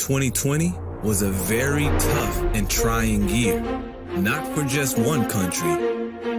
2020 was a very tough and trying year, not for just one country,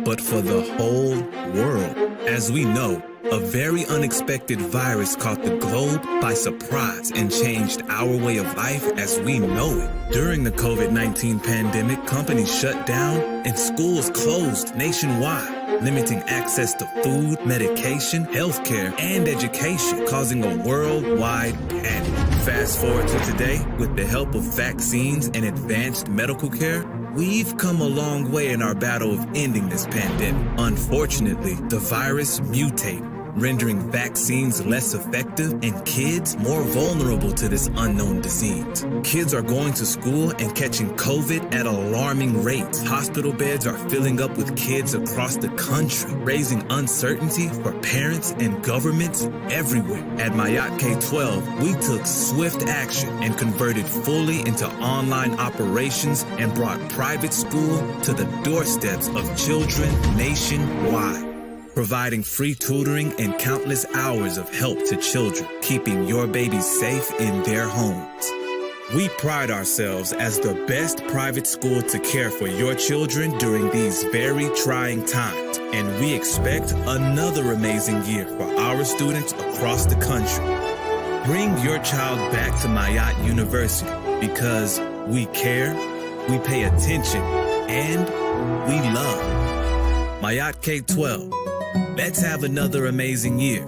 but for the whole world. As we know, a very unexpected virus caught the globe by surprise and changed our way of life as we know it. During the COVID-19 pandemic, companies shut down and schools closed nationwide, limiting access to food, medication, healthcare, and education, causing a worldwide panic. Fast forward to today, with the help of vaccines and advanced medical care, we've come a long way in our battle of ending this pandemic. Unfortunately, the virus mutated, rendering vaccines less effective and kids more vulnerable to this unknown disease. Kids are going to school and catching COVID at alarming rates. Hospital beds are filling up with kids across the country, raising uncertainty for parents and governments everywhere. At Mayat K-12, we took swift action and converted fully into online operations and brought private school to the doorsteps of children nationwide, providing free tutoring and countless hours of help to children, keeping your babies safe in their homes. We pride ourselves as the best private school to care for your children during these very trying times, and we expect another amazing year for our students across the country. Bring your child back to Mayat University because we care, we pay attention, and we love. Mayat K-12. Let's have another amazing year.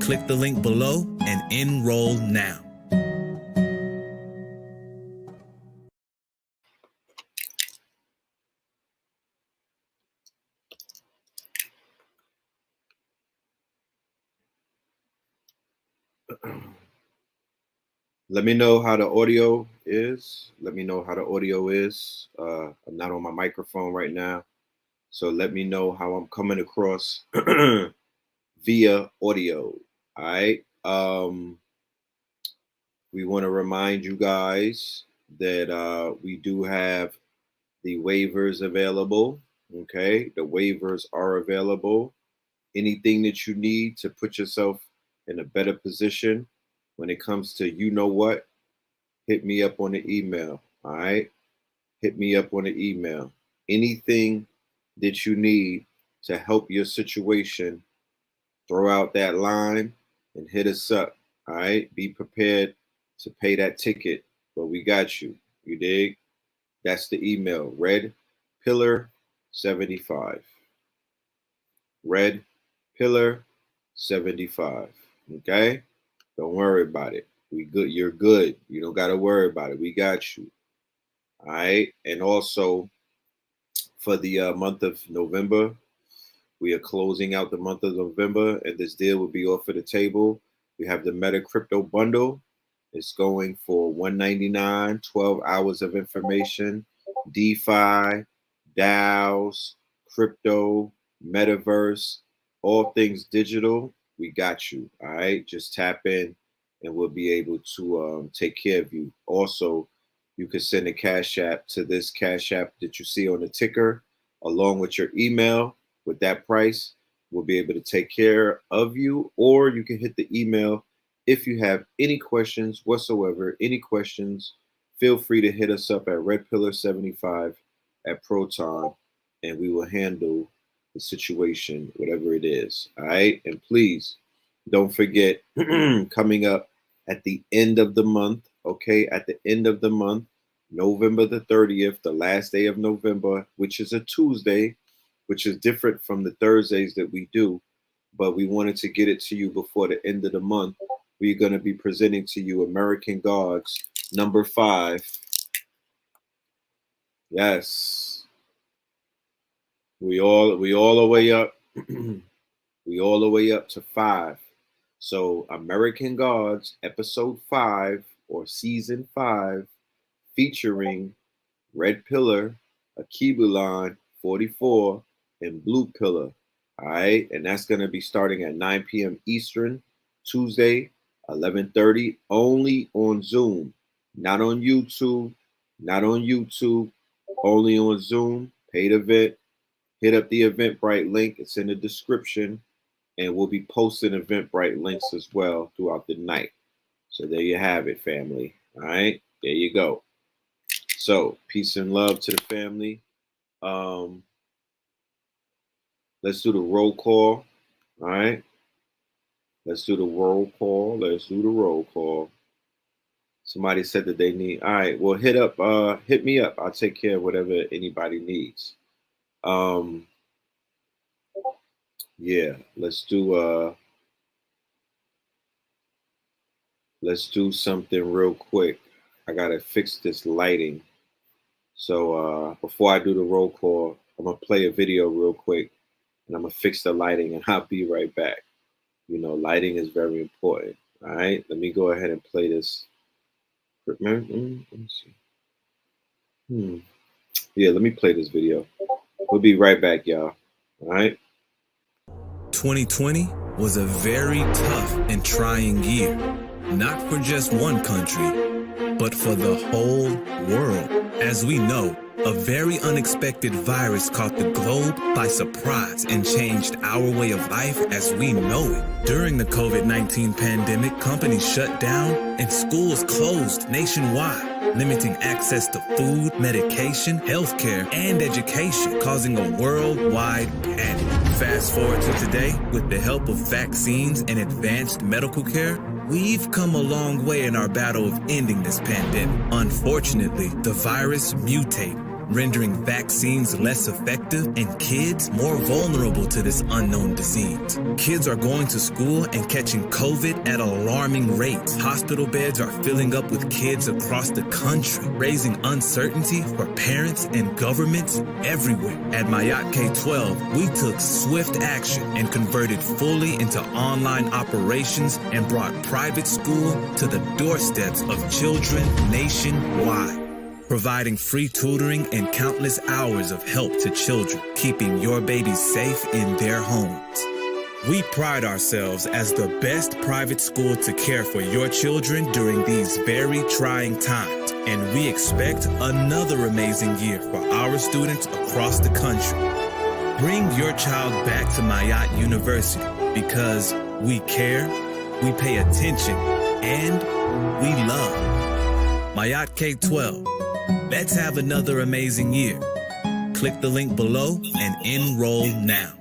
Click the link below and enroll now. Let me know how the audio is. I'm not on my microphone right now. So let me know how I'm coming across via audio. All right. We want to remind you guys that we do have the waivers available. Okay. The waivers are available. Anything that you need to put yourself in a better position when it comes to you know what, hit me up on the email. All right. Hit me up on the email. Anything that you need to help your situation, throw out that line and hit us up. All right. Be prepared to pay that ticket, but we got you. You dig? That's the email. Red Pillar 75. Red Pillar 75. Okay. Don't worry about it. We good. You're good. You don't got to worry about it. We got you. All right. And also, for the month of November, we are closing out the month of November, and this deal will be off of the table. We have the Meta Crypto Bundle. It's going for $199, 12 hours of information, DeFi, DAOs, crypto, metaverse, all things digital. We got you. All right. Just tap in and we'll be able to take care of you. Also, you can send a Cash App to this Cash App that you see on the ticker, along with your email. With that price, we'll be able to take care of you, or you can hit the email. If you have any questions whatsoever, any questions, feel free to hit us up at redpillar75 at Proton, and we will handle the situation, whatever it is. All right. And please don't forget, coming up at the end of the month, okay, at the end of the month, November the 30th, the last day of November, which is a Tuesday, which is different from the Thursdays that we do, but we wanted to get it to you before the end of the month. We're going to be presenting to you American Gods number 5. Yes. We all the way up. We all the way up to 5. So American Gods episode 5 or season 5, featuring Red Pillar, Akibulan 44, and Blue Pillar. All right. And that's going to be starting at 9 p.m. Eastern, Tuesday, 11:30, only on Zoom, not on YouTube, only on Zoom, paid event. Hit up the Eventbrite link. It's in the description, and we'll be posting Eventbrite links as well throughout the night. So there you have it, family. All right, there you go. So peace and love to the family. Let's do the roll call. All right. Let's do the roll call. Let's do the roll call. Somebody said that they need. All right. Well, hit me up. I'll take care of whatever anybody needs. Yeah. Let's do something real quick. I gotta fix this lighting. So before I do the roll call, I'm gonna play a video real quick, and I'm gonna fix the lighting, and I'll be right back. You know, lighting is very important. All right. Let me go ahead and play this. Let me see. Yeah, let me play this video. We'll be right back, y'all. All right. 2020 was a very tough and trying year, not for just one country, but for the whole world. As we know, a very unexpected virus caught the globe by surprise and changed our way of life as we know it. During the COVID-19 pandemic, companies shut down and schools closed nationwide, limiting access to food, medication, healthcare, and education, causing a worldwide panic. Fast forward to today, with the help of vaccines and advanced medical care, we've come a long way in our battle of ending this pandemic. Unfortunately, the virus mutated, rendering vaccines less effective and kids more vulnerable to this unknown disease. Kids are going to school and catching COVID at alarming rates. Hospital beds are filling up with kids across the country, raising uncertainty for parents and governments everywhere. At Mayat K-12, we took swift action and converted fully into online operations and brought private school to the doorsteps of children nationwide, providing free tutoring and countless hours of help to children, keeping your babies safe in their homes. We pride ourselves as the best private school to care for your children during these very trying times, and we expect another amazing year for our students across the country. Bring your child back to Mayat University because we care, we pay attention, and we love. Mayat K-12. Let's have another amazing year. Click the link below and enroll now.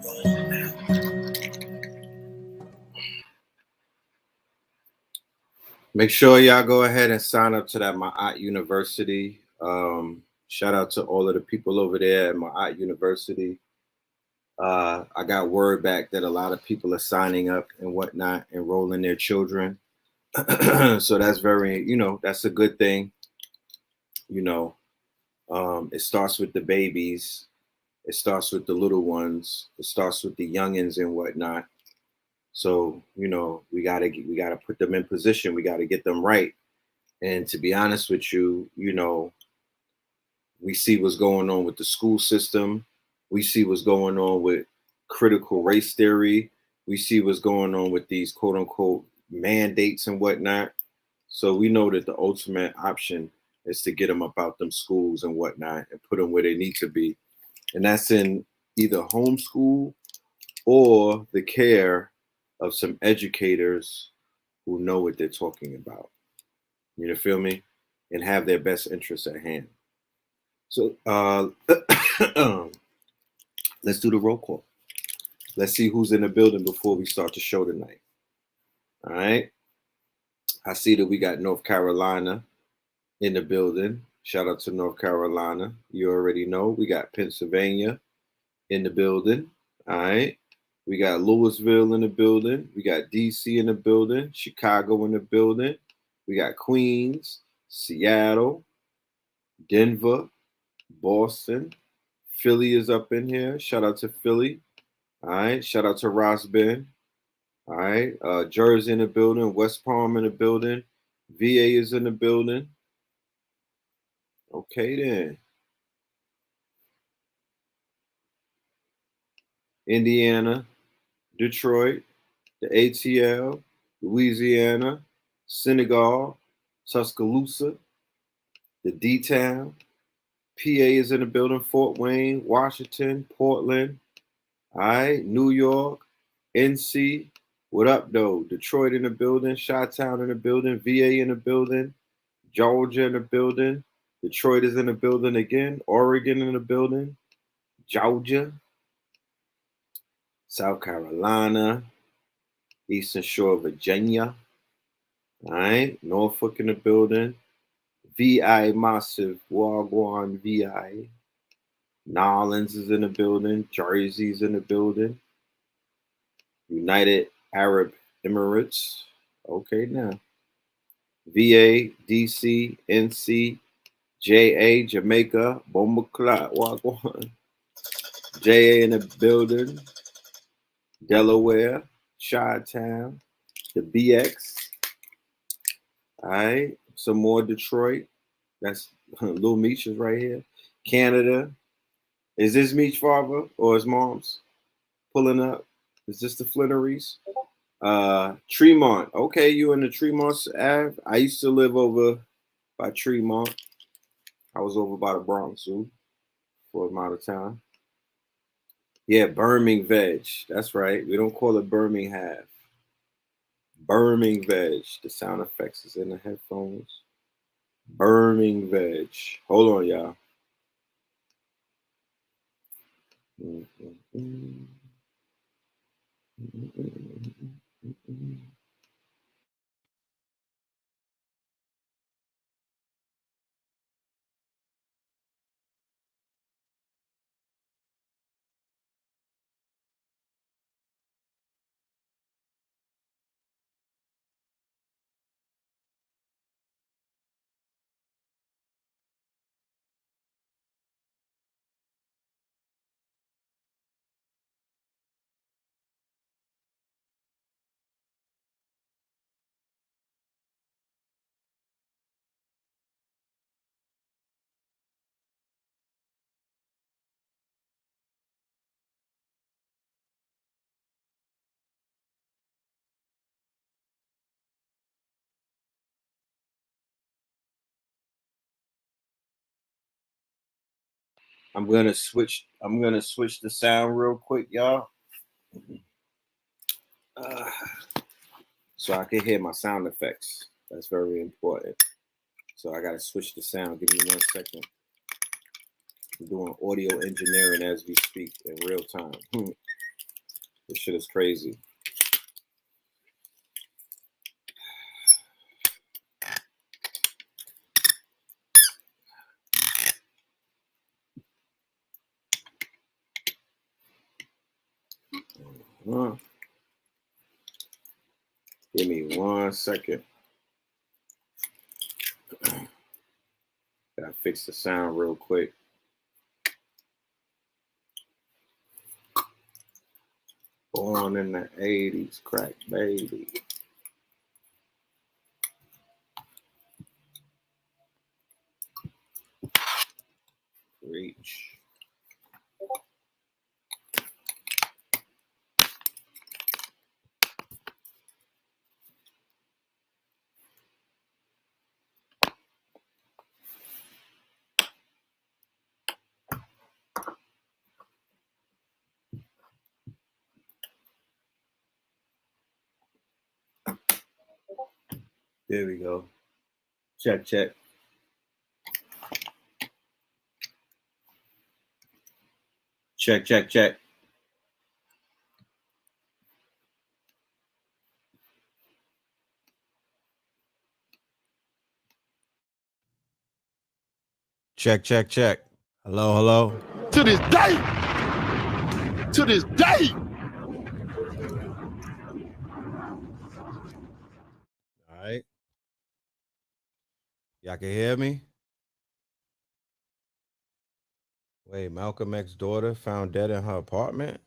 Make sure y'all go ahead and sign up to that Ma'at University. Shout out to all of the people over there at Ma'at University. I got word back that a lot of people are signing up and whatnot, enrolling their children. So that's that's a good thing. It starts with the babies. It starts with the little ones. It starts with the youngins and whatnot. So, we gotta put them in position. We gotta get them right. And to be honest with you, we see what's going on with the school system. We see what's going on with critical race theory. We see what's going on with these quote unquote mandates and whatnot. So we know that the ultimate option is to get them up out them schools and whatnot and put them where they need to be. And that's in either homeschool or the care of some educators who know what they're talking about. You feel me? And have their best interests at hand. So let's do the roll call. Let's see who's in the building before we start the show tonight. All right. I see that we got North Carolina in the building. Shout out to North Carolina. You already know. We got Pennsylvania in the building. All right. We got Louisville in the building. We got DC in the building. Chicago in the building. We got Queens, Seattle, Denver, Boston. Philly is up in here. Shout out to Philly. All right. Shout out to Ross Ben. All right. Jersey in the building. West Palm in the building. VA is in the building. Okay, then. Indiana, Detroit, the ATL, Louisiana, Senegal, Tuscaloosa, the D-Town. PA is in the building. Fort Wayne, Washington, Portland. All right. New York, NC. What up, though? Detroit in the building. Chi-Town in the building. VA in the building. Georgia in the building. Detroit is in the building again. Oregon in the building. Georgia. South Carolina. Eastern Shore, Virginia. All right. Norfolk in the building. VI Massive. Wagwan VI. Nolans is in the building. Jersey's in the building. United Arab Emirates. Okay, now. VA, DC, NC, JA, Jamaica, Bomba Clot, Wagwan. JA in the building. Delaware, Chi-Town, the BX. All right. Some more Detroit. That's Little Meech is right here. Canada. Is this Meech father or his mom's pulling up? Is this the Flinneries? Tremont. Okay, you in the Tremont Ave. I used to live over by Tremont. I was over by the Bronx Zoo for amount of time. Yeah, Birmingham Veg. That's right. We don't call it Birmingham. Birmingham Veg. The sound effects is in the headphones. Birmingham Veg. Hold on, y'all. I'm gonna switch the sound real quick, y'all. So I can hear my sound effects. That's very important. So I gotta switch the sound. Give me 1 second. I'm doing audio engineering as we speak in real time. This shit is crazy. Give me 1 second. Gotta fix the sound real quick. Born in the 80s, crack baby. Reach. There we go. Check, check. Check, check, check. Check, check, check. Hello, hello. To this day. To this day. All right. Y'all can hear me? Wait, Malcolm X's daughter found dead in her apartment?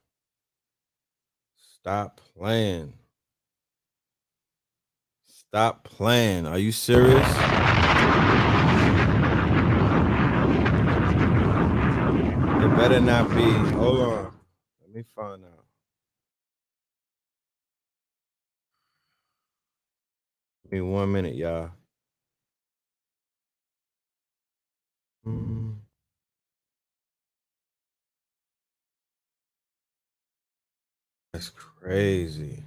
Stop playing. Stop playing. Are you serious? It better not be. Hold on. Let me find out. Give me 1 minute, y'all. That's crazy.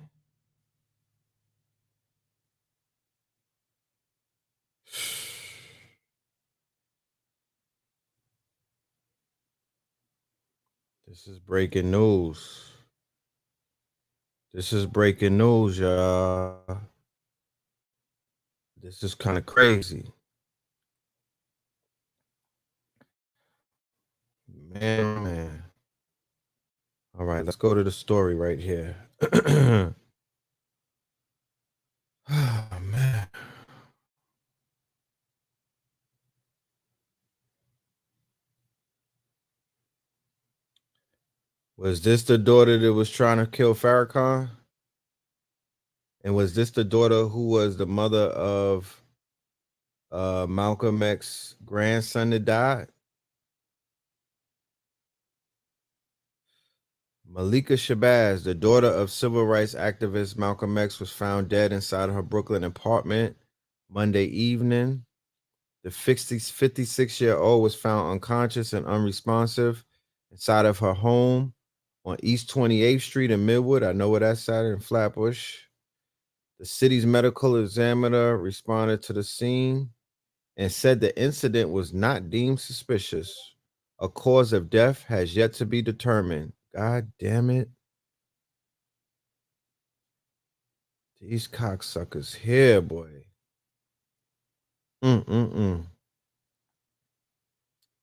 This is breaking news. This is breaking news, y'all. This is kind of crazy. Man. All right, let's go to the story right here. Oh, man. Was this the daughter that was trying to kill Farrakhan? And was this the daughter who was the mother of Malcolm X's grandson that died? Malika Shabazz, the daughter of civil rights activist Malcolm X, was found dead inside her Brooklyn apartment Monday evening. The 56-year-old was found unconscious and unresponsive inside of her home on East 28th Street in Midwood. I know where that's at, in Flatbush. The city's medical examiner responded to the scene and said the incident was not deemed suspicious. A cause of death has yet to be determined. God damn it. These cocksuckers here, boy.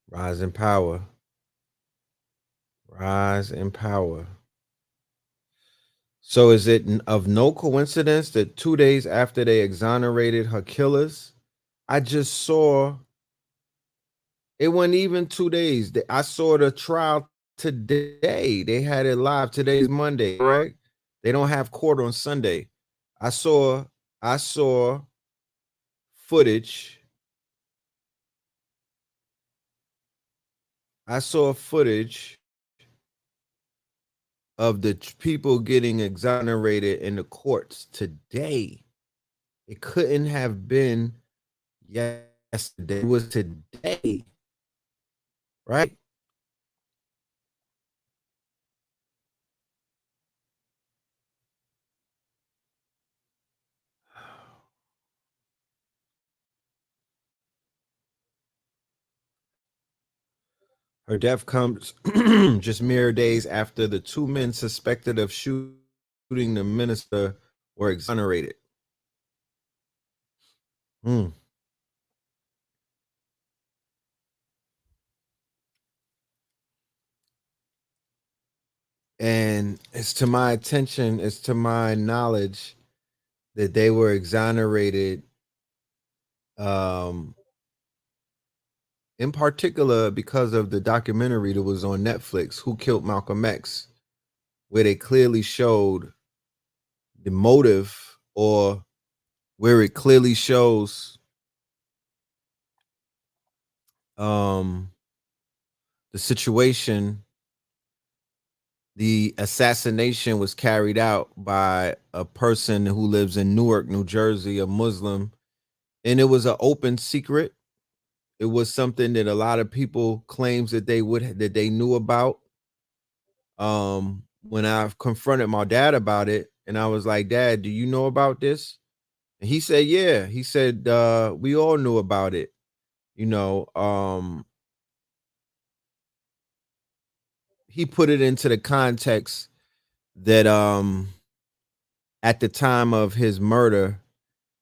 Rise in power. Rise in power. So is it of no coincidence that 2 days after they exonerated her killers, I just saw, it wasn't even 2 days. I saw the trial today. They had it live. Today's Monday, right? They don't have court on Sunday. I saw footage. I saw footage of the people getting exonerated in the courts today. It couldn't have been yesterday. It was today, right? Her death comes just mere days after the two men suspected of shooting the minister were exonerated. Hmm. And it's to my attention, it's to my knowledge that they were exonerated in particular because of the documentary that was on Netflix, Who Killed Malcolm X, where they clearly showed the motive, or where it clearly shows the situation. The assassination was carried out by a person who lives in Newark, New Jersey, a Muslim, and it was an open secret. It was something that a lot of people claims that they knew about. When I confronted my dad about it, and I was like, "Dad, do you know about this?" And he said, "Yeah." He said, "We all knew about it." You know, he put it into the context that at the time of his murder,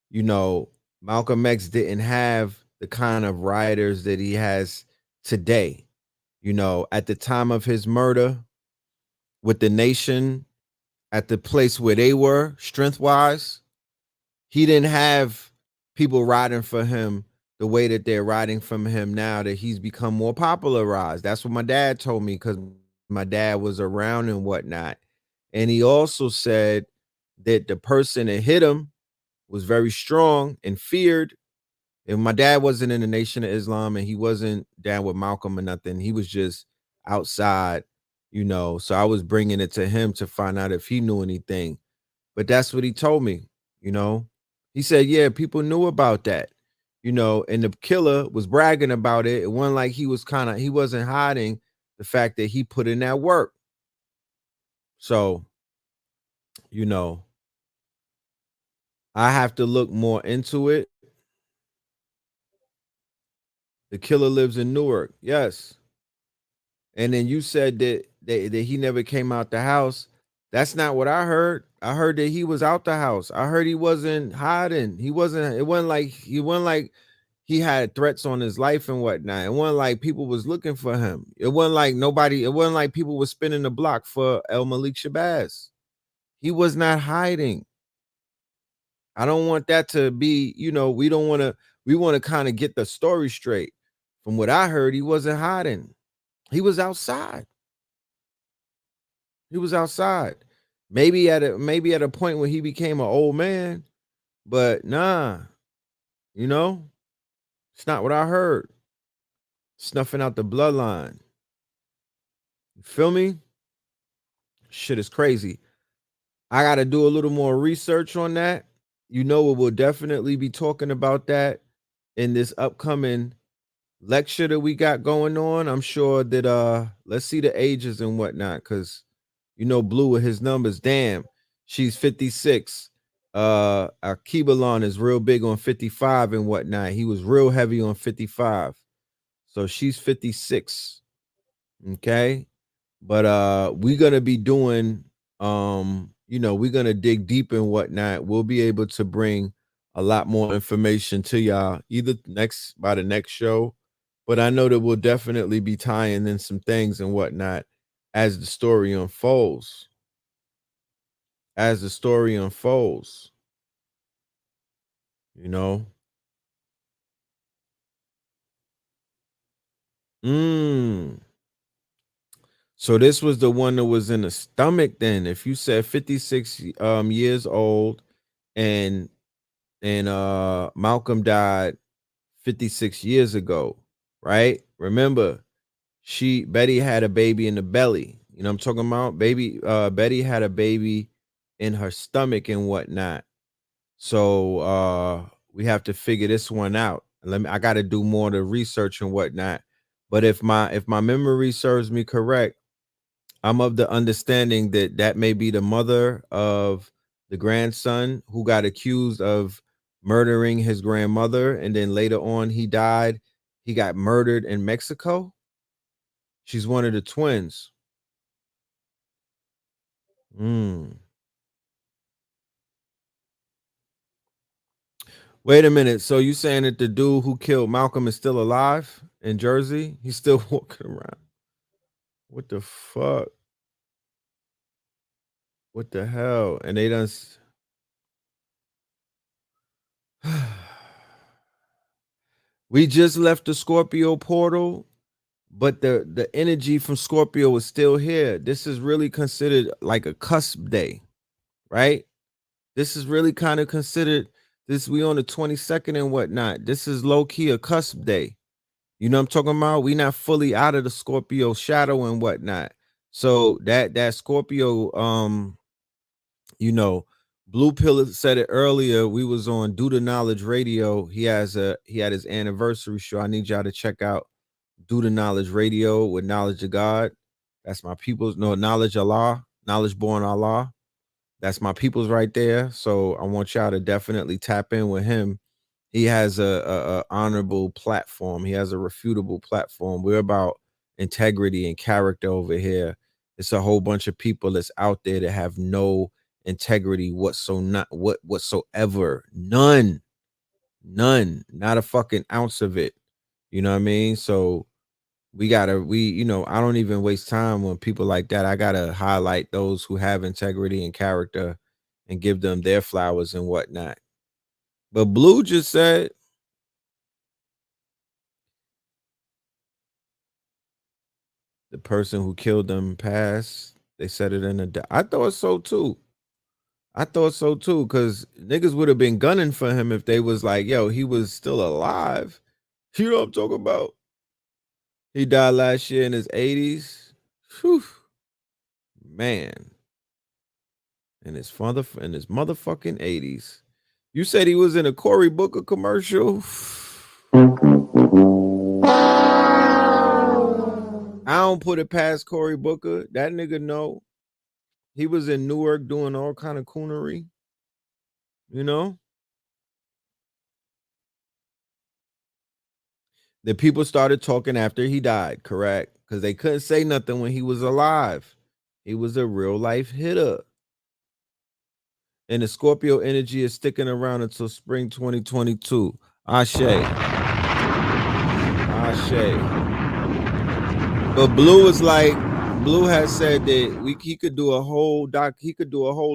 you know, Malcolm X didn't have the kind of rioters that he has today. You know, at the time of his murder, with the nation at the place where they were strength wise, he didn't have people riding for him the way that they're riding from him now that he's become more popularized. That's what my dad told me, because my dad was around and whatnot. And he also said that the person that hit him was very strong and feared. And my dad wasn't in the Nation of Islam, and he wasn't down with Malcolm or nothing. He was just outside, you know. So I was bringing it to him to find out if he knew anything. But that's what he told me, you know. He said, yeah, people knew about that, you know, and the killer was bragging about it. It wasn't like he wasn't hiding the fact that he put in that work. So, you know, I have to look more into it. The killer lives in Newark. Yes. And then you said that that he never came out the house. That's not what I heard. I heard that he was out the house. I heard he wasn't hiding. He wasn't. It wasn't like he had threats on his life and whatnot. It wasn't like people was looking for him. It wasn't like nobody. It wasn't like people was spinning the block for El Malik Shabazz. He was not hiding. I don't want that to be. We don't want to. We want to kind of get the story straight. From what I heard, he wasn't hiding. He was outside. He was outside. Maybe at a point when he became an old man, but nah, it's not what I heard. Snuffing out the bloodline. You feel me? Shit is crazy. I got to do a little more research on that. We'll definitely be talking about that in this upcoming lecture that we got going on. I'm sure that let's see the ages and whatnot, because Blue with his numbers. Damn, she's 56. Akibalon is real big on 55 and whatnot. He was real heavy on 55. So she's 56. Okay. But we're gonna be doing we're gonna dig deep and whatnot. We'll be able to bring a lot more information to y'all either by the next show. But I know that we'll definitely be tying in some things and whatnot as the story unfolds. As the story unfolds, So this was the one that was in the stomach then. If you said 56 years old and Malcolm died 56 years ago, right? Remember, Betty had a baby in the belly. You know what I'm talking about? Betty had a baby in her stomach and whatnot. So we have to figure this one out. I got to do more of the research and whatnot. But if my memory serves me correct, I'm of the understanding that may be the mother of the grandson who got accused of murdering his grandmother, and then later on he died. He got murdered in Mexico. She's one of the twins. Wait a minute. So you saying that the dude who killed Malcolm is still alive in Jersey? He's still walking around. What the fuck? What the hell? And they done. We just left the Scorpio portal, but the energy from Scorpio is still here. This is really considered like a cusp day, right? This is really kind of considered this. We on the 22nd and whatnot. This is low key a cusp day. You know what I'm talking about? We not fully out of the Scorpio shadow and whatnot. So that Scorpio, Blue Pill said it earlier. We was on Do the Knowledge Radio. He had his anniversary show. I need y'all to check out Do the Knowledge Radio with Knowledge of God. That's my people's Knowledge Allah, Knowledge Born Allah. That's my people's right there. So I want y'all to definitely tap in with him. He has a honorable platform. He has a refutable platform. We're about integrity and character over here. It's a whole bunch of people that's out there that have no integrity whatsoever. None, not a fucking ounce of it. You know what I mean? So I don't even waste time when people like that. I gotta highlight those who have integrity and character and give them their flowers and whatnot. But Blue just said the person who killed them passed. They said it in I thought so too. Because niggas would have been gunning for him if they was like, yo, he was still alive. You know what I'm talking about? He died last year in his 80s. Whew. Man. In his motherfucking 80s. You said he was in a Cory Booker commercial. I don't put it past Cory Booker. That nigga know. He was in Newark doing all kind of coonery. The people started talking after he died, correct? Because they couldn't say nothing when he was alive. He was a real life hitter. And the Scorpio energy is sticking around until spring 2022. Ashe. Ashe. But Blue has said that he could do a whole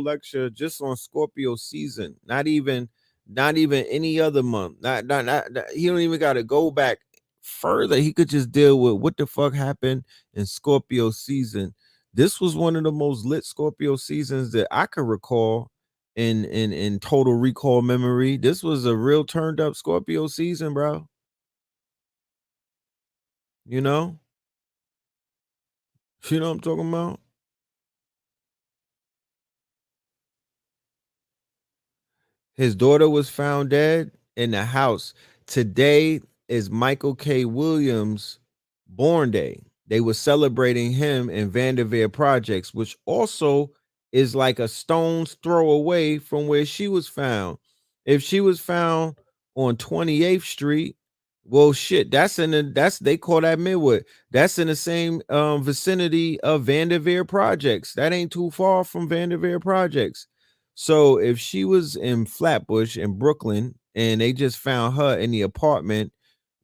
lecture just on Scorpio season. Not even any other month. Not he don't even got to go back further. He could just deal with what the fuck happened in Scorpio season. This was one of the most lit Scorpio seasons that I could recall in total recall memory. This was a real turned up Scorpio season, bro. You know? You know what I'm talking about? His daughter was found dead in the house. Today is Michael K. Williams' born day. They were celebrating him in Vanderveer Projects, which also is like a stone's throw away from where she was found. If she was found on 28th Street, well, shit, they call that Midwood. That's in the same vicinity of Vanderveer Projects. That ain't too far from Vanderveer Projects. So if she was in Flatbush in Brooklyn and they just found her in the apartment,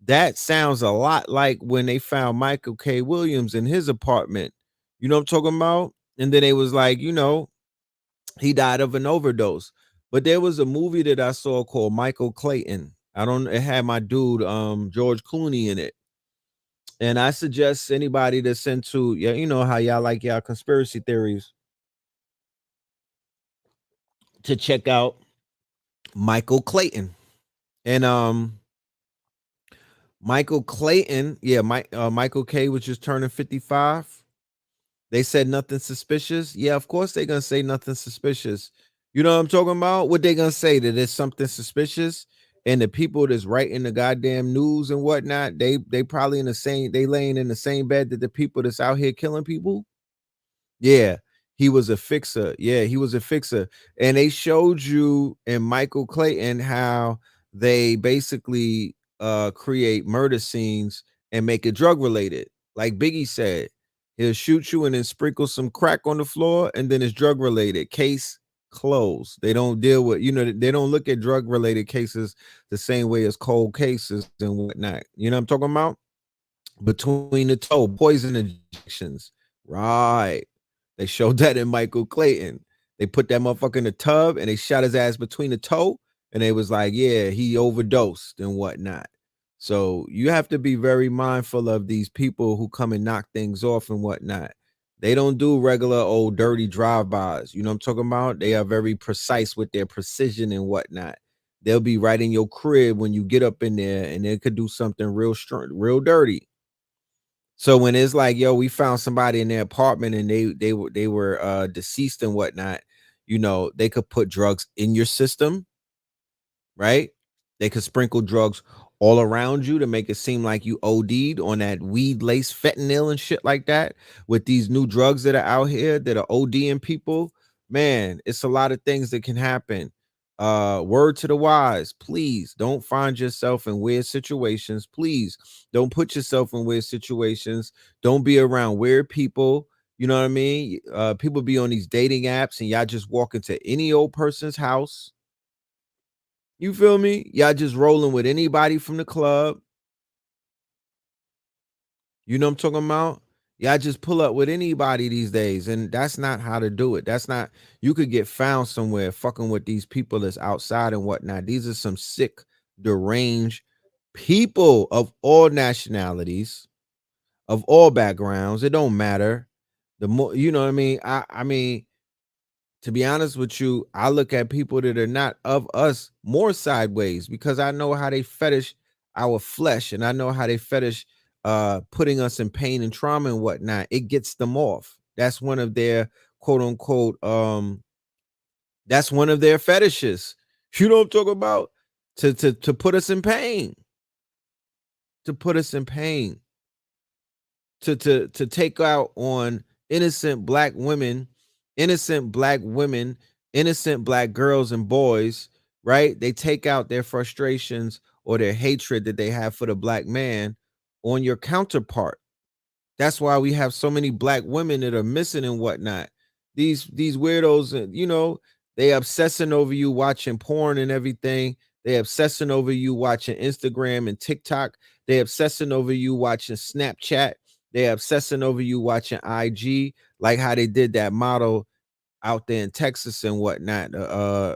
that sounds a lot like when they found Michael K. Williams in his apartment. You know what I'm talking about? And then they was like, he died of an overdose. But there was a movie that I saw called Michael Clayton. It had my dude George Clooney in it. And I suggest anybody that's into, yeah, you know how y'all like y'all conspiracy theories, to check out Michael Clayton. And Michael Clayton, yeah, Michael K was just turning 55. They said nothing suspicious. Yeah, of course they're gonna say nothing suspicious. You know what I'm talking about? What they gonna say, that there's something suspicious? And the people that's writing the goddamn news and whatnot, they probably they laying in the same bed that the people that's out here killing people. Yeah, he was a fixer. Yeah, he was a fixer. And they showed you in Michael Clayton how they basically create murder scenes and make it drug related. Like Biggie said, he'll shoot you and then sprinkle some crack on the floor, and then it's drug related. Case closed. They don't deal with, they don't look at drug related cases the same way as cold cases and whatnot. You know what I'm talking about? Between the toe, poison injections. Right. They showed that in Michael Clayton. They put that motherfucker in the tub and they shot his ass between the toe, and they was like, yeah, he overdosed and whatnot. So you have to be very mindful of these people who come and knock things off and whatnot. They don't do regular old dirty drive-bys. You know what I'm talking about? They are very precise with their precision and whatnot. They'll be right in your crib when you get up in there, and they could do something real strong, real dirty. So when it's like, yo, we found somebody in their apartment and they were deceased and whatnot, they could put drugs in your system, right? They could sprinkle drugs all around you to make it seem like you OD'd on that weed lace fentanyl and shit like that. With these new drugs that are out here that are ODing people, man, it's a lot of things that can happen. Word to the wise, please don't find yourself in weird situations. Please don't put yourself in weird situations. Don't be around weird people. You know what I mean? People be on these dating apps and y'all just walk into any old person's house. You feel me? Y'all just rolling with anybody from the club. You know what I'm talking about? Y'all just pull up with anybody these days, and that's not how to do it. That's not, you could get found somewhere fucking with these people that's outside and whatnot. These are some sick, deranged people of all nationalities, of all backgrounds. It don't matter. The more, you know what I mean? I mean, to be honest with you, I look at people that are not of us more sideways, because I know how they fetish our flesh, and I know how they fetish putting us in pain and trauma and whatnot. It gets them off. That's one of their quote unquote that's one of their fetishes. You know what I'm talking about? To put us in pain. To put us in pain. To take out on innocent black women, innocent black women, innocent black girls and boys, right? They take out their frustrations or their hatred that they have for the black man on your counterpart. That's why we have so many black women that are missing and whatnot. These weirdos, you know, they obsessing over you watching porn and everything. They obsessing over you watching Instagram and TikTok. They obsessing over you watching Snapchat. They obsessing over you watching IG, like how they did that model out there in Texas and whatnot.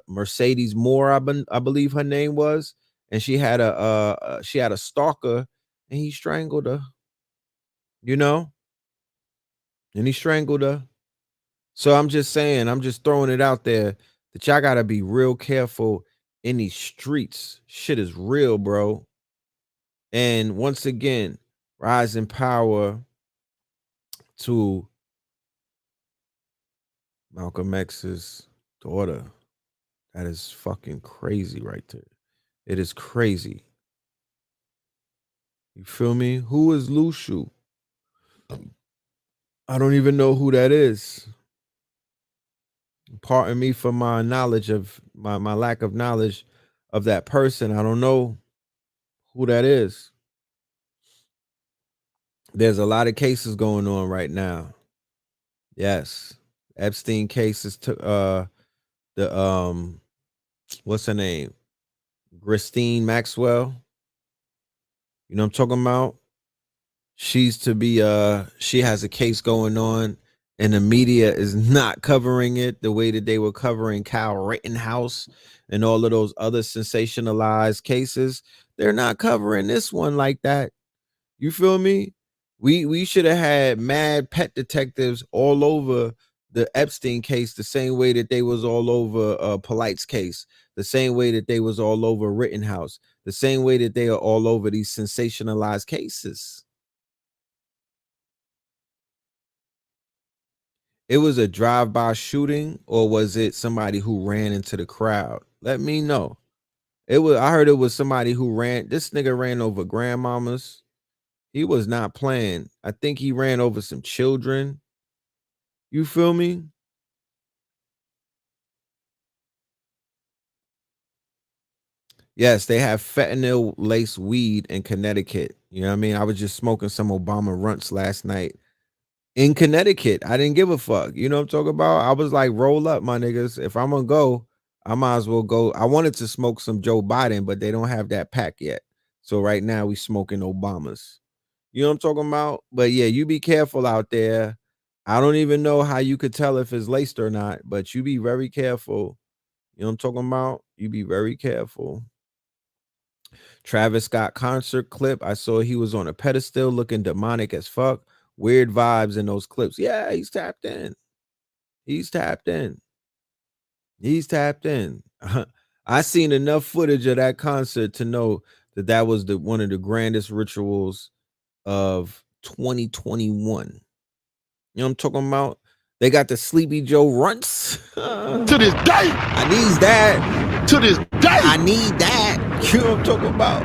Mercedes Moore, I believe her name was, and she had a stalker, and he strangled her. You know, and he strangled her. So I'm just saying, I'm just throwing it out there that y'all gotta be real careful in these streets. Shit is real, bro. And once again, rise in power to Malcolm X's daughter. That is fucking crazy right there. It is crazy. You feel me? Who is Lushu? I don't even know who that is. Pardon me for my knowledge of my lack of knowledge of that person. I don't know who that is. There's a lot of cases going on right now. Yes. Epstein cases took the what's her name? Christine Maxwell. You know what I'm talking about? She's to be she has a case going on, and the media is not covering it the way that they were covering Kyle Rittenhouse and all of those other sensationalized cases. They're not covering this one like that. You feel me? We should have had mad pet detectives all over the Epstein case the same way that they was all over Polite's case, the same way that they was all over Rittenhouse, the same way that they are all over these sensationalized cases. It was a drive-by shooting, or was it somebody who ran into the crowd? Let me know. I heard it was somebody who ran. This nigga ran over grandmamas. He was not playing. I think he ran over some children. You feel me? Yes, they have fentanyl laced weed in Connecticut. You know what I mean? I was just smoking some Obama runts last night in Connecticut. I didn't give a fuck. You know what I'm talking about? I was like, roll up, my niggas. If I'm gonna go, I might as well go. I wanted to smoke some Joe Biden, but they don't have that pack yet. So right now we smoking Obamas. You know what I'm talking about? But yeah, you be careful out there. I don't even know how you could tell if it's laced or not, but you be very careful. You know what I'm talking about? You be very careful. Travis Scott concert clip. I saw he was on a pedestal looking demonic as fuck. Weird vibes in those clips. Yeah, he's tapped in. He's tapped in. He's tapped in. I seen enough footage of that concert to know that that was one of the grandest rituals of 2021. You know what I'm talking about? They got the Sleepy Joe runts. To this day. I need that. To this day. I need that. You know what I'm talking about?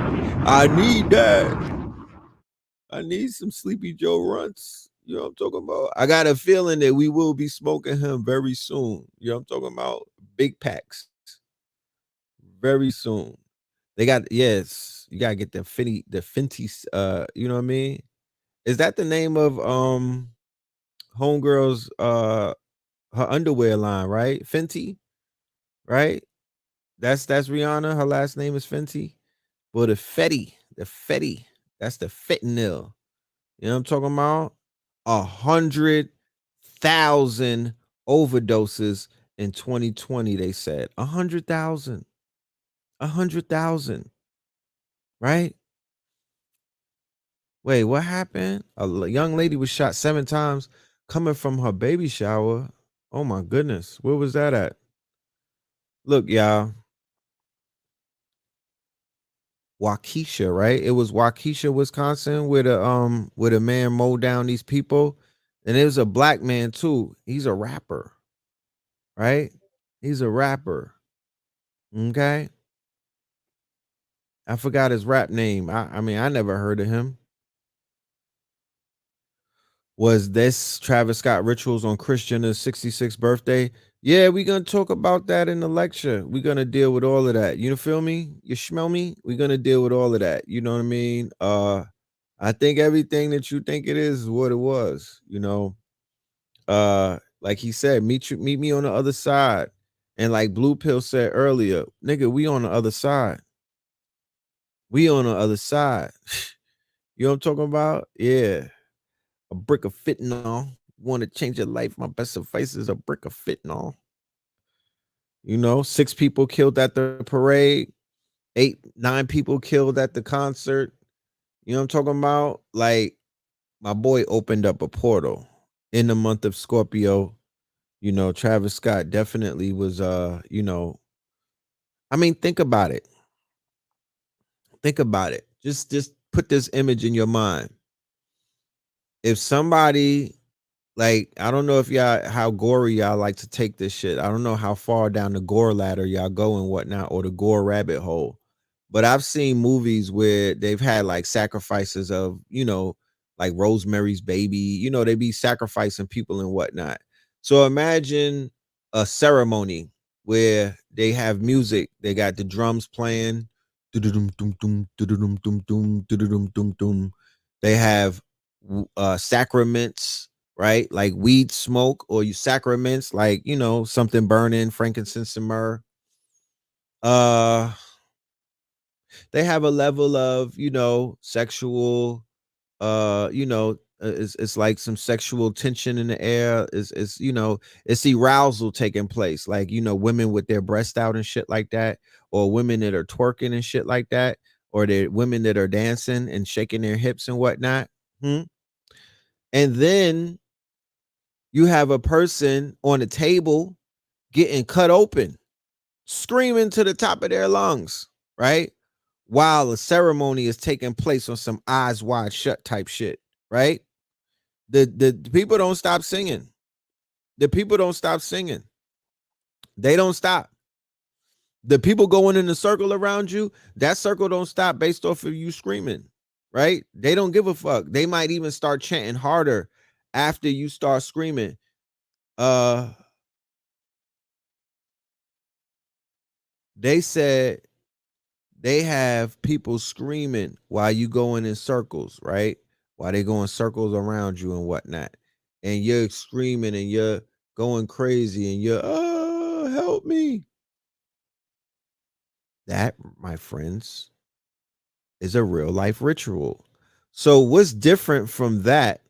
I need that. I need some Sleepy Joe runts. You know what I'm talking about? I got a feeling that we will be smoking him very soon. You know what I'm talking about? Big packs. Very soon. They got, yes, you gotta get the Fenty, you know what I mean? Is that the name of homegirl's her underwear line, right? Fenty, right? That's Rihanna. Her last name is Fenty. Well, the Fetty, that's the fentanyl. You know what I'm talking about? 100,000 overdoses in 2020. They said 100,000, 100,000, right? Wait, what happened? A young lady was shot 7 times coming from her baby shower. Oh my goodness, where was that at? Look, y'all. Waukesha, right? It was Waukesha, Wisconsin, where the man mowed down these people. And it was a black man too. He's a rapper, right? He's a rapper. Okay. I forgot his rap name. I mean, I never heard of him. Was this Travis Scott rituals on Christiana's 66th birthday? Yeah, we're gonna talk about that in the lecture. We're gonna deal with all of that. You feel me? You smell me? We're gonna deal with all of that. You know what I mean? I think everything that you think it is what it was, you know. Like he said, meet me on the other side. And like Blue Pill said earlier, nigga, we on the other side. We on the other side. You know what I'm talking about? Yeah. A brick of fentanyl. Want to change your life? My best advice is a brick of fentanyl. You know, 6 people killed at the parade, 8, 9 people killed at the concert. You know what I'm talking about? Like, my boy opened up a portal in the month of Scorpio. You know, Travis Scott definitely was you know, I mean, think about it. Think about it. Just put this image in your mind. If somebody, like, I don't know if y'all how gory y'all like to take this shit. I don't know how far down the gore ladder y'all go and whatnot, or the gore rabbit hole. But I've seen movies where they've had like sacrifices of, you know, like Rosemary's Baby. You know, they be sacrificing people and whatnot. So imagine a ceremony where they have music. They got the drums playing. They have sacraments, right? Like weed smoke, or you sacraments, like, you know, something burning, frankincense and myrrh. They have a level of, you know, sexual, you know, it's like some sexual tension in the air. It's you know, it's arousal taking place, like, you know, women with their breast out and shit like that, or women that are twerking and shit like that, or the women that are dancing and shaking their hips and whatnot. And then you have a person on the table getting cut open, screaming to the top of their lungs, right? While a ceremony is taking place on some eyes wide shut type shit, right? The people don't stop singing. The people don't stop singing. They don't stop. The people going in the circle around you, that circle don't stop based off of you screaming, right? They don't give a fuck. They might even start chanting harder after you start screaming. They said they have people screaming while you going in circles, right? While they go in circles around you and whatnot. And you're screaming and you're going crazy and you're, oh, help me. That, my friends, is a real life ritual. So what's different from that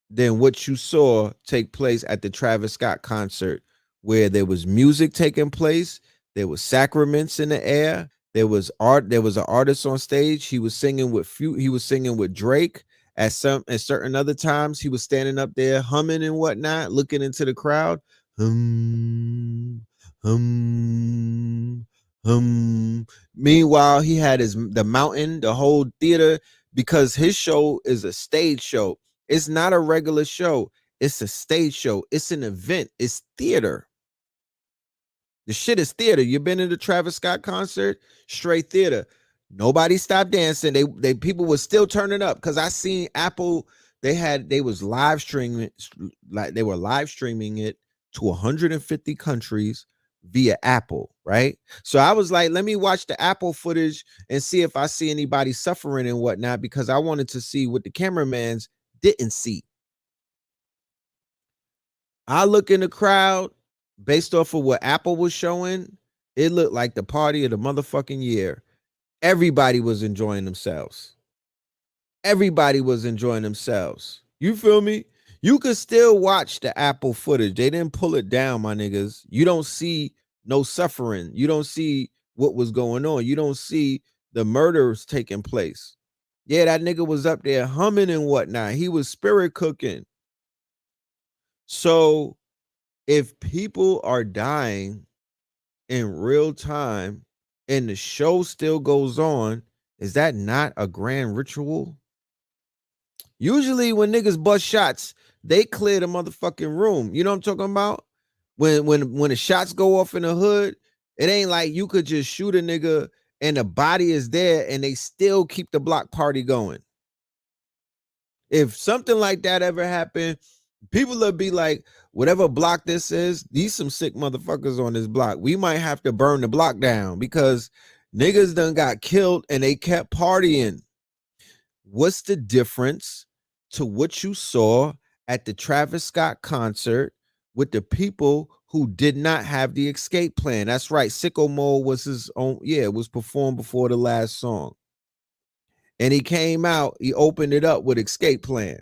than what you saw take place at the Travis Scott concert, where there was music taking place, there was sacraments in the air, there was art, there was an artist on stage. He was singing with Drake. At certain other times, he was standing up there humming and whatnot, looking into the crowd. Hum, hum, hum. Meanwhile, he had the mountain, the whole theater, because his show is a stage show. It's not a regular show. It's a stage show. It's an event. It's theater. The shit is theater. You been to the Travis Scott concert? Straight theater. Nobody stopped dancing. They people were still turning up, because I seen Apple. They was live streaming, like they were live streaming it to 150 countries via Apple, right? So I was like, let me watch the Apple footage and see if I see anybody suffering and whatnot, because I wanted to see what the cameramans didn't see. I look in the crowd based off of what Apple was showing. It looked like the party of the motherfucking year. Everybody was enjoying themselves. Everybody was enjoying themselves. You feel me? You could still watch the Apple footage. They didn't pull it down, my niggas. You don't see no suffering. You don't see what was going on. You don't see the murders taking place. Yeah, that nigga was up there humming and whatnot. He was spirit cooking. So if people are dying in real time and the show still goes on, is that not a grand ritual? Usually when niggas bust shots, they clear the motherfucking room. You know what I'm talking about? When the shots go off in the hood, it ain't like you could just shoot a nigga and the body is there and they still keep the block party going. If something like that ever happened, people will be like, whatever block this is, these some sick motherfuckers on this block. We might have to burn the block down because niggas done got killed and they kept partying. What's the difference to what you saw at the Travis Scott concert with the people who did not have the escape plan? That's right. Sicko Mode was his own. Yeah, it was performed before the last song. And he came out, he opened it up with escape plan.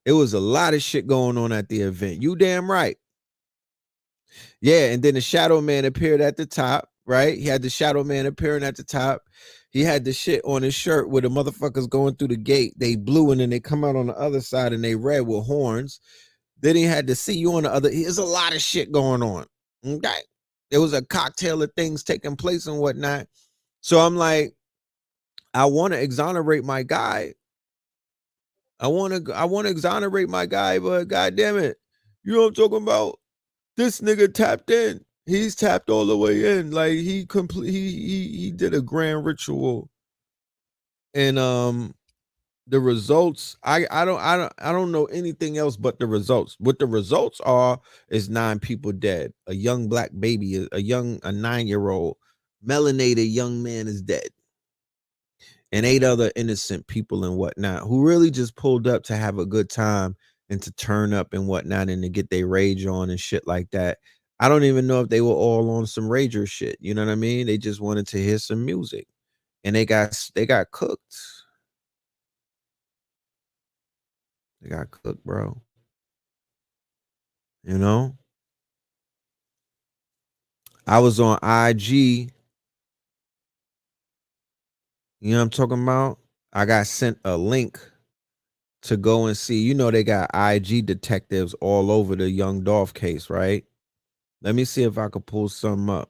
It was a lot of shit going on at the event. You damn right. Yeah, and then the Shadow Man appeared at the top, right? He had the Shadow Man appearing at the top. He had the shit on his shirt where the motherfuckers going through the gate. They blue and then they come out on the other side and they red with horns. Then he had to see you on the other. There's a lot of shit going on. Okay. There was a cocktail of things taking place and whatnot. So I'm like, I want to exonerate my guy. I want to exonerate my guy, but god damn it. You know what I'm talking about? This nigga tapped in. He's tapped all the way in. Like he did a grand ritual. And the results, I don't know anything else but the results. What the results are is 9 people dead. A young black baby, a 9-year-old melanated young man is dead. And 8 other innocent people and whatnot who really just pulled up to have a good time and to turn up and whatnot and to get their rage on and shit like that. I don't even know if they were all on some rager shit. You know what I mean? They just wanted to hear some music and they got cooked. They got cooked, bro. You know? I was on IG. You know what I'm talking about? I got sent a link to go and see. You know, they got IG detectives all over the Young Dolph case, right? Let me see if I could pull something up.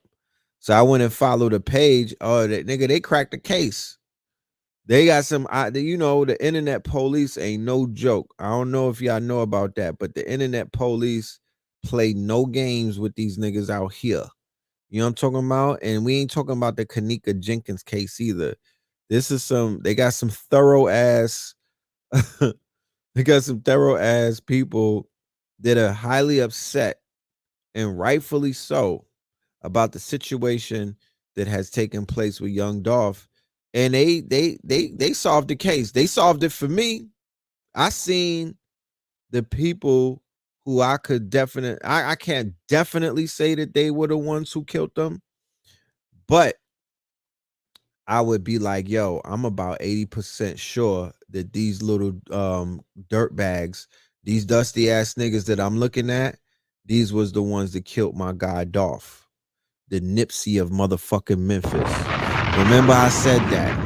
So I went and followed the page. Oh, that nigga, they cracked the case. They got some, you know, the internet police ain't no joke. I don't know if y'all know about that, but the internet police play no games with these niggas out here. You know what I'm talking about? And we ain't talking about the Kanika Jenkins case either. This is they got some thorough ass, they got some thorough ass people that are highly upset and rightfully so about the situation that has taken place with Young Dolph. And they solved the case. They solved it for me. I seen the people who I can't definitely say that they were the ones who killed them, but I would be like, yo, I'm about 80% sure that these little dirt bags, these dusty ass niggas that I'm looking at, these was the ones that killed my guy Dolph, the Nipsey of motherfucking Memphis. Remember I said that.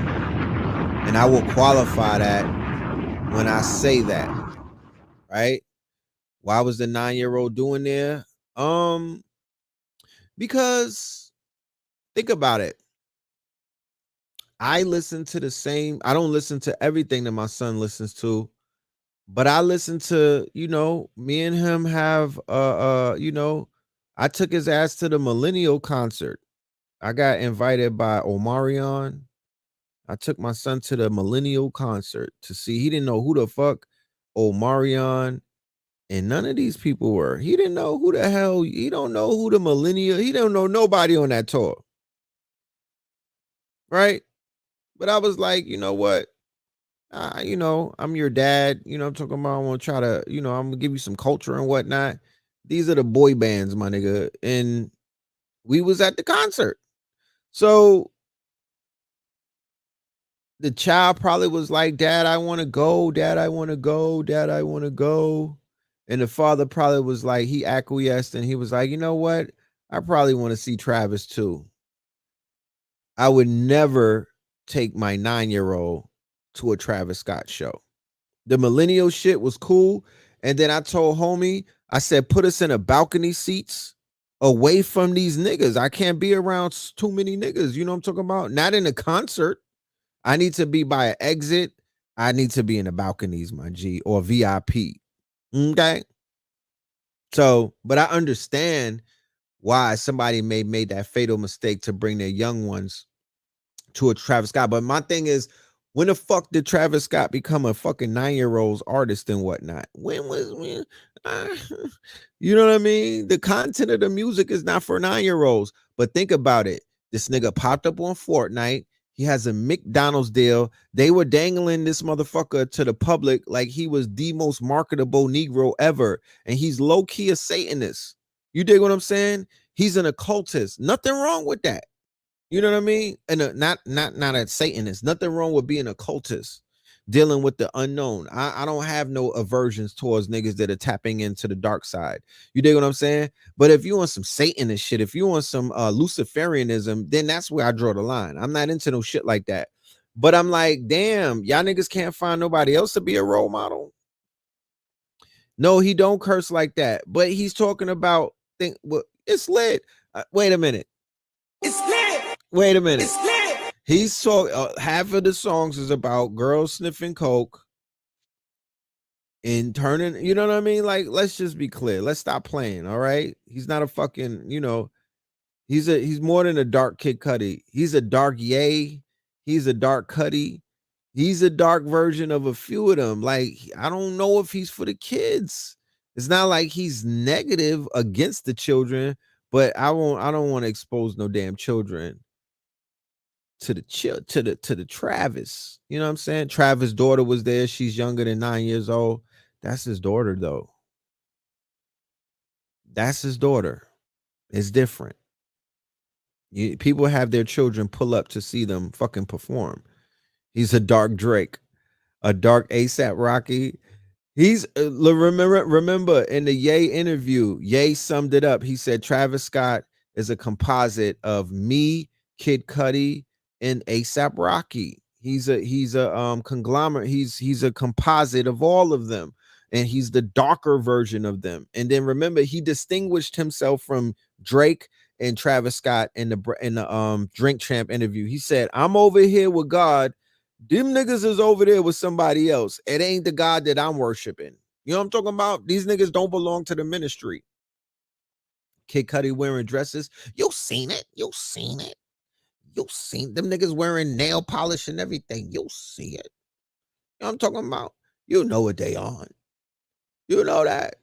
And I will qualify that when I say that. Right? Why was the 9-year-old doing there? Because think about it. I listen to I don't listen to everything that my son listens to, but I listen to, you know, me and him have you know, I took his ass to the Millennial concert. I got invited by Omarion. I took my son to the Millennial concert to see. He didn't know who the fuck Omarion and none of these people were. He didn't know who the hell. He don't know who the Millennial. He don't know nobody on that tour. Right? But I was like, you know what? You know, I'm your dad. You know, I'm talking about. I want to try to, you know, I'm gonna give you some culture and whatnot. These are the boy bands, my nigga. And we was at the concert. So the child probably was like, Dad, I want to go. Dad, I want to go. Dad, I want to go. And the father probably was like, he acquiesced and he was like, you know what? I probably want to see Travis too. I would never take my 9-year-old to a Travis Scott show. The millennial shit was cool. And then I told homie, I said, put us in a balcony seats away from these niggas. I can't be around too many niggas. You know what I'm talking about? Not in a concert. I need to be by an exit. I need to be in the balconies, my G, or VIP. Okay. So, but I understand why somebody made that fatal mistake to bring their young ones to a Travis Scott. But my thing is, When the fuck did Travis Scott become a fucking 9-year-old's artist and whatnot? When? Uh, you know what I mean? The content of the music is not for 9-year-olds. But think about it. This nigga popped up on Fortnite. He has a McDonald's deal. They were dangling this motherfucker to the public like he was the most marketable Negro ever. And he's low-key a Satanist. You dig what I'm saying? He's an occultist. Nothing wrong with that. You know what I mean? And not a Satanist. Nothing wrong with being a cultist, dealing with the unknown. I don't have no aversions towards niggas that are tapping into the dark side. You dig what I'm saying? But if you want some Satanist shit, if you want some Luciferianism, then that's where I draw the line. I'm not into no shit like that. But I'm like, damn, y'all niggas can't find nobody else to be a role model. No, he don't curse like that. But he's talking about well, it's lit. Wait a minute. It's lit. Wait a minute. He's so half of the songs is about girls sniffing coke and turning. You know what I mean? Like, let's just be clear. Let's stop playing. All right. He's not a fucking. He's more than a dark Kid Cudi. He's a dark Ye. He's a dark Cudi. He's a dark version of a few of them. Like, I don't know if he's for the kids. It's not like he's negative against the children, but I don't want to expose no damn children to the Travis. You know what I'm saying? Travis' daughter was there. She's younger than 9 years old. That's his daughter, though. That's his daughter. It's different. People have their children pull up to see them fucking perform. He's a dark Drake, a dark ASAP Rocky. He's remember in the Ye interview, Ye summed it up. He said Travis Scott is a composite of me, Kid Cudi, and ASAP Rocky. He's a conglomerate. He's a composite of all of them, and he's the darker version of them. And then remember, he distinguished himself from Drake and Travis Scott in the Drink Champ interview. He said, "I'm over here with God. Them niggas is over there with somebody else. It ain't the God that I'm worshiping." You know what I'm talking about? These niggas don't belong to the ministry. Kid Cudi wearing dresses. You seen it. You seen them niggas wearing nail polish and everything. You'll see it. You know what I'm talking about? You know what they on. You know that.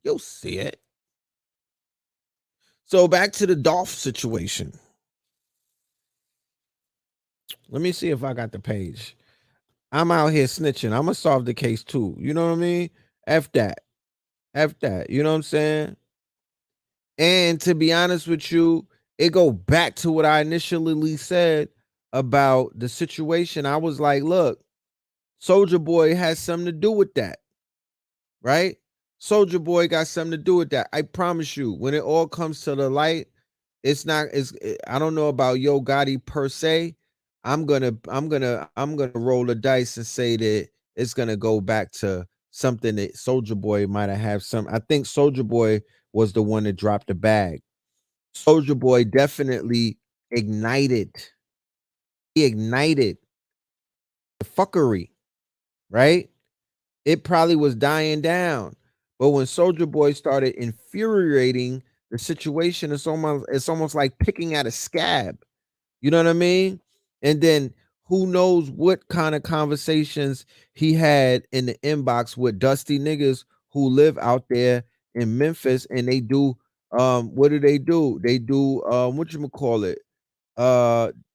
You'll see it. So back to the Dolph situation. Let me see if I got the page. I'm out here snitching. I'm gonna solve the case too. You know what I mean? F that. You know what I'm saying? And to be honest with you, it go back to what I initially said about the situation. I was like, look, Soldier Boy has something to do with that. Right? Soldier Boy got something to do with that. I promise you, when it all comes to the light, I don't know about Yo Gotti per se. I'm gonna roll the dice and say that it's gonna go back to something that Soldier Boy might have some. I think Soldier Boy was the one that dropped the bag. Soldier Boy definitely ignited. He ignited the fuckery, right? It probably was dying down. But when Soldier Boy started infuriating the situation, it's almost like picking at a scab. You know what I mean? And then who knows what kind of conversations he had in the inbox with dusty niggas who live out there in Memphis, and they do what do? They do what you call it?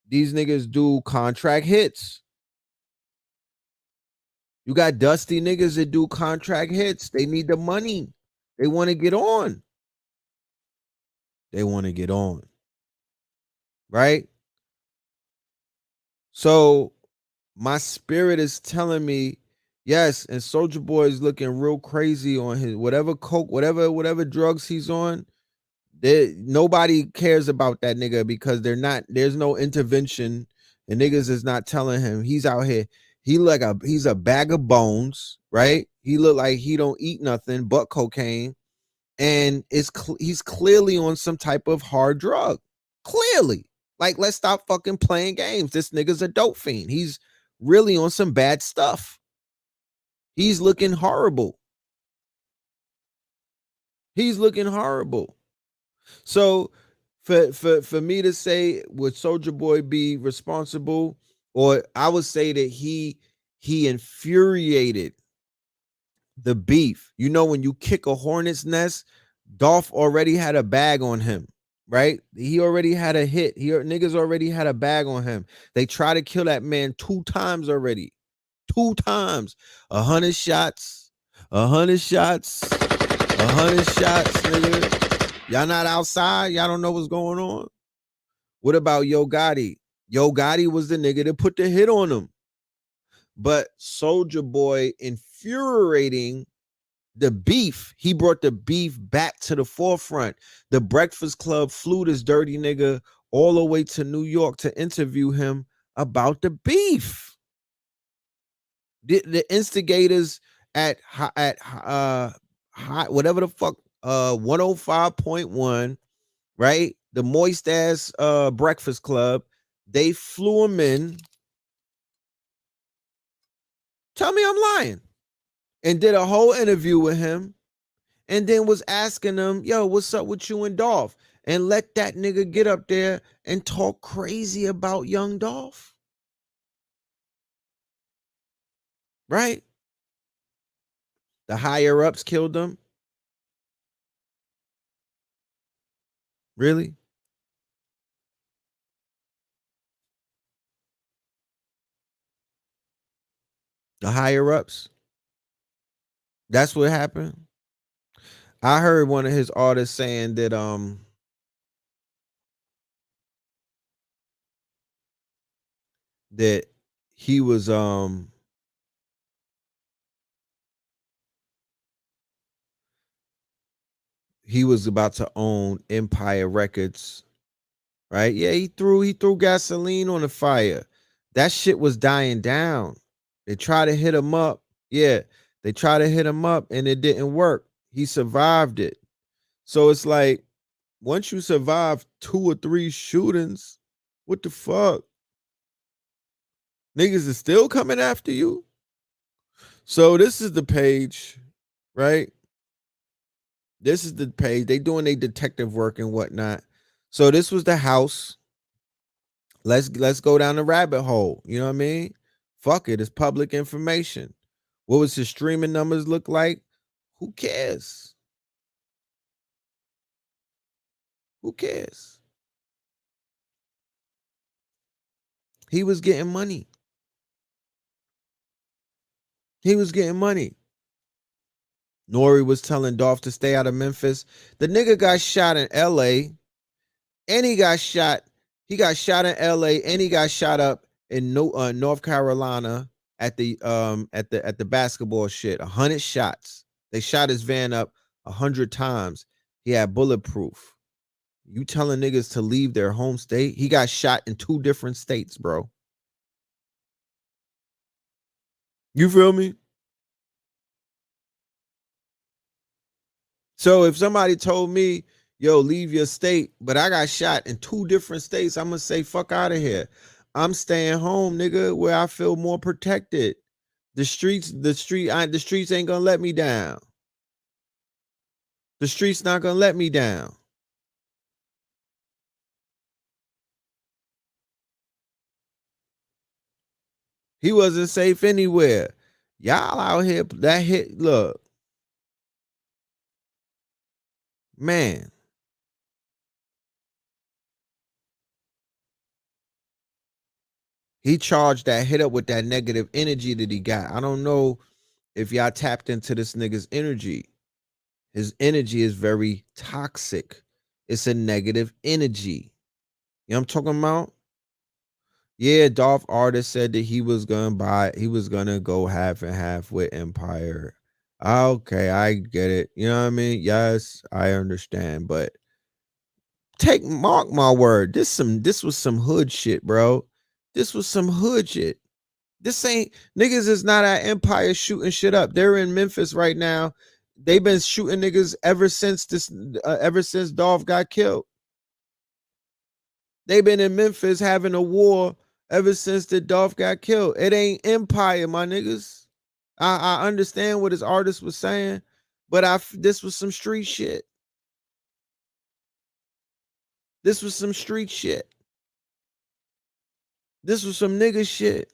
These niggas do contract hits. You got dusty niggas that do contract hits. They need the money. They want to get on. Right? So my spirit is telling me, yes, and Soldier Boy is looking real crazy on his whatever coke, whatever drugs he's on. Nobody cares about that nigga because there's no intervention. The niggas is not telling him. He's out here. He's a bag of bones, right? He look like he don't eat nothing but cocaine, and he's clearly on some type of hard drug. Clearly, like, let's stop fucking playing games. This nigga's a dope fiend. He's really on some bad stuff. He's looking horrible. So for me to say, would Soldier Boy be responsible or I would say that he infuriated the beef. You know, when you kick a hornet's nest, Dolph already had a bag on him, right? He already had a hit. Niggas already had a bag on him. They tried to kill that man 2 times already. 2 times. 100 shots. 100 shots. 100 shots, nigga. Y'all not outside? Y'all don't know what's going on? What about Yo Gotti? Yo Gotti was the nigga that put the hit on him. But Soulja Boy infuriating the beef. He brought the beef back to the forefront. The Breakfast Club flew this dirty nigga all the way to New York to interview him about the beef. The instigators at whatever the fuck 105.1, right? The moist ass Breakfast Club, they flew him in. Tell me I'm lying. And did a whole interview with him, and then was asking him, yo, what's up with you and Dolph? And let that nigga get up there and talk crazy about young Dolph. Right? The higher ups killed him. Really? The higher ups. That's what happened. I heard one of his artists saying that that he was about to own Empire Records, right? Yeah, he threw gasoline on the fire. That shit was dying down. They tried to hit him up. Yeah, they tried to hit him up and it didn't work. He survived it. So it's like, once you survive 2 or 3 shootings, what the fuck? Niggas is still coming after you? So this is the page, right? This is the page. They doing their detective work and whatnot. So this was the house. Let's go down the rabbit hole. You know what I mean? Fuck it. It's public information. What was his streaming numbers look like? Who cares? Who cares? He was getting money. He was getting money. Nori was telling Dolph to stay out of Memphis. The nigga got shot in LA, and he got shot. He got shot in LA, and he got shot up in North Carolina at the basketball shit. 100 shots. They shot his van up 100 times. He had bulletproof. You telling niggas to leave their home state? He got shot in 2 different states, bro. You feel me? So if somebody told me, yo, leave your state, but I got shot in 2 different states, I'm gonna say, fuck out of here. I'm staying home, nigga, where I feel more protected. The streets ain't gonna let me down. The streets not gonna let me down. He wasn't safe anywhere. Y'all out here, that hit, look. Man. He charged that hit up with that negative energy that he got. I don't know if y'all tapped into this nigga's energy. His energy is very toxic. It's a negative energy. You know what I'm talking about? Yeah, Dolph Artist said that he was gonna go half and half with Empire. Okay, I get it. You know what I mean? Yes, I understand, but mark my word. This was some hood shit, bro. This was some hood shit. This ain't niggas is not at Empire shooting shit up. They're in Memphis right now. They've been shooting niggas ever since Dolph got killed. They've been in Memphis having a war ever since the Dolph got killed. It ain't Empire, my niggas. I understand what his artist was saying, but this was some street shit. This was some street shit. This was some nigga shit.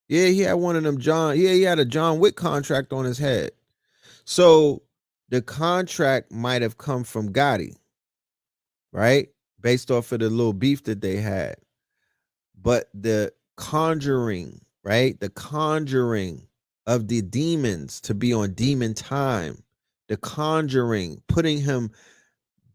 Yeah, he had one of them he had a John Wick contract on his head. So the contract might have come from Gotti, right? Based off of the little beef that they had. But the conjuring, right? The conjuring of the demons to be on demon time, the conjuring, putting him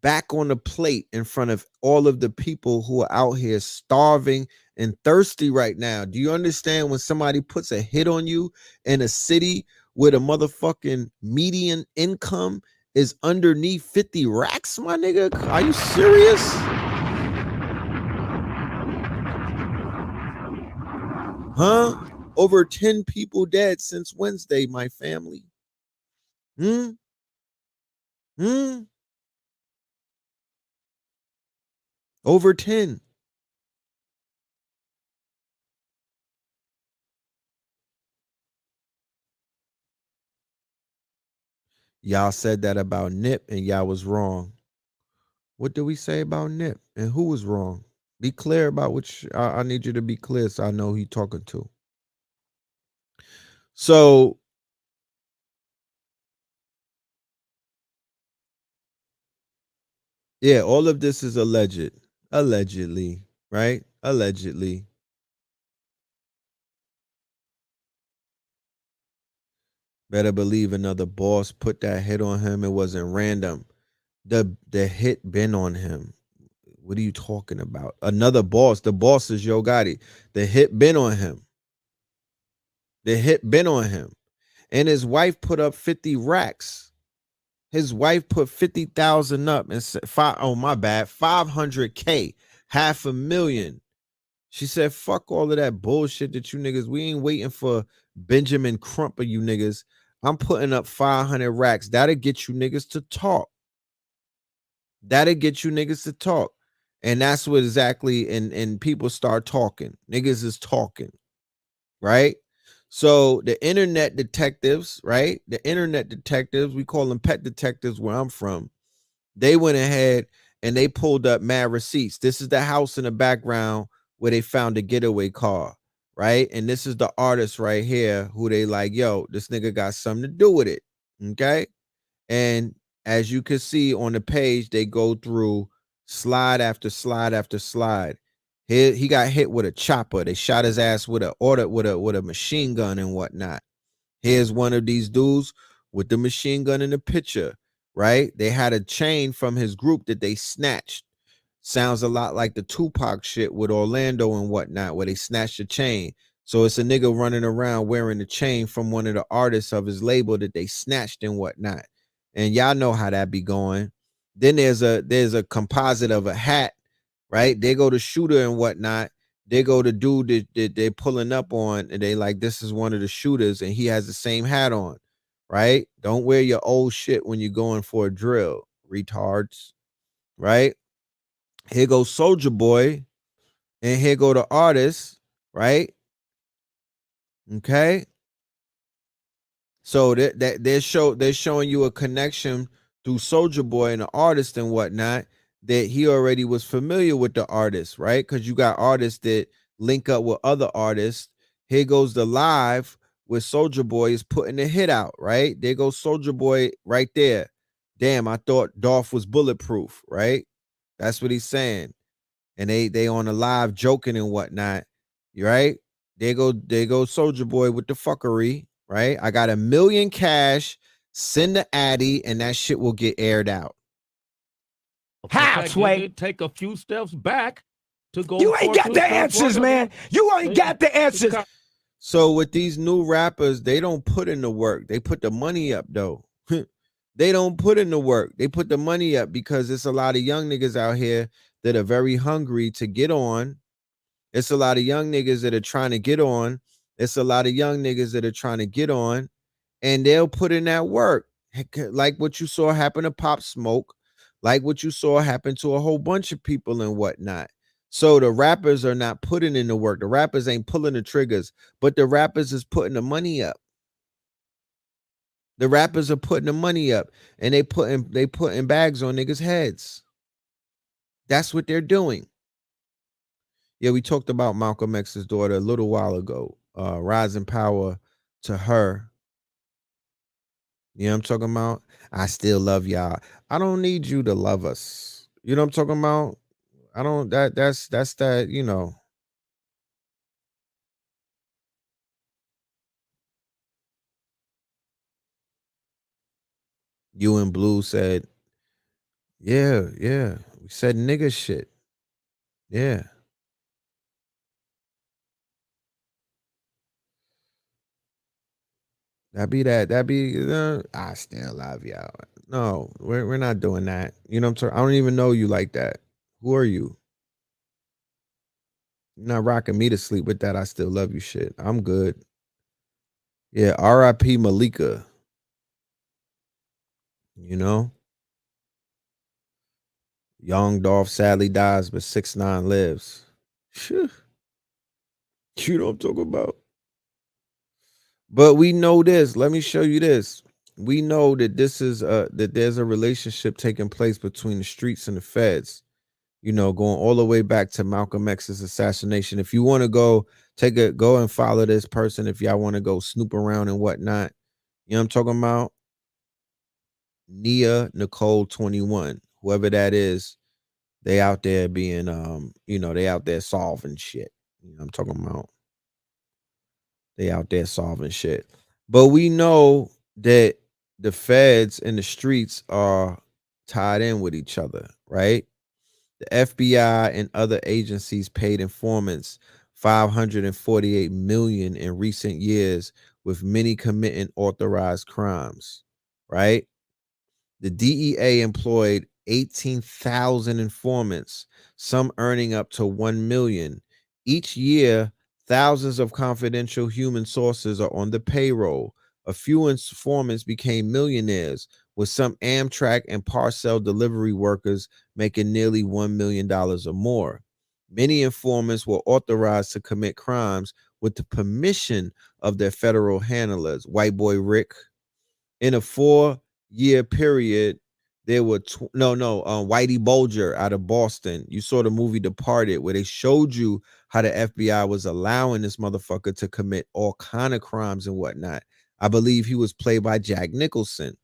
back on the plate in front of all of the people who are out here starving and thirsty right now. Do you understand when somebody puts a hit on you in a city where the motherfucking median income is underneath 50 racks, my nigga? Are you serious? Huh? Over 10 people dead since Wednesday, my family. Over 10. Y'all said that about Nip and y'all was wrong. What did we say about Nip and who was wrong? Be clear about what I need you to be clear so I know who you talking to. So yeah, all of this is allegedly, right? Allegedly. Better believe another boss put that hit on him. It wasn't random. The hit been on him. What are you talking about? Another boss. The boss is Yo Gotti. The hit been on him. The hit been on him. And his wife put up 50 racks. His wife put 50,000 up and said, oh my bad, 500K, $500,000. She said, fuck all of that bullshit that you niggas, we ain't waiting for Benjamin Crump of you niggas. I'm putting up 500 racks. That'll get you niggas to talk. That'll get you niggas to talk. And that's what exactly, and people start talking. Niggas is talking, right? So the internet detectives, right? The internet detectives, we call them pet detectives where I'm from. They went ahead and they pulled up mad receipts. This is the house in the background where they found a getaway car, right? And this is the artist right here who they like, yo, this nigga got something to do with it, okay? And as you can see on the page, they go through slide after slide after slide. He got hit with a chopper. They shot his ass with a machine gun and whatnot. Here's one of these dudes with the machine gun in the picture, right? They had a chain from his group that they snatched. Sounds a lot like the Tupac shit with Orlando and whatnot, where they snatched a chain. So it's a nigga running around wearing the chain from one of the artists of his label that they snatched and whatnot. And y'all know how that be going. Then there's a composite of a hat, right? They go to shooter and whatnot. They go to dude that they're pulling up on, and they like, this is one of the shooters, and he has the same hat on, right? Don't wear your old shit when you're going for a drill, retards, right? Here goes Soldier Boy, and here go the artist, right? Okay. So they're showing you a connection through Soldier Boy and the artist and whatnot, that he already was familiar with the artist, right? Because you got artists that link up with other artists. Here goes the live where Soldier Boy is putting the hit out, right? There goes Soldier Boy right there. Damn, I thought Dolph was bulletproof, right? That's what he's saying. And they on the live joking and whatnot, right? They go Soldier Boy with the fuckery, right? I got $1 million cash, send the Addy, and that shit will get aired out. How, Sway? Take a few steps back to go. You ain't got the answers, man. You ain't got the answers. So with these new rappers, they don't put in the work. They put the money up, though. They don't put in the work. They put the money up because it's a lot of young niggas out here that are very hungry to get on. It's a lot of young niggas that are trying to get on. It's a lot of young niggas that are trying to get on, and they'll put in that work. Like what you saw happen to Pop Smoke, like what you saw happen to a whole bunch of people and whatnot. So the rappers are not putting in the work. The rappers ain't pulling the triggers, but the rappers is putting the money up. The rappers are putting the money up and they putting bags on niggas' heads. That's what they're doing. Yeah, we talked about Malcolm X's daughter a little while ago. Rising power to her. You know what I'm talking about? I still love y'all. I don't need you to love us. You know what I'm talking about? I don't that's that, you know. You and Blue said, yeah, we said nigga shit. Yeah. That be I still love y'all. No, we're not doing that. You know what I'm saying? I don't even know you like that. Who are you? You're not rocking me to sleep with that I still love you shit. I'm good. Yeah, R.I.P. Malika. You know? Young Dolph sadly dies, but 6ix9ine lives. Phew. You know what I'm talking about? But we know this. Let me show you this. We know that this is that there's a relationship taking place between the streets and the feds. You know, going all the way back to Malcolm X's assassination. If you want to go and follow this person, if y'all want to go snoop around and whatnot, you know what I'm talking about? Nia Nicole 21, whoever that is, they out there being you know, they out there solving shit. You know what I'm talking about? They out there solving shit. But we know that the feds and the streets are tied in with each other, right? The FBI and other agencies paid informants $548 million in recent years, with many committing authorized crimes, right? The DEA employed 18,000 informants, some earning up to 1 million. Each year, thousands of confidential human sources are on the payroll. A few informants became millionaires, with some Amtrak and parcel delivery workers making nearly $1 million or more. Many informants were authorized to commit crimes with the permission of their federal handlers. White Boy Rick. In a 4-year period, there were Whitey Bulger out of Boston. You saw the movie Departed, where they showed you how the FBI was allowing this motherfucker to commit all kind of crimes and whatnot. I believe he was played by Jack Nicholson.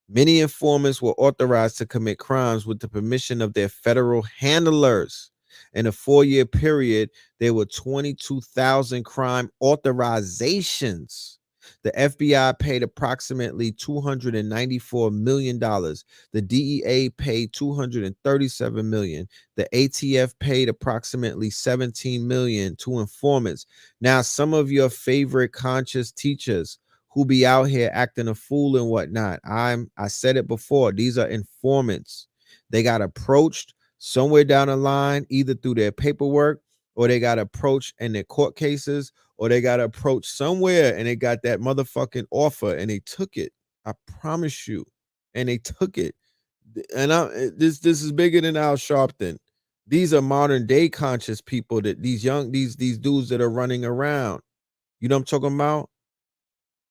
Many informants were authorized to commit crimes with the permission of their federal handlers. In a 4-year period, there were 22,000 crime authorizations. The FBI paid approximately $294 million. The DEA paid $237 million. The ATF paid approximately $17 million to informants. Now, some of your favorite conscious teachers who be out here acting a fool and whatnot, I said it before, these are informants. They got approached somewhere down the line, either through their paperwork, or they got approached in their court cases, or they got approached somewhere and they got that motherfucking offer and they took it. I promise you. And they took it. And this is bigger than Al Sharpton. These are modern day conscious people, that these dudes that are running around. You know what I'm talking about?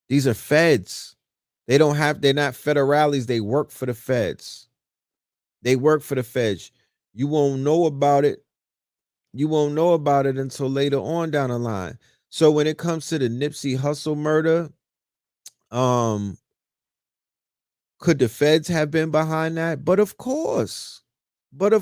These are feds. They're not federales. They work for the feds. They work for the feds. You won't know about it. You won't know about it until later on down the line. So when it comes to the Nipsey Hussle murder, could the feds have been behind that? But of course. Could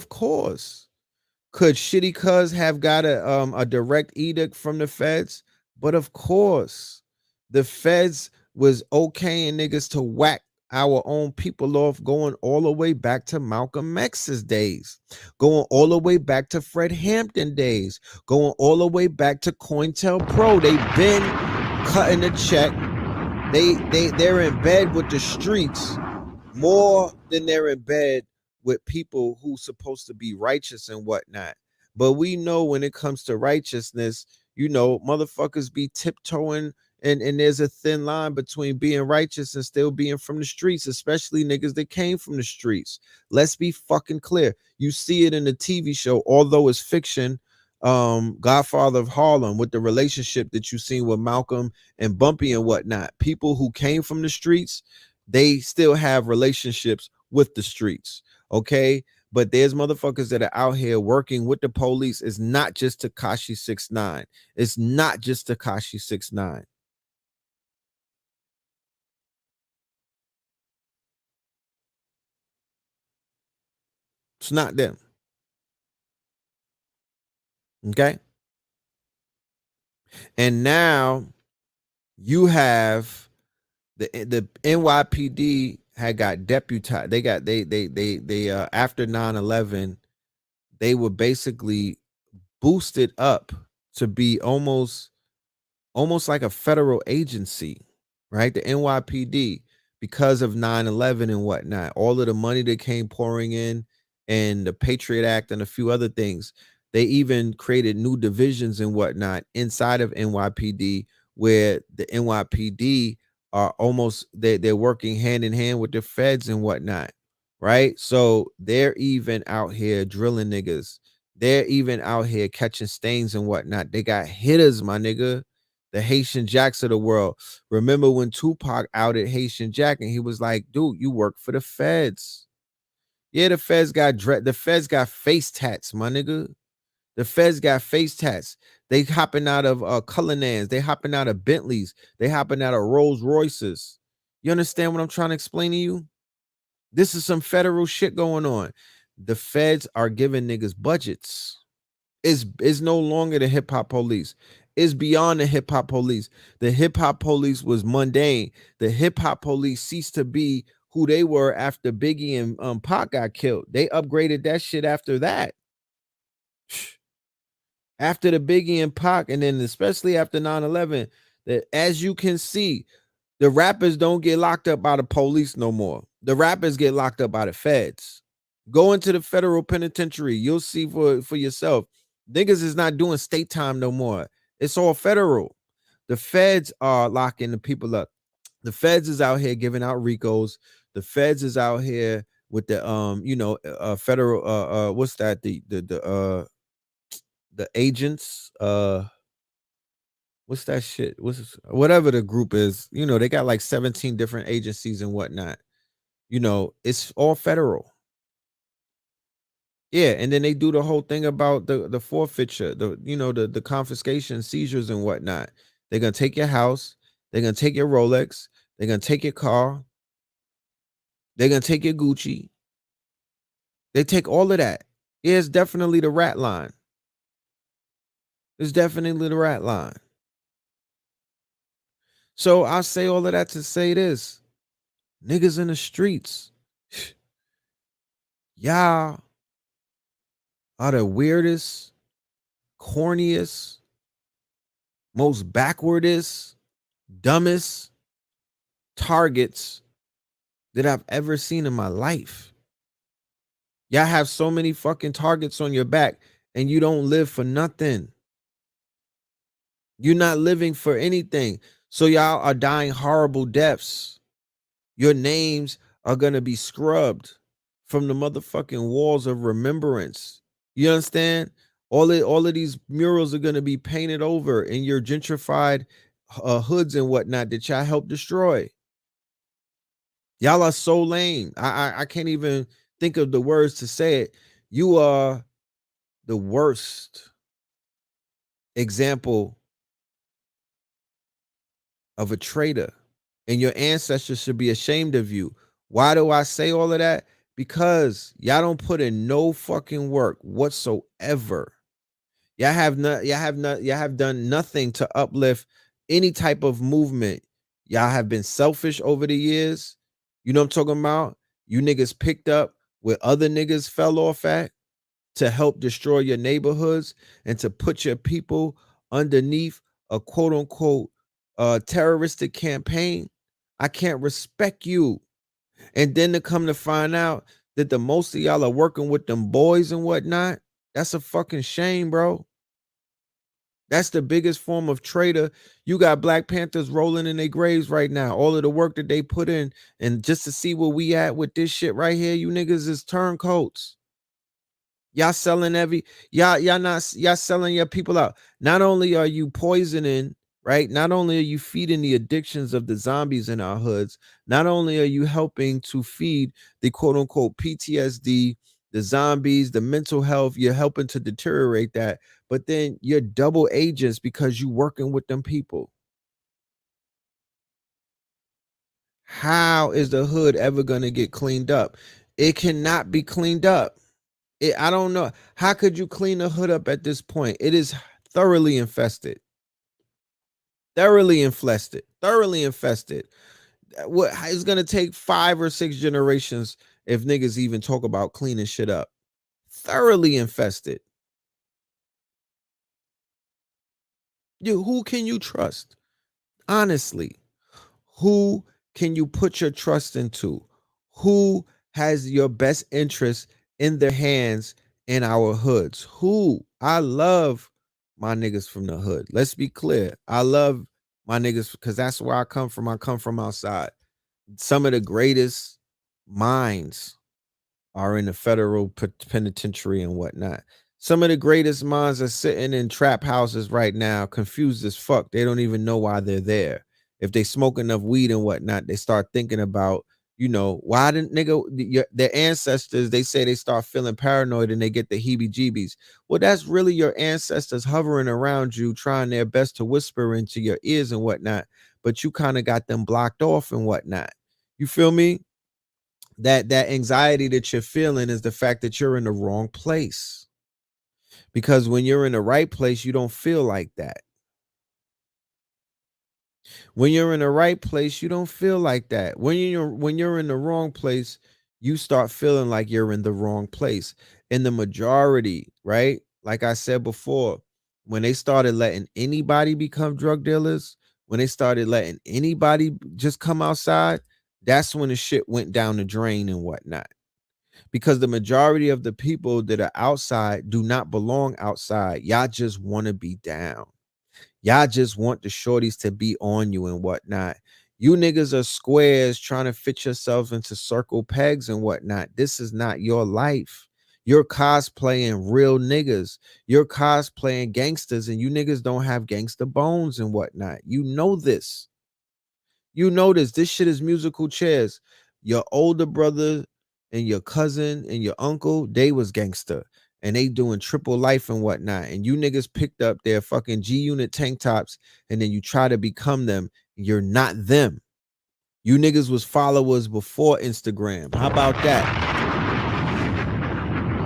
Shitty Cuz have got a direct edict from the feds? But of course. The feds was okaying niggas to whack our own people off, going all the way back to Malcolm X's days, going all the way back to Fred Hampton days, going all the way back to COINTELPRO. They've been cutting the check. They're in bed with the streets more than they're in bed with people who's supposed to be righteous and whatnot. But we know when it comes to righteousness, you know, motherfuckers be tiptoeing, and there's a thin line between being righteous and still being from the streets, especially niggas that came from the streets. Let's be fucking clear. You see it in the TV show, although it's fiction. Godfather of Harlem, with the relationship that you seen with Malcolm and Bumpy and whatnot. People who came from the streets, they still have relationships with the streets. Okay. But there's motherfuckers that are out here working with the police. It's not just Tekashi 6ix9ine. It's not just Tekashi 6ix9ine. It's not them. Okay. And now you have the NYPD had got deputized. They got they after 9/11, they were basically boosted up to be almost like a federal agency, right? The NYPD, because of 9/11 and whatnot, all of the money that came pouring in and the Patriot Act and a few other things. They even created new divisions and whatnot inside of NYPD, where the NYPD are almost they're working hand in hand with the feds and whatnot, right? So they're even out here drilling niggas. They're even out here catching stains and whatnot. They got hitters, my nigga. The Haitian Jacks of the world. Remember when Tupac outed Haitian Jack and he was like, dude, you work for the feds. Yeah, the feds got face tats, my nigga. The feds got face tats. They hopping out of Cullinans. They hopping out of Bentleys. They hopping out of Rolls Royces. You understand what I'm trying to explain to you? This is some federal shit going on. The feds are giving niggas budgets. It's no longer the hip hop police. It's beyond the hip hop police. The hip hop police was mundane. The hip hop police ceased to be who they were after Biggie and Pac got killed. They upgraded that shit after that. After the Biggie and Pac, and then especially after 9/11, that as you can see, the rappers don't get locked up by the police no more. The rappers get locked up by the feds. Go into the federal penitentiary. You'll see for yourself. Niggas is not doing state time no more. It's all federal. The feds are locking the people up. The feds is out here giving out RICOs. The feds is out here with the federal what's that? The agents, what's that shit? Whatever the group is, they got like 17 different agencies and whatnot. It's all federal. Yeah, and then they do the whole thing about the forfeiture, the confiscation, seizures and whatnot. They're gonna take your house, they're gonna take your Rolex, they're gonna take your car, they're gonna take your Gucci. They take all of that. Yeah, it's definitely the rat line. It's definitely the rat line. So I say all of that to say this. Niggas in the streets. Y'all are the weirdest, corniest, most backwardest, dumbest targets that I've ever seen in my life. Y'all have so many fucking targets on your back and you don't live for nothing. You're not living for anything. So y'all are dying horrible deaths. Your names are going to be scrubbed from the motherfucking walls of remembrance. You understand? All of these murals are going to be painted over in your gentrified hoods and whatnot that y'all helped destroy. Y'all are so lame. I can't even think of the words to say it. You are the worst example of a traitor, and your ancestors should be ashamed of you. Why do I say all of that? Because y'all don't put in no fucking work whatsoever. Y'all have done nothing to uplift any type of movement. Y'all have been selfish over the years. You know what I'm talking about? You niggas picked up where other niggas fell off at to help destroy your neighborhoods and to put your people underneath a quote unquote terroristic campaign. I can't respect you. And then to come to find out that the most of y'all are working with them boys and whatnot, that's a fucking shame, bro. That's the biggest form of traitor. You got Black Panthers rolling in their graves right now. All of the work that they put in, and just to see where we at with this shit right here, you niggas is turncoats. Y'all selling y'all selling your people out. Not only are you poisoning, right? Not only are you feeding the addictions of the zombies in our hoods, not only are you helping to feed the quote unquote PTSD, the zombies, the mental health, you're helping to deteriorate that, but then you're double agents because you working with them people. How is the hood ever going to get cleaned up? It cannot be cleaned up. I don't know. How could you clean the hood up at this point? It is thoroughly infested. Thoroughly infested. Thoroughly infested. What it's gonna take 5 or 6 generations if niggas even talk about cleaning shit up. Thoroughly infested. Who can you trust? Honestly, who can you put your trust into? Who has your best interest in their hands in our hoods? Who? I love my niggas from the hood. Let's be clear. I love my niggas because that's where I come from. I come from outside. Some of the greatest minds are in the federal penitentiary and whatnot. Some of the greatest minds are sitting in trap houses right now, confused as fuck. They don't even know why they're there. If they smoke enough weed and whatnot, they start thinking about, why didn't their ancestors, they say they start feeling paranoid and they get the heebie-jeebies. Well, that's really your ancestors hovering around you, trying their best to whisper into your ears and whatnot, but you kind of got them blocked off and whatnot. You feel me? That anxiety that you're feeling is the fact that you're in the wrong place. Because when you're in the right place, you don't feel like that. When you're in the right place, you don't feel like that. When you're in the wrong place, you start feeling like you're in the wrong place. In the majority, right? Like I said before, when they started letting anybody become drug dealers, when they started letting anybody just come outside, that's when the shit went down the drain and whatnot. Because the majority of the people that are outside do not belong outside. Y'all just want to be down. Y'all just want the shorties to be on you and whatnot. You niggas are squares trying to fit yourselves into circle pegs and whatnot. This is not your life. You're cosplaying real niggas. You're cosplaying gangsters, and you niggas don't have gangster bones and whatnot. You know this. You know this. This shit is musical chairs. Your older brother and your cousin and your uncle, they was gangster. And they doing triple life and whatnot. And you niggas picked up their fucking G-Unit tank tops and then you try to become them. You're not them. You niggas was followers before Instagram. How about that?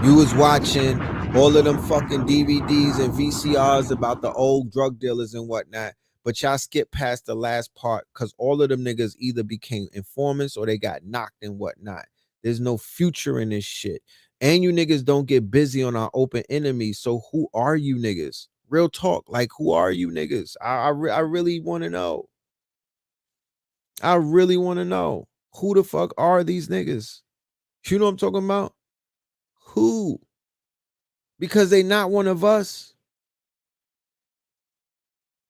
You was watching all of them fucking DVDs and VCRs about the old drug dealers and whatnot. But y'all skip past the last part because all of them niggas either became informants or they got knocked and whatnot. There's no future in this shit. And you niggas don't get busy on our open enemies. So who are you niggas? Real talk. Like, who are you niggas? I really want to know. I really want to know. Who the fuck are these niggas? You know what I'm talking about? Who? Because they not one of us.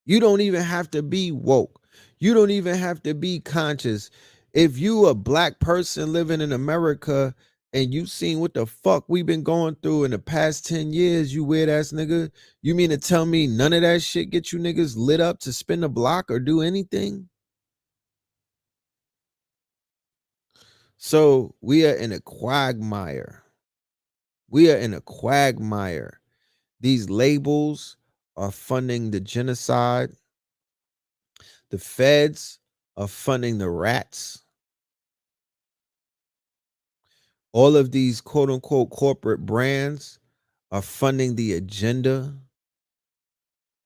You don't even have to be woke. You don't even have to be conscious. If you a black person living in America and you seen what the fuck we've been going through in the past 10 years, you weird ass nigga, you mean to tell me none of that shit get you niggas lit up to spin the block or do anything? So we are in a quagmire. We are in a quagmire. These labels are funding the genocide. The feds are funding the rats. All of these quote unquote corporate brands are funding the agenda.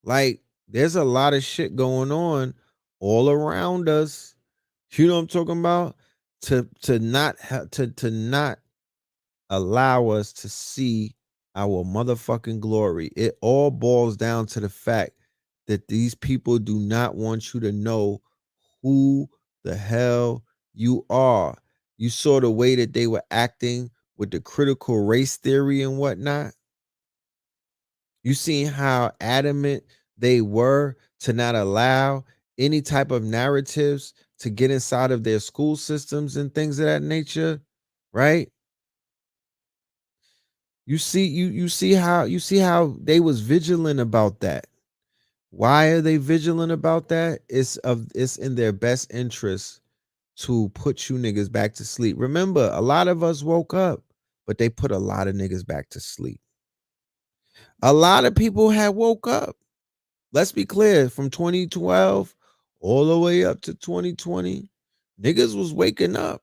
Like, there's a lot of shit going on all around us. You know what I'm talking about? To not allow us to see our motherfucking glory. It all boils down to the fact that these people do not want you to know who the hell you are. You saw the way that they were acting with the critical race theory and whatnot. You seen how adamant they were to not allow any type of narratives to get inside of their school systems and things of that nature, right? You see how they was vigilant about that. Why are they vigilant about that? It's in their best interest to put you niggas back to sleep. Remember, a lot of us woke up, but they put a lot of niggas back to sleep. A lot of people had woke up. Let's be clear, from 2012 all the way up to 2020, niggas was waking up.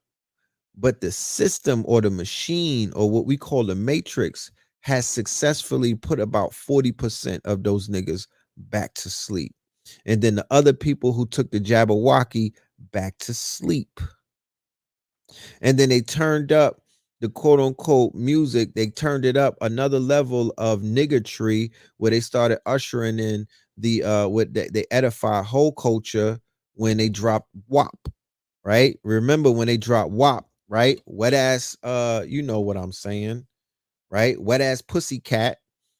But the system or the machine or what we call the matrix has successfully put about 40% of those niggas back to sleep. And then the other people who took the Jabberwocky back to sleep. And then they turned up the quote unquote music. They turned it up another level of niggatry where they started ushering in the what they edify whole culture when they dropped WAP, right? Remember when they dropped WAP, right? Wet ass, you know what I'm saying, right? Wet ass pussycat.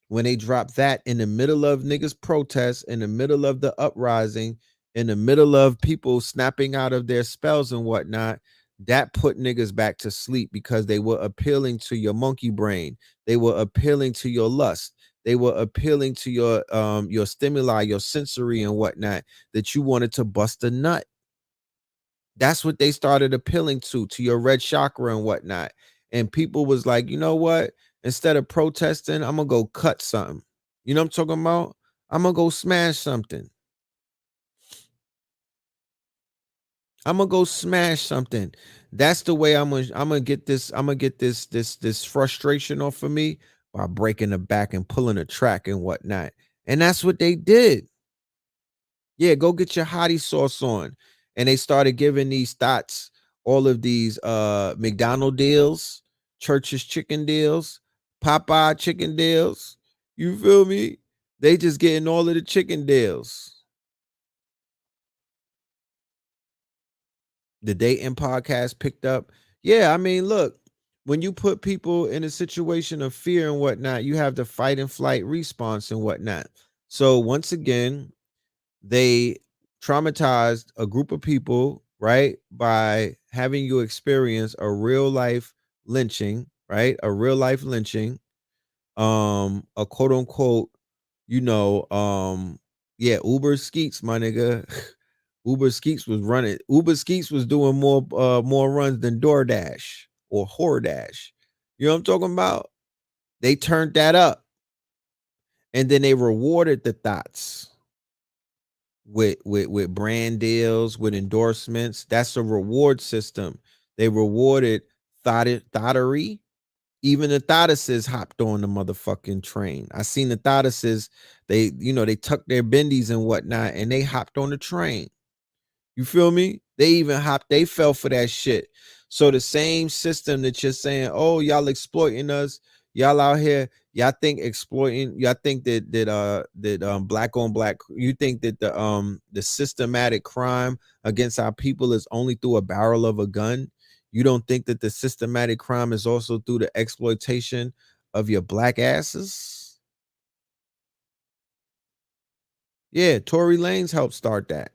When they dropped that in the middle of niggas protests, in the middle of the uprising, in the middle of people snapping out of their spells and whatnot, that put niggas back to sleep because they were appealing to your monkey brain. They were appealing to your lust. They were appealing to your stimuli, your sensory and whatnot, that you wanted to bust a nut. That's what they started appealing to your red chakra and whatnot. And people was like, you know what? Instead of protesting, I'm gonna go cut something. You know what I'm talking about? I'm gonna go smash something. I'm gonna go smash something. That's the way I'm gonna get this. I'm gonna get this frustration off of me by breaking the back and pulling a track and whatnot. And that's what they did. Yeah, go get your hottie sauce on. And they started giving these thoughts all of these McDonald deals, Church's chicken deals, Popeye chicken deals. You feel me? They just getting all of the chicken deals. The dating podcast picked up. Yeah, I mean, look, when you put people in a situation of fear and whatnot, you have the fight and flight response and whatnot. So once again, they traumatized a group of people, right, by having you experience a real life lynching, right? A real life lynching, a quote unquote, yeah, Uber Skeets, my nigga. Uber Skeets was running. Uber Skeets was doing more runs than DoorDash or HorDash. You know what I'm talking about? They turned that up, and then they rewarded the thoughts with brand deals, with endorsements. That's a reward system. They rewarded thottery. Even the thottises hopped on the motherfucking train. I seen the thottises, they tucked their bendies and whatnot, and they hopped on the train. You feel me? They fell for that shit. So the same system that you're saying, oh, y'all exploiting us, y'all out here, y'all think exploiting, y'all think that black on black, you think that the systematic crime against our people is only through a barrel of a gun. You don't think that the systematic crime is also through the exploitation of your black asses? Yeah, Tory Lanez helped start that.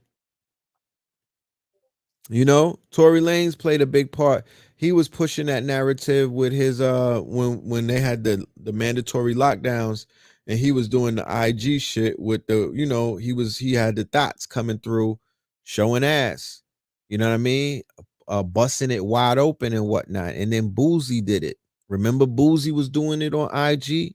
You know, Tory Lanez played a big part. He was pushing that narrative with his when they had the mandatory lockdowns, and he was doing the IG shit with the, he had the thoughts coming through, showing ass. You know what I mean? Busting it wide open and whatnot. And then Boozy did it. Remember Boozy was doing it on IG,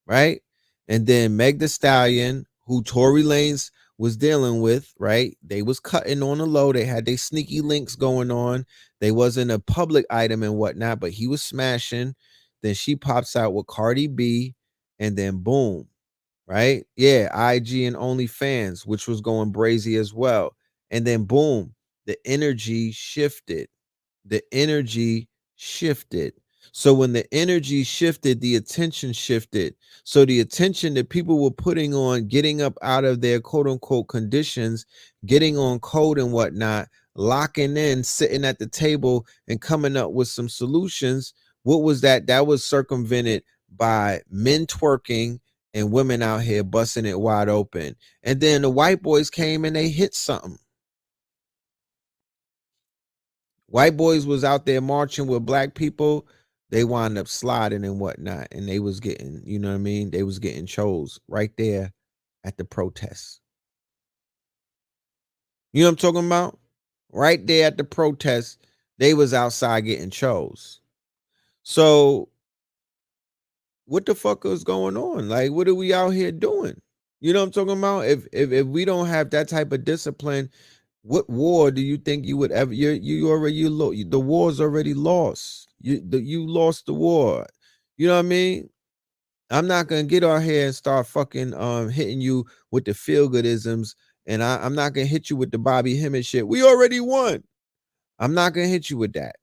right? And then Meg the Stallion, who Tory Lanez was dealing with, right? They was cutting on the low. They had their sneaky links going on. They wasn't a public item and whatnot, but he was smashing. Then she pops out with Cardi B, and then boom, right? Yeah, IG and OnlyFans, which was going brazy as well. And then boom, the energy shifted. The energy shifted. So when the energy shifted, the attention shifted. So the attention that people were putting on getting up out of their quote unquote conditions, getting on code and whatnot, locking in, sitting at the table and coming up with some solutions. What was that? That was circumvented by men twerking and women out here busting it wide open. And then the white boys came and they hit something. White boys was out there marching with black people. they wound up sliding and whatnot, and they was getting, you know what I mean? They was getting chose right there at the protest. You know what I'm talking about? Right there at the protest, they was outside getting chose. So what the fuck is going on? Like, what are we out here doing? You know what I'm talking about? If we don't have that type of discipline, what war do you think you would ever? The war's already lost. You lost the war. You know what I mean? I'm not gonna get out here and start fucking hitting you with the feel goodisms, and I'm not gonna hit you with the Bobby Hemmett shit. We already won. I'm not gonna hit you with that.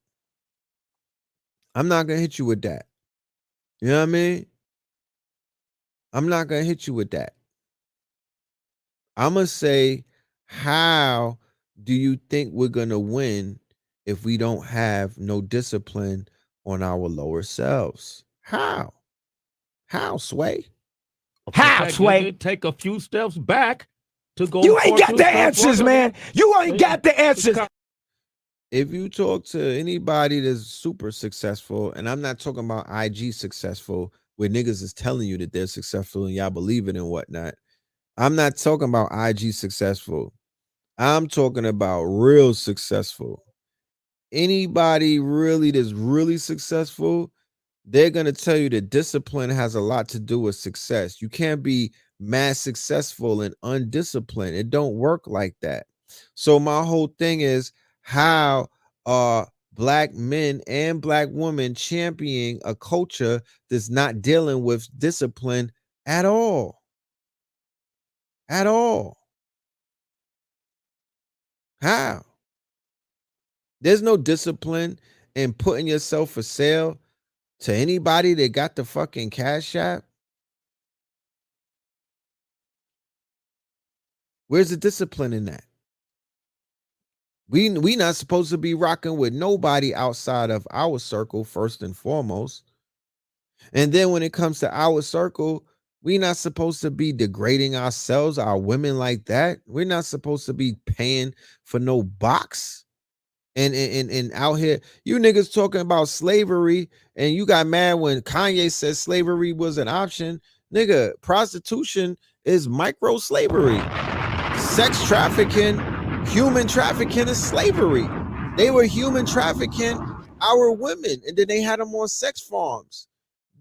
I'm not gonna hit you with that. You know what I mean? I'm not gonna hit you with that. I'm gonna say, how do you think we're gonna win if we don't have no discipline on our lower selves? How? How, Sway? How, Sway? Take a few steps back to go. You ain't got the answers, man. You ain't got the answers. If you talk to anybody that's super successful, and I'm not talking about IG successful, where niggas is telling you that they're successful and y'all believe it and whatnot. I'm not talking about IG successful. I'm talking about real successful. Anybody really that's really successful, they're going to tell you that discipline has a lot to do with success. You can't be mass successful and undisciplined. It don't work like that. So my whole thing is, how are black men and black women championing a culture that's not dealing with discipline at all? At all. How? There's no discipline in putting yourself for sale to anybody that got the fucking Cash App. Where's the discipline in that? We not supposed to be rocking with nobody outside of our circle, first and foremost. And then when it comes to our circle, we not supposed to be degrading ourselves, our women like that. We're not supposed to be paying for no box. And out here, you niggas talking about slavery, and you got mad when Kanye said slavery was an option. Nigga, prostitution is micro slavery. Sex trafficking, human trafficking is slavery. They were human trafficking our women, and then they had them on sex farms.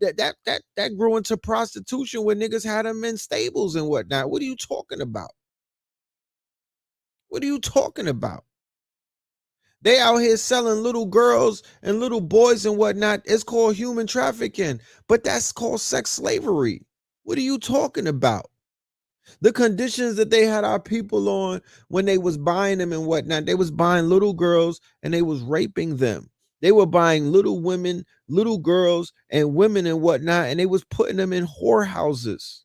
That grew into prostitution when niggas had them in stables and whatnot. What are you talking about? What are you talking about? They out here selling little girls and little boys and whatnot. It's called human trafficking, but that's called sex slavery. What are you talking about? The conditions that they had our people on when they was buying them and whatnot, they was buying little girls and they was raping them. They were buying little women, little girls and women and whatnot, and they was putting them in whorehouses.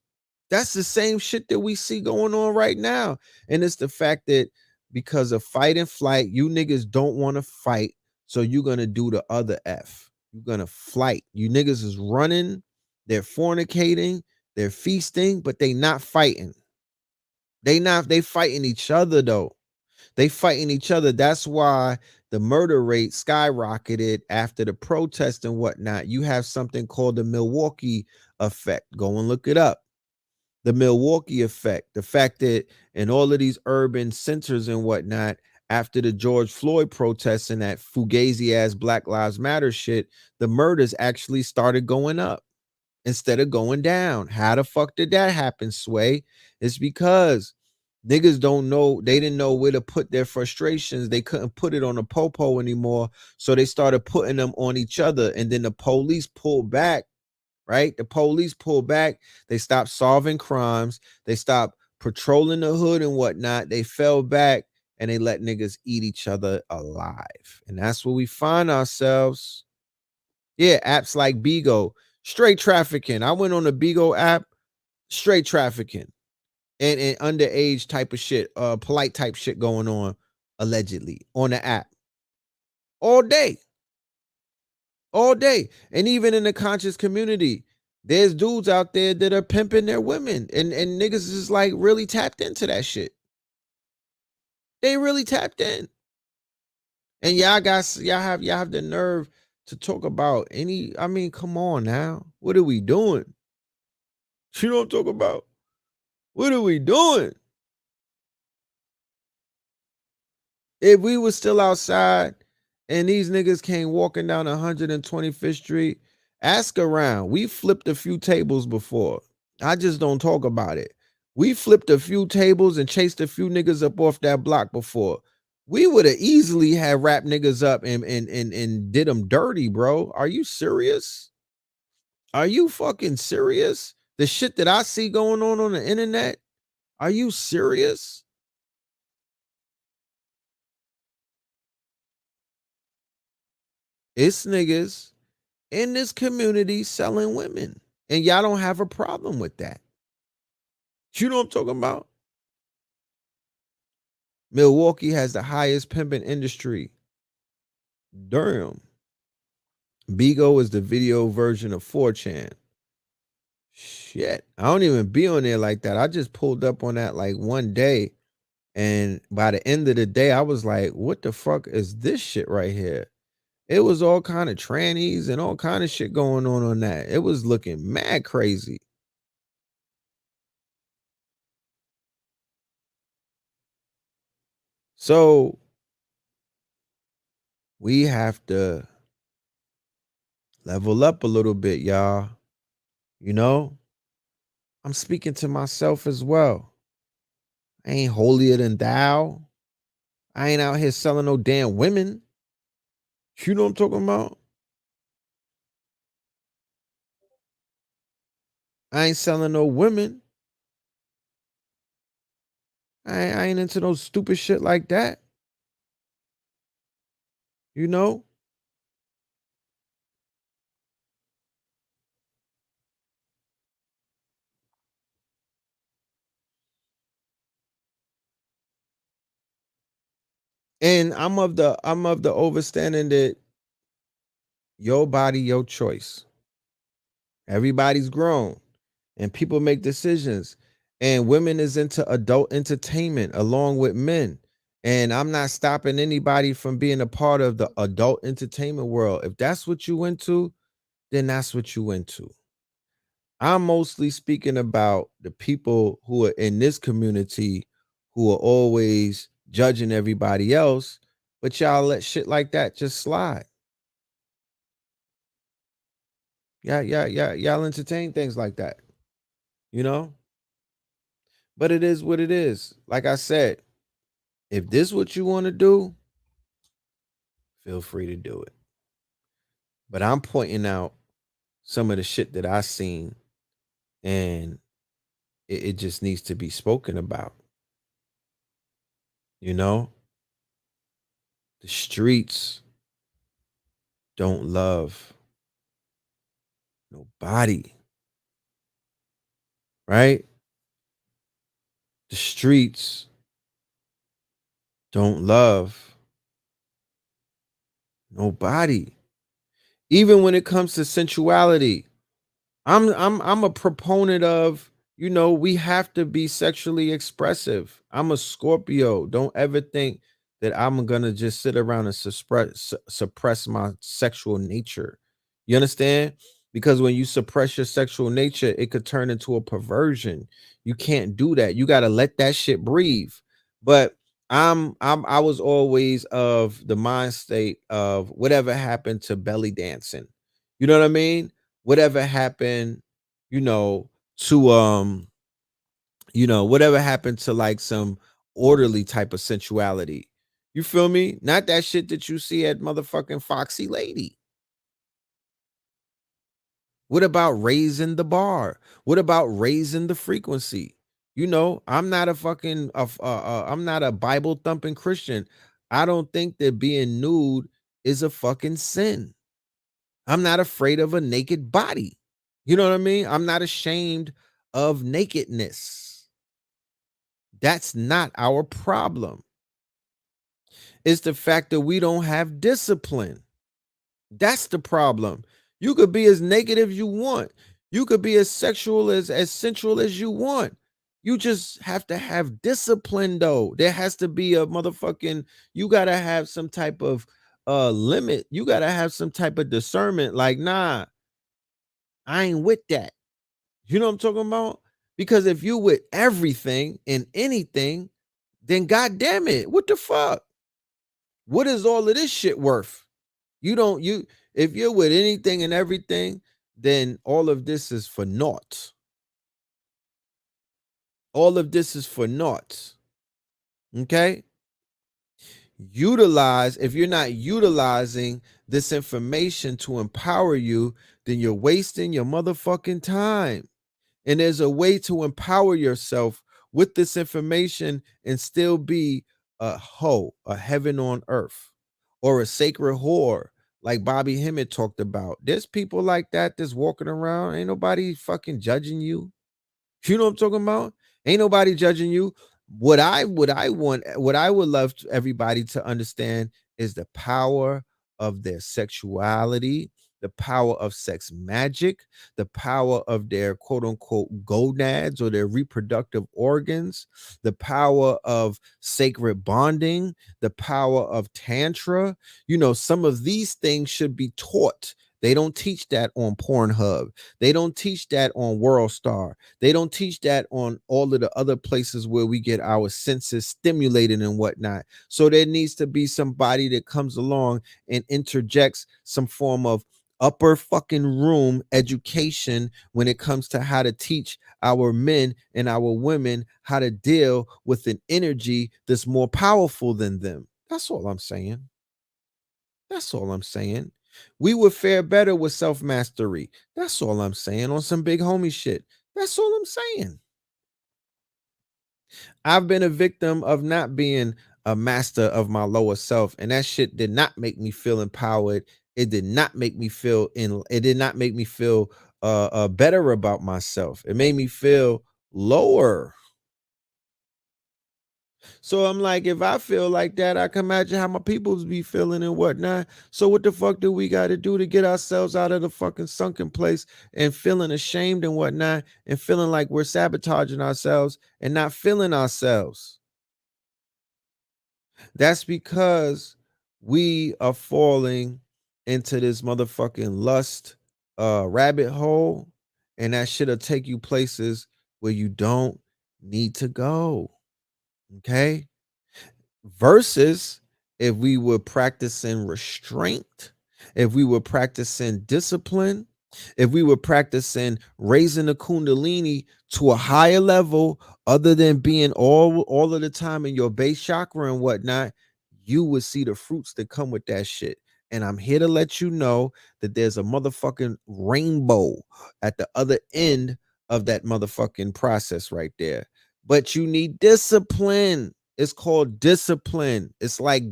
That's the same shit that we see going on right now. And it's the fact that because of fight and flight, you niggas don't want to fight, so you're going to do the other F. You're going to flight. You niggas is running, they're fornicating, they're feasting, but they not fighting. They fighting each other though. They fighting each other. That's why the murder rate skyrocketed after the protest and whatnot. You have something called the Milwaukee effect. Go and look it up. The Milwaukee effect, the fact that in all of these urban centers and whatnot, after the George Floyd protests and that fugazi ass Black Lives Matter shit, the murders actually started going up instead of going down. How the fuck did that happen, Sway? It's because niggas don't know, they didn't know where to put their frustrations. They couldn't put it on a popo anymore. So they started putting them on each other. And then the police pulled back. Right? The police pulled back. They stopped solving crimes. They stopped patrolling the hood and whatnot. They fell back and they let niggas eat each other alive. And that's where we find ourselves. Yeah, apps like Bigo, straight trafficking. I went on the Bigo app, straight trafficking. And underage type of shit, polite type shit going on, allegedly, on the app. All day. All day. And even in the conscious community, there's dudes out there that are pimping their women, and niggas is like really tapped into that shit. They really tapped in. And y'all have the nerve to talk about any. I mean, come on now. What are we doing? You know what I'm talking about? What are we doing? If we were still outside and these niggas came walking down 125th Street, ask around. We flipped a few tables before. I just don't talk about it. We flipped a few tables and chased a few niggas up off that block before. We would have easily had rap niggas up and did them dirty, bro. Are you serious? Are you fucking serious? The shit that I see going on the internet? Are you serious? It's niggas in this community selling women. And y'all don't have a problem with that. You know what I'm talking about? Milwaukee has the highest pimping industry. Damn. Bigo is the video version of 4chan. Shit. I don't even be on there like that. I just pulled up on that like one day. And by the end of the day, I was like, what the fuck is this shit right here? It was all kind of trannies and all kind of shit going on that. It was looking mad crazy. So we have to level up a little bit, y'all. You know, I'm speaking to myself as well. I ain't holier than thou. I ain't out here selling no damn women. You know what I'm talking about? I ain't selling no women. I ain't into no stupid shit like that. You know? And I'm of the overstanding that your body, your choice. Everybody's grown and people make decisions. And women is into adult entertainment along with men. And I'm not stopping anybody from being a part of the adult entertainment world. If that's what you into, then that's what you into. I'm mostly speaking about the people who are in this community who are always judging everybody else, but y'all let shit like that just slide. Yeah, y'all entertain things like that, you know? But it is what it is. Like I said, if this is what you want to do, feel free to do it. But I'm pointing out some of the shit that I seen, and it just needs to be spoken about. You know? The streets don't love nobody. Right? The streets don't love nobody. Even when it comes to sensuality. I'm a proponent of, you know, we have to be sexually expressive. I'm a Scorpio. Don't ever think that I'm gonna just sit around and suppress my sexual nature. You understand? Because when you suppress your sexual nature, it could turn into a perversion. You can't do that. You got to let that shit breathe. But I was always of the mind state of whatever happened to belly dancing. You know what I mean? Whatever happened, you know, to whatever happened to like some orderly type of sensuality. You feel me? Not that shit that you see at motherfucking Foxy Lady. What about raising the bar? What about raising the frequency? You know, I'm not a fucking I'm not a Bible thumping Christian. I don't think that being nude is a fucking sin. I'm not afraid of a naked body. You know what I mean? I'm not ashamed of nakedness. That's not our problem. It's the fact that we don't have discipline. That's the problem. You could be as naked as you want. You could be as sexual as sensual as you want. You just have to have discipline though. There has to be a motherfucking, you got to have some type of limit. You got to have some type of discernment. Like, nah, I ain't with that. You know what I'm talking about? Because if you with everything and anything, then goddamn it, what the fuck? What is all of this shit worth? If you're with anything and everything, then all of this is for naught. All of this is for naught. Okay? If you're not utilizing this information to empower you, then you're wasting your motherfucking time. And there's a way to empower yourself with this information and still be a heaven on earth, or a sacred whore, like Bobby Hemmett talked about. There's people like that that's walking around. Ain't nobody fucking judging you. You know what I'm talking about? Ain't nobody judging you. What I would love everybody to understand is the power of their sexuality, the power of sex magic, the power of their quote unquote gonads or their reproductive organs, the power of sacred bonding, the power of tantra. You know, some of these things should be taught. They don't teach that on Pornhub. They don't teach that on WorldStar. They don't teach that on all of the other places where we get our senses stimulated and whatnot. So there needs to be somebody that comes along and interjects some form of upper fucking room education when it comes to how to teach our men and our women how to deal with an energy that's more powerful than them. That's all I'm saying. That's all I'm saying. We would fare better with self-mastery. That's all I'm saying, on some big homie shit. That's all I'm saying. I've been a victim of not being a master of my lower self, and that shit did not make me feel empowered. It did not make me feel better about myself. It made me feel lower. So I'm like, if I feel like that, I can imagine how my peoples be feeling and whatnot. So what the fuck do we got to do to get ourselves out of the fucking sunken place and feeling ashamed and whatnot, and feeling like we're sabotaging ourselves and not feeling ourselves? That's because we are falling into this motherfucking lust rabbit hole, and that shit'll take you places where you don't need to go. Okay? Versus if we were practicing restraint, if we were practicing discipline, if we were practicing raising the kundalini to a higher level, other than being all of the time in your base chakra and whatnot, you would see the fruits that come with that shit. And I'm here to let you know that there's a motherfucking rainbow at the other end of that motherfucking process right there. But you need discipline. It's called discipline. It's like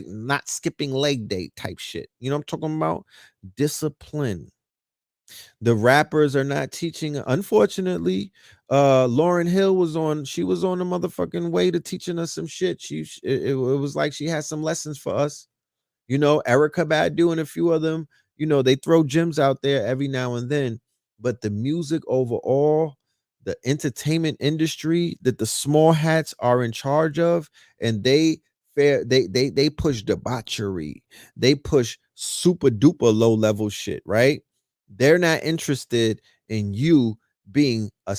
not skipping leg day type shit. You know what I'm talking about? Discipline. The rappers are not teaching. Unfortunately, Lauryn Hill was on the motherfucking way to teaching us some shit. It was like she had some lessons for us. You know, Erica Badu and a few of them, you know, they throw gems out there every now and then. But the music overall, the entertainment industry that the small hats are in charge of, and they push debauchery. They push super duper low level shit, right? They're not interested in you being a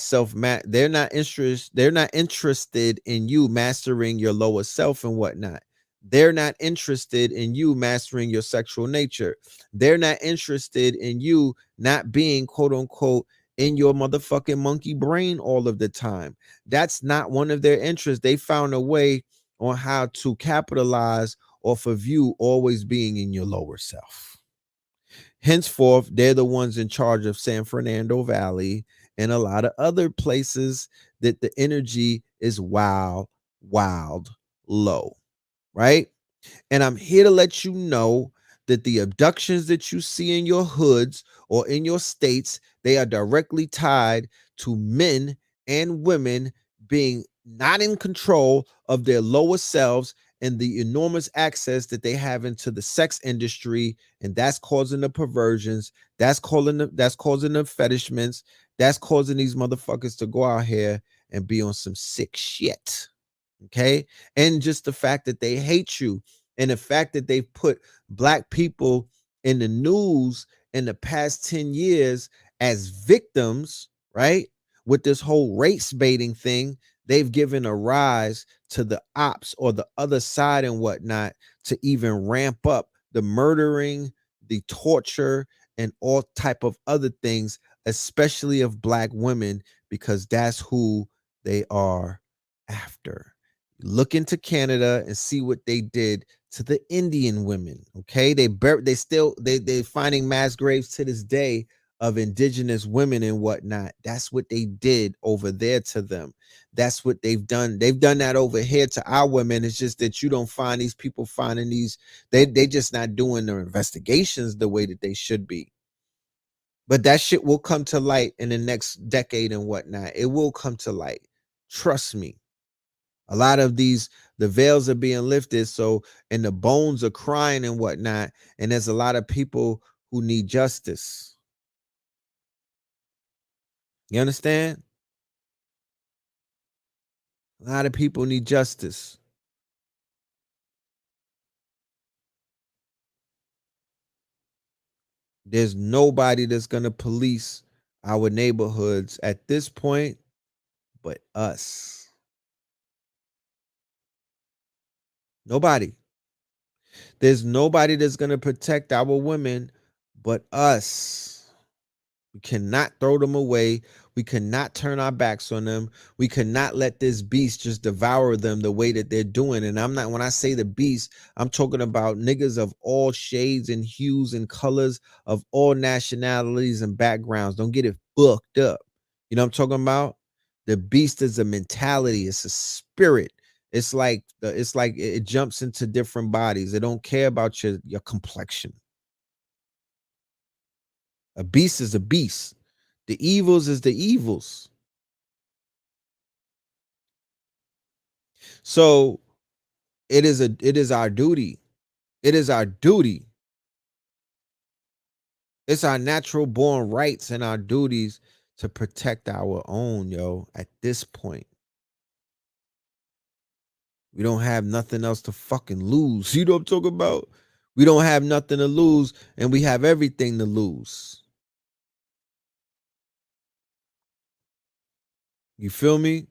they're not interested in you mastering your lower self and whatnot. They're not interested in you mastering your sexual nature. They're not interested in you not being quote unquote in your motherfucking monkey brain all of the time. That's not one of their interests. They found a way on how to capitalize off of you always being in your lower self. Henceforth, they're the ones in charge of San Fernando Valley and a lot of other places that the energy is wild low, right? And I'm here to let you know that the abductions that you see in your hoods or in your states, they are directly tied to men and women being not in control of their lower selves and the enormous access that they have into the sex industry, and that's causing the perversions, that's causing the fetishments, that's causing these motherfuckers to go out here and be on some sick shit. Okay? And just the fact that they hate you. And the fact that they've put black people in the news in the past 10 years as victims, right? With this whole race baiting thing, they've given a rise to the ops or the other side and whatnot to even ramp up the murdering, the torture, and all type of other things, especially of black women, because that's who they are after. Look into Canada and see what they did to the Indian women. Okay, they're finding mass graves to this day of indigenous women and whatnot. That's what they did over there to them. That's what they've done. They've done that over here to our women. It's just that you don't find these people finding these. They just not doing their investigations the way that they should be. But that shit will come to light in the next decade and whatnot. It will come to light. Trust me. A lot of the veils are being lifted, so, and the bones are crying and whatnot, and there's a lot of people who need justice. You understand? A lot of people need justice. There's nobody that's going to police our neighborhoods at this point but us. Nobody. There's nobody that's going to protect our women but us. We cannot throw them away. We cannot turn our backs on them. We cannot let this beast just devour them the way that they're doing. And when I say the beast, I'm talking about niggas of all shades and hues and colors, of all nationalities and backgrounds. Don't get it fucked up. You know what I'm talking about? The beast is a mentality. It's a spirit. It's like it jumps into different bodies. It don't care about your complexion. A beast is a beast. The evils is the evils. So it is our duty. It is our duty. It's our natural born rights and our duties to protect our own, yo, at this point. We don't have nothing else to fucking lose. You know what I'm talking about? We don't have nothing to lose, and we have everything to lose. You feel me?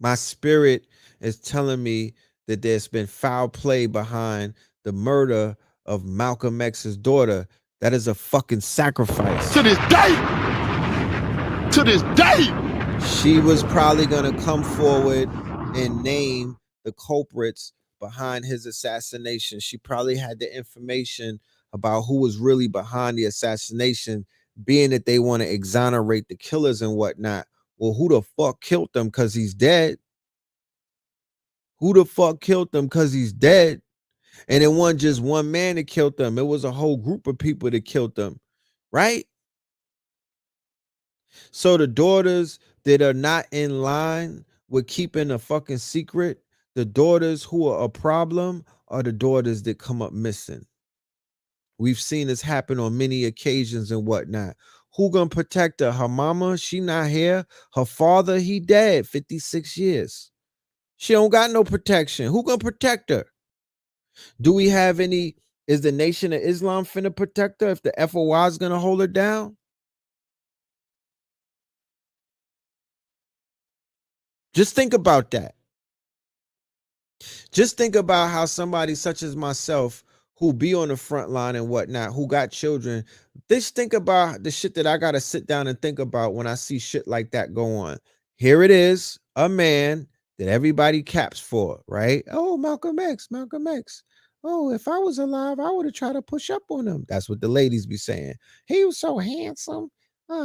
My spirit is telling me that there's been foul play behind the murder of Malcolm X's daughter. That is a fucking sacrifice. To this day! To this day! She was probably going to come forward and name the culprits behind his assassination. She probably had the information about who was really behind the assassination, being that they want to exonerate the killers and whatnot. Well, who the fuck killed them? Because he's dead. Who the fuck killed them? Because he's dead. And it wasn't just one man that killed them. It was a whole group of people that killed them. Right? So the daughters that are not in line with keeping a fucking secret, the daughters who are a problem are the daughters that come up missing. We've seen this happen on many occasions and whatnot. Who gonna protect her? Her mama, she not here. Her father, he dead, 56 years. She don't got no protection. Who gonna protect her? Do we have any? Is the Nation of Islam finna protect her if the FOI is gonna hold her down? Just think about that. Just think about how somebody such as myself, who be on the front line and whatnot, who got children, just think about the shit that I gotta sit down and think about when I see shit like that go on. Here it is, a man that everybody caps for, right? Oh, Malcolm X, Malcolm X. Oh, if I was alive, I would have tried to push up on him. That's what the ladies be saying. He was so handsome.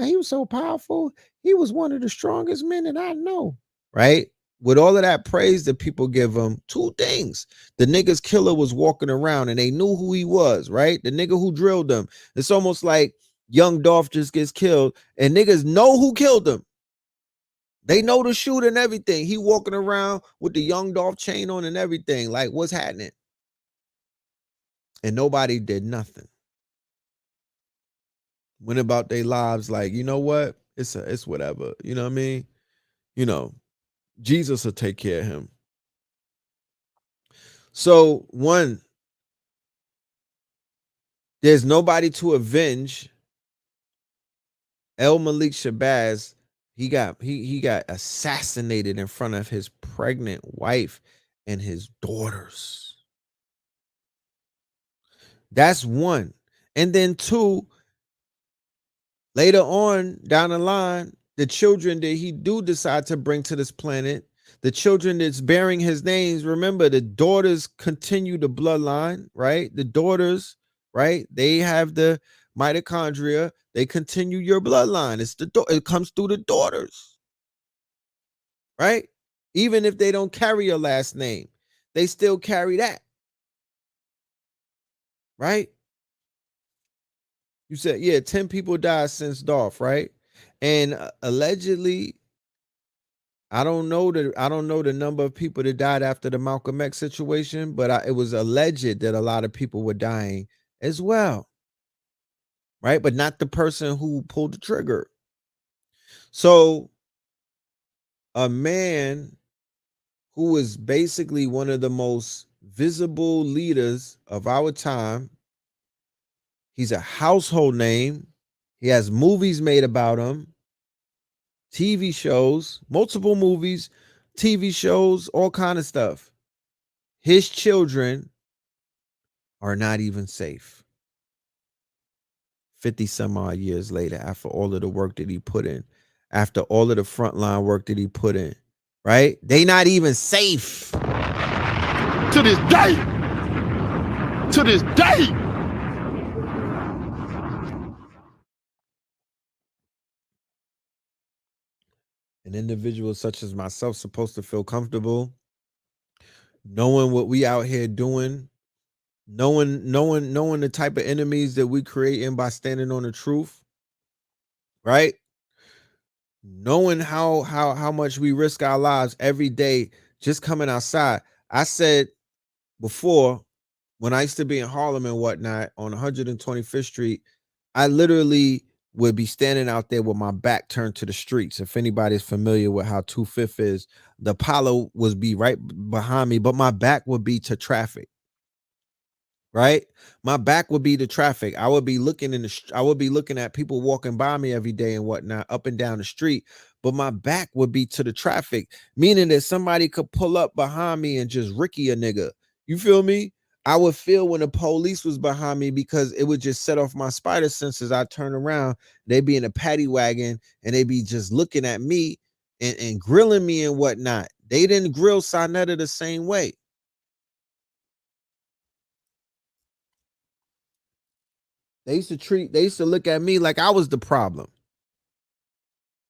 He was so powerful. He was one of the strongest men that I know, right? With all of that praise that people give him, two things. The nigga's killer was walking around and they knew who he was, right? The nigga who drilled them. It's almost like young Dolph just gets killed and niggas know who killed him. They know the shooter and everything. He walking around with the young Dolph chain on and everything. Like, what's happening? And nobody did nothing. Went about their lives like, you know what? It's whatever. You know what I mean? You know, Jesus will take care of him. So one, there's nobody to avenge El Malik Shabazz. He got assassinated in front of his pregnant wife and his daughters. That's one. And then two, later on down the line, the children that he do decide to bring to this planet, the children that's bearing his names, remember the daughters continue the bloodline, right? The daughters, right? They have the mitochondria. They continue your bloodline. It comes through the daughters, right? Even if they don't carry your last name, they still carry that, right? You said, yeah, 10 people died since Dolph, right? And allegedly, I don't know the number of people that died after the Malcolm X situation, but it was alleged that a lot of people were dying as well, right? But not the person who pulled the trigger. So a man who is basically one of the most visible leaders of our time, he's a household name. He has movies made about him, TV shows, multiple movies, TV shows, all kind of stuff. His children are not even safe. 50 some odd years later, after all of the work that he put in, after all of the frontline work that he put in, right? They not even safe. To this day. To this day. An individual such as myself supposed to feel comfortable knowing what we out here doing, knowing the type of enemies that we creating by standing on the truth, right? Knowing how much we risk our lives every day just coming outside. I said before, when I used to be in Harlem and whatnot on 125th Street, I literally would be standing out there with my back turned to the streets. If anybody's familiar with how 25th is, the Apollo would be right behind me, but my back would be to traffic. Right, my back would be to traffic. I would be looking I would be looking at people walking by me every day and whatnot, up and down the street. But my back would be to the traffic, meaning that somebody could pull up behind me and just Ricky a nigga. You feel me? I would feel when the police was behind me because it would just set off my spider senses. I turn around, they be in a paddy wagon and they be just looking at me and grilling me and whatnot. They didn't grill Sinetta the same way. They used to look at me like I was the problem.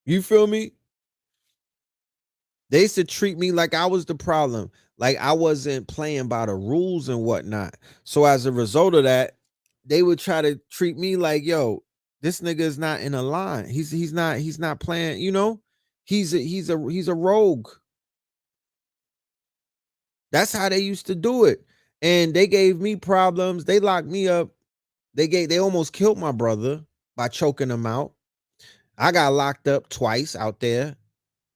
You feel me? They used to treat me like I was the problem, like I wasn't playing by the rules and whatnot. So as a result of that, they would try to treat me like, yo, this nigga is not in a line. He's not playing, you know, he's a rogue. That's how they used to do it. And they gave me problems. They locked me up. They almost killed my brother by choking him out. I got locked up twice out there.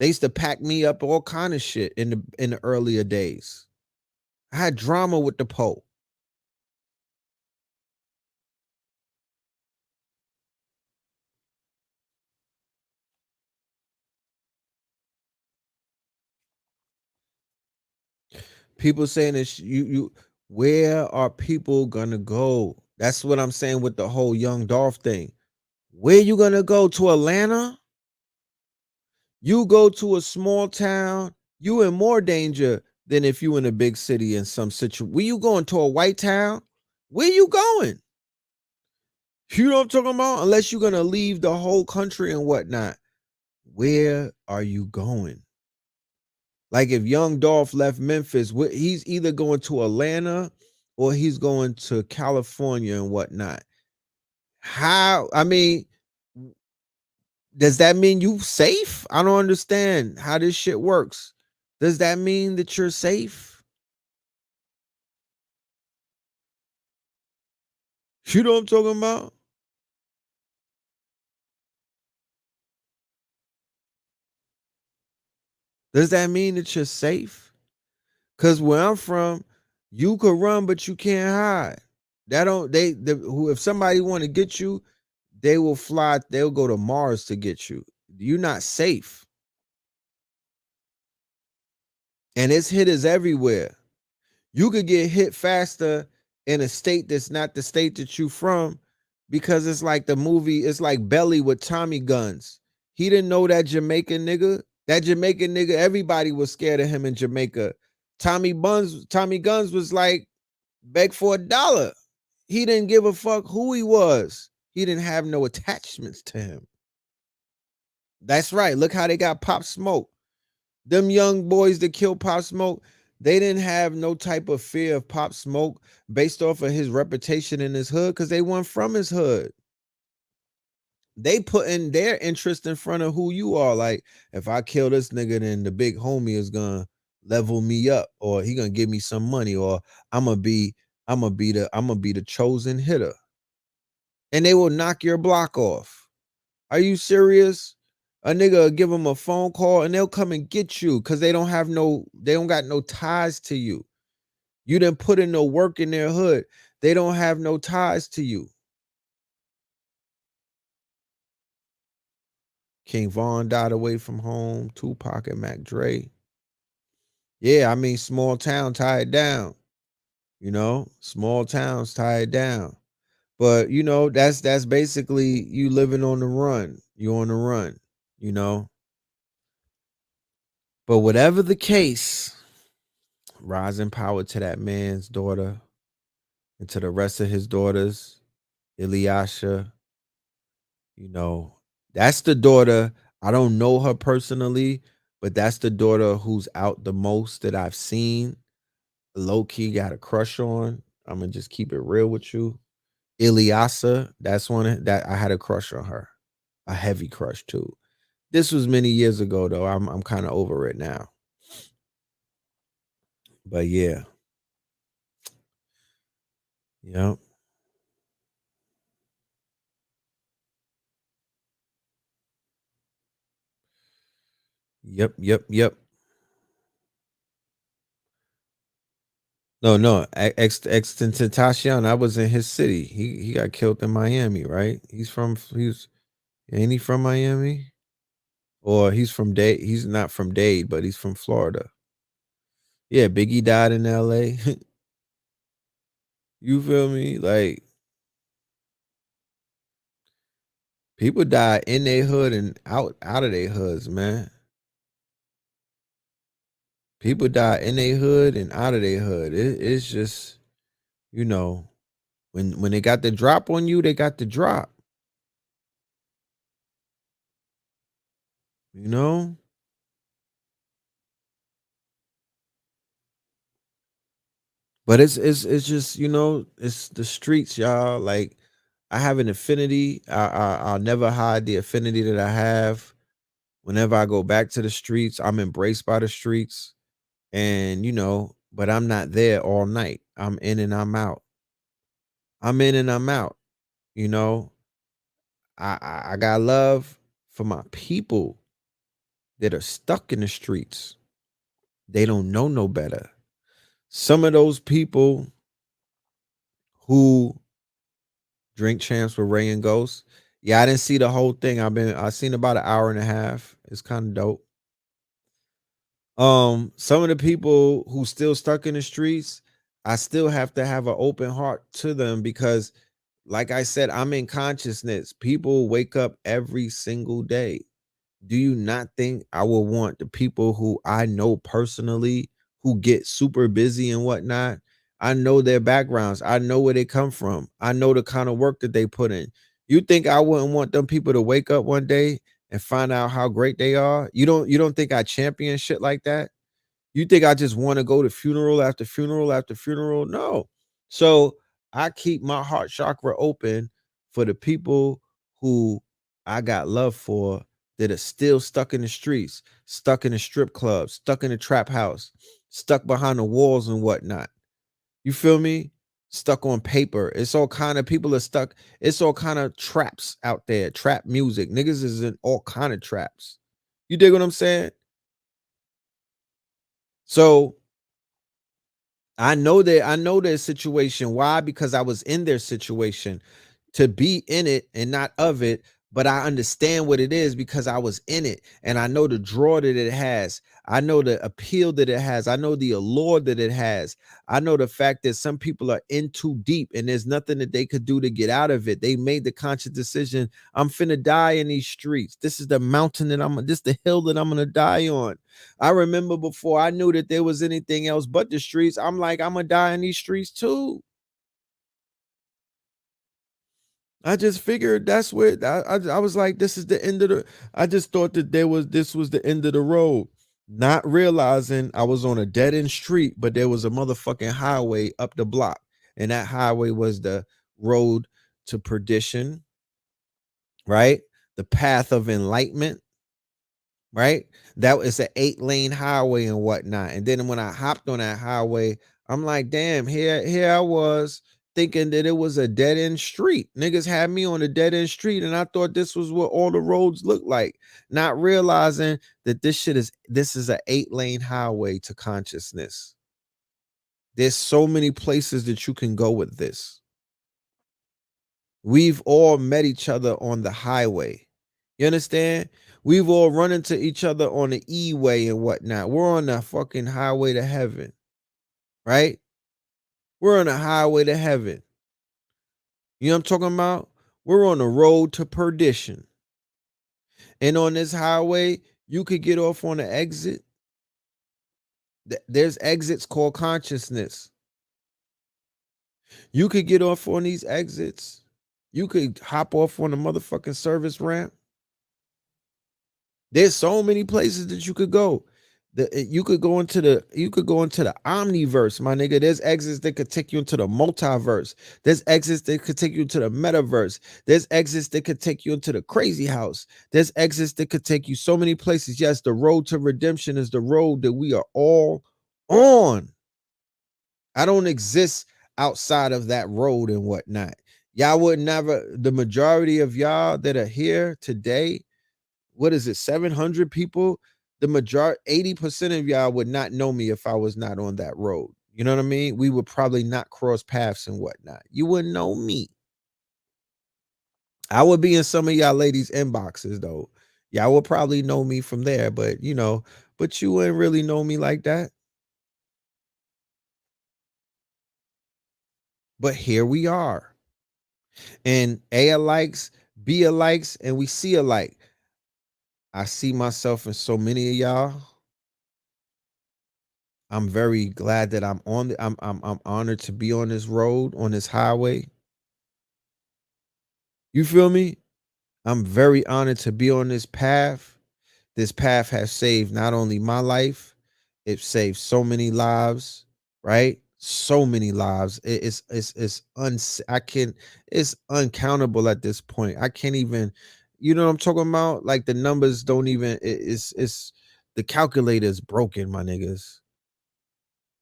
They used to pack me up all kind of shit in the earlier days. I had drama with the Pope. People saying this, where are people gonna go? That's what I'm saying with the whole Young Dolph thing. Where you gonna go, to Atlanta? You go to a small town, you in more danger than if you in a big city in some situation. Where you going, to a white town? Where you going? You know what I'm talking about? Unless you're gonna leave the whole country and whatnot. Where are you going? Like if Young Dolph left Memphis, he's either going to Atlanta or he's going to California and whatnot. How? I mean, does that mean you safe? I don't understand how this shit works. Does that mean that you're safe? You know what I'm talking about? Does that mean that you're safe? Because where I'm from, You could run, but you can't hide. That don't if somebody want to get you, they will fly, they'll go to Mars to get you. You're not safe. And it's hitters everywhere. You could get hit faster in a state that's not the state that you from, because it's like the movie, it's like Belly with Tommy Guns. He didn't know that Jamaican nigga. That Jamaican nigga, everybody was scared of him in Jamaica. Tommy Guns was like, beg for $1. He didn't give a fuck who he was. He didn't have no attachments to him. That's right. Look how they got Pop Smoke. Them young boys that killed Pop Smoke, they didn't have no type of fear of Pop Smoke based off of his reputation in his hood, because they weren't from his hood. They put in their interest in front of who you are. Like, if I kill this nigga, then the big homie is gonna level me up, or he gonna give me some money, or I'm gonna be the chosen hitter. And they will knock your block off. Are you serious? A nigga will give them a phone call and they'll come and get you because they don't got no ties to you. You didn't put in no work in their hood. They don't have no ties to you. King Von died away from home. Tupac and Mac Dre. Yeah, I mean, small town tied down. Small towns tied down. But that's basically you living on the run. You on the run, But whatever the case, rising power to that man's daughter and to the rest of his daughters, Ilyasha. That's the daughter. I don't know her personally, but that's the daughter who's out the most that I've seen. Low key got a crush on. I'm gonna just keep it real with you. Ilyasha, that's one that I had a crush on her, a heavy crush too. This was many years ago though. I'm kind of over it now. But yeah. Yep. Yep. No. Tentacion, I was in his city. He got killed in Miami, right? Ain't he from Miami? Or he's from Dade. He's not from Dade, but he's from Florida. Yeah, Biggie died in LA. You feel me? Like, people die in their hood and out of their hoods, man. People die in their hood and out of their hood. It's just, when they got the drop on you, they got the drop. But it's just, it's the streets, y'all. Like, I have an affinity. I'll never hide the affinity that I have. Whenever I go back to the streets, I'm embraced by the streets. And, but I'm not there all night. I'm in and I'm out. I got love for my people that are stuck in the streets. They don't know no better. Some of those people who drink champs with Ray and Ghost. Yeah, I didn't see the whole thing. I seen about an hour and a half. It's kind of dope. Some of the people who still stuck in the streets, I still have to have an open heart to them because, like I said, I'm in consciousness. People wake up every single day. Do you not think I will want the people who I know personally who get super busy and whatnot? I know their backgrounds. I know where they come from. I know the kind of work that they put in. You think I wouldn't want them people to wake up one day and find out how great they are? You don't think I champion shit like that? You think I just want to go to funeral after funeral after funeral? No. So I keep my heart chakra open for the people who I got love for that are still stuck in the streets, stuck in the strip clubs, stuck in the trap house, stuck behind the walls and whatnot. You feel me? Stuck on paper. It's all kind of people are stuck. It's all kind of traps out there. Trap music. Niggas is in all kind of traps. You dig what I'm saying? So I know their situation. Why? Because I was in their situation. To be in it and not of it, but I understand what it is because I was in it, and I know the draw that it has. I know the appeal that it has. I know the allure that it has. I know the fact that some people are in too deep and there's nothing that they could do to get out of it. They made the conscious decision, I'm finna die in these streets. This is the mountain that this is the hill that I'm gonna die on. I remember before I knew that there was anything else but the streets, I'm like, I'm gonna die in these streets too. I just figured that's where I was like, this is the end of the. I just thought that this was the end of the road, not realizing I was on a dead end street, but there was a motherfucking highway up the block, and that highway was the road to perdition, right? The path of enlightenment, right? That was an 8-lane highway and whatnot. And then when I hopped on that highway, I'm like, damn, here I was thinking that it was a dead end street. Niggas had me on a dead end street, and I thought this was what all the roads look like, not realizing that this is an 8-lane highway to consciousness. There's so many places that you can go with this. We've all met each other on the highway. You understand? We've all run into each other on the E-way and whatnot. We're on the fucking highway to heaven, right? We're on the highway to heaven. You know what I'm talking about? We're on the road to perdition. And on this highway, you could get off on the exit. There's exits called consciousness. You could get off on these exits. You could hop off on the motherfucking service ramp. There's so many places that you could go. You could go into the omniverse, my nigga. There's exits that could take you into the multiverse. There's exits that could take you to the metaverse. There's exits that could take you into the crazy house. There's exits that could take you so many places. Yes, the road to redemption is the road that we are all on. I don't exist outside of that road and whatnot. Y'all would never, the majority of y'all that are here today, what is it, 700 people? The majority, 80% of y'all would not know me if I was not on that road. You know what I mean? We would probably not cross paths and whatnot. You wouldn't know me. I would be in some of y'all ladies' inboxes though. Y'all would probably know me from there, but you wouldn't really know me like that. But here we are. And A alikes, B alikes, and we see alike. I see myself in so many of y'all. I'm very glad that I'm honored to be on this road, on this highway. You feel me? I'm very honored to be on this path. This path has saved not only my life, it saved so many lives, right? So many lives. It's uncountable at this point. I can't even, you know what I'm talking about? Like the numbers don't even, it's the calculator is broken, my niggas.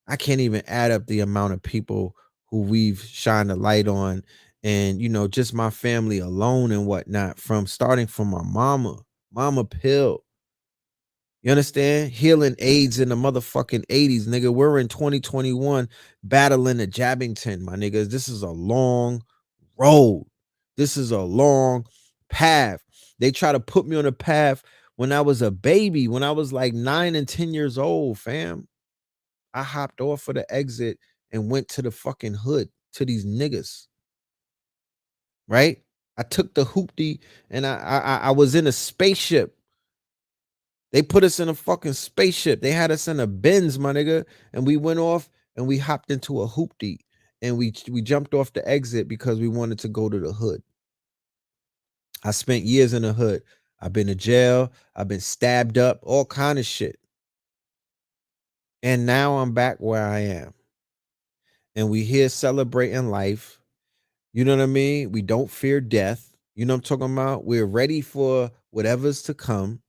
I can't even add up the amount of people who we've shined a light on, and just my family alone and whatnot, from starting from my mama Pill. You understand? Healing AIDS in the motherfucking 80s, nigga. We're in 2021 battling the Jabbington, my niggas. This is a long road. This is a long path. They try to put me on a path when I was a baby, when I was like 9 and 10 years old, fam. I hopped off of the exit and went to the fucking hood to these niggas. Right? I took the hoopty and I was in a spaceship. They put us in a fucking spaceship. They had us in a Benz, my nigga, and we went off and we hopped into a hoopty and we jumped off the exit because we wanted to go to the hood. I spent years in the hood. I've been to jail. I've been stabbed up, all kind of shit. And now I'm back where I am. And we here celebrating life. You know what I mean? We don't fear death. You know what I'm talking about? We're ready for whatever's to come.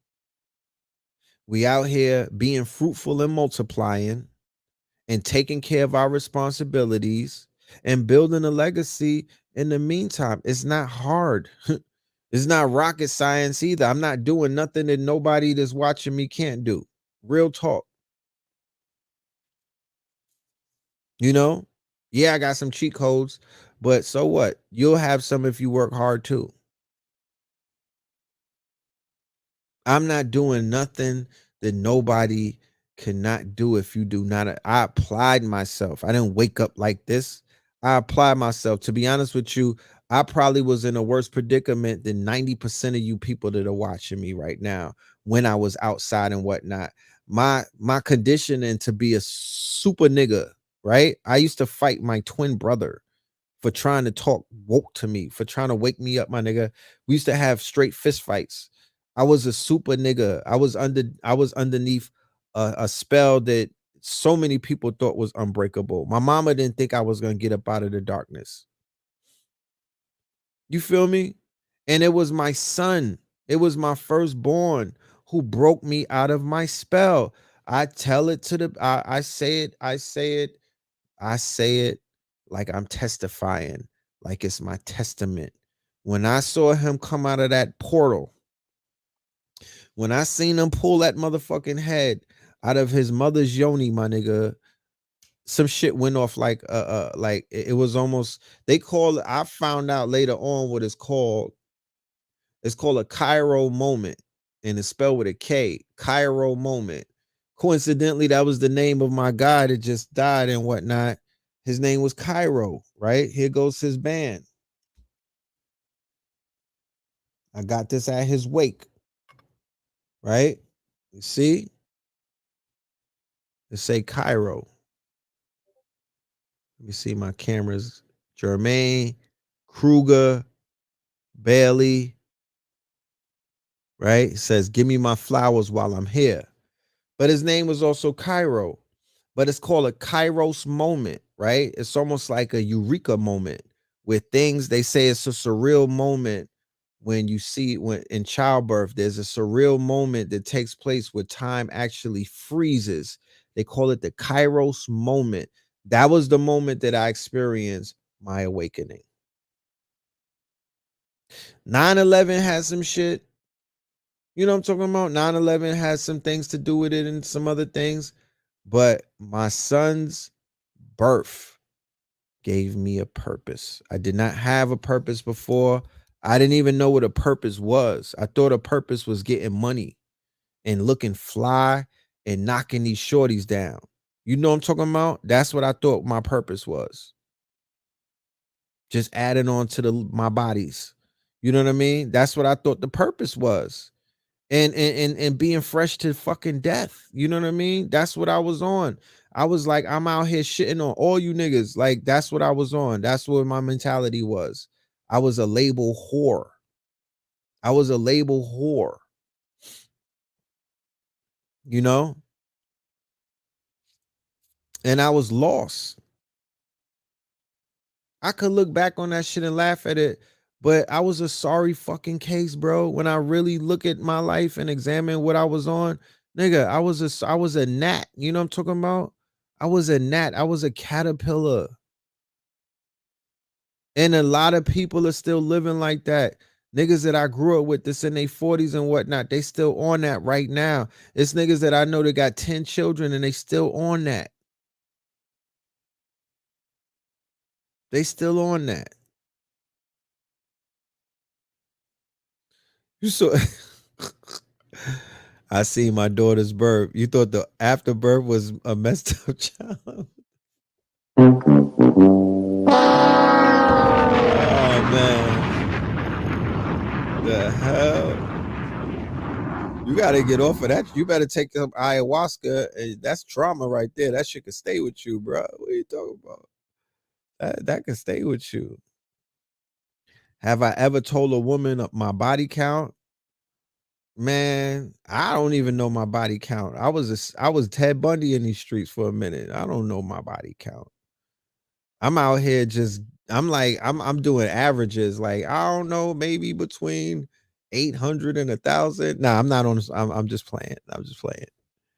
We out here being fruitful and multiplying and taking care of our responsibilities and building a legacy in the meantime. It's not hard. It's not rocket science either. I'm not doing nothing that nobody that's watching me can't do. Real talk. You know? Yeah, I got some cheat codes, but so what? You'll have some if you work hard too. I'm not doing nothing that nobody cannot do if you do not. I applied myself. I didn't wake up like this. I applied myself. To be honest with you, I probably was in a worse predicament than 90% of you people that are watching me right now when I was outside and whatnot. My conditioning to be a super nigga, right? I used to fight my twin brother for trying to talk woke to me, for trying to wake me up, my nigga. We used to have straight fist fights. I was a super nigga. I was underneath a spell that so many people thought was unbreakable. My mama didn't think I was gonna get up out of the darkness. You feel me? And it was my son, it was my firstborn who broke me out of my spell. I tell it to the I say it, I say it like I'm testifying, like it's my testament. When I saw him come out of that portal, when I seen him pull that motherfucking head out of his mother's yoni, my nigga, some shit went off like it was almost, they call it, I found out later on what it's called. It's called a Cairo moment, and it's spelled with a K, Cairo moment. Coincidentally, that was the name of my guy that just died and whatnot. His name was Cairo, right? Here goes his band. I got this at his wake, right? You see? It say Cairo. Let me see my cameras. Jermaine, Kruger, Bailey, right? It says, give me my flowers while I'm here. But his name was also Cairo. But it's called a Kairos moment, right? It's almost like a eureka moment with things. They say it's a surreal moment when you see, when in childbirth, there's a surreal moment that takes place where time actually freezes. They call it the Kairos moment. That was the moment that I experienced my awakening. 9/11 had some shit. You know what I'm talking about? 9/11 has some things to do with it and some other things. But my son's birth gave me a purpose. I did not have a purpose before. I didn't even know what a purpose was. I thought a purpose was getting money and looking fly and knocking these shorties down. You know what I'm talking about? That's what I thought my purpose was. Just adding on to my bodies. You know what I mean? That's what I thought the purpose was. And being fresh to fucking death. You know what I mean? That's what I was on. I was like, I'm out here shitting on all you niggas. Like, that's what I was on. That's what my mentality was. I was a label whore. I was a label whore. You know? And I was lost. I could look back on that shit and laugh at it, but I was a sorry fucking case, bro. When I really look at my life and examine what I was on, nigga, I was a gnat. You know what I'm talking about? I was a gnat. I was a caterpillar. And a lot of people are still living like that. Niggas that I grew up with that's in their 40s and whatnot, they still on that right now. It's niggas that I know that got 10 children and they still on that. They still on that. You so I see my daughter's birth. You thought the afterbirth was a messed up child? Oh man. The hell? You gotta get off of that. You better take some ayahuasca. That's trauma right there. That shit can stay with you, bro. What are you talking about? That can stay with you. Have I ever told a woman my body count? Man, I don't even know my body count. I was Ted Bundy in these streets for a minute. I don't know my body count. I'm out here just I'm doing averages. Like, I don't know, maybe between 800 and 1,000. Nah, I'm not on. I'm just playing. I'm just playing.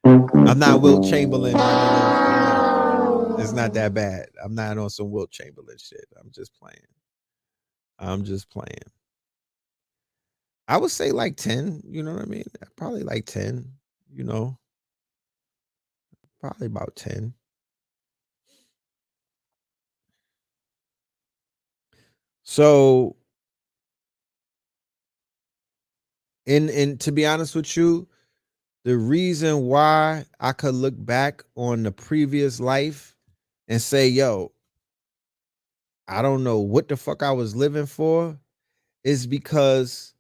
I'm not Wilt Chamberlain, my nigga. It's not that bad. I'm not on some Wilt Chamberlain shit. I'm just playing. I'm just playing. I would say like 10. You know what I mean? Probably like 10. You know, probably about 10. So, and to be honest with you, the reason why I could look back on the previous life and say, yo, I don't know what the fuck I was living for is because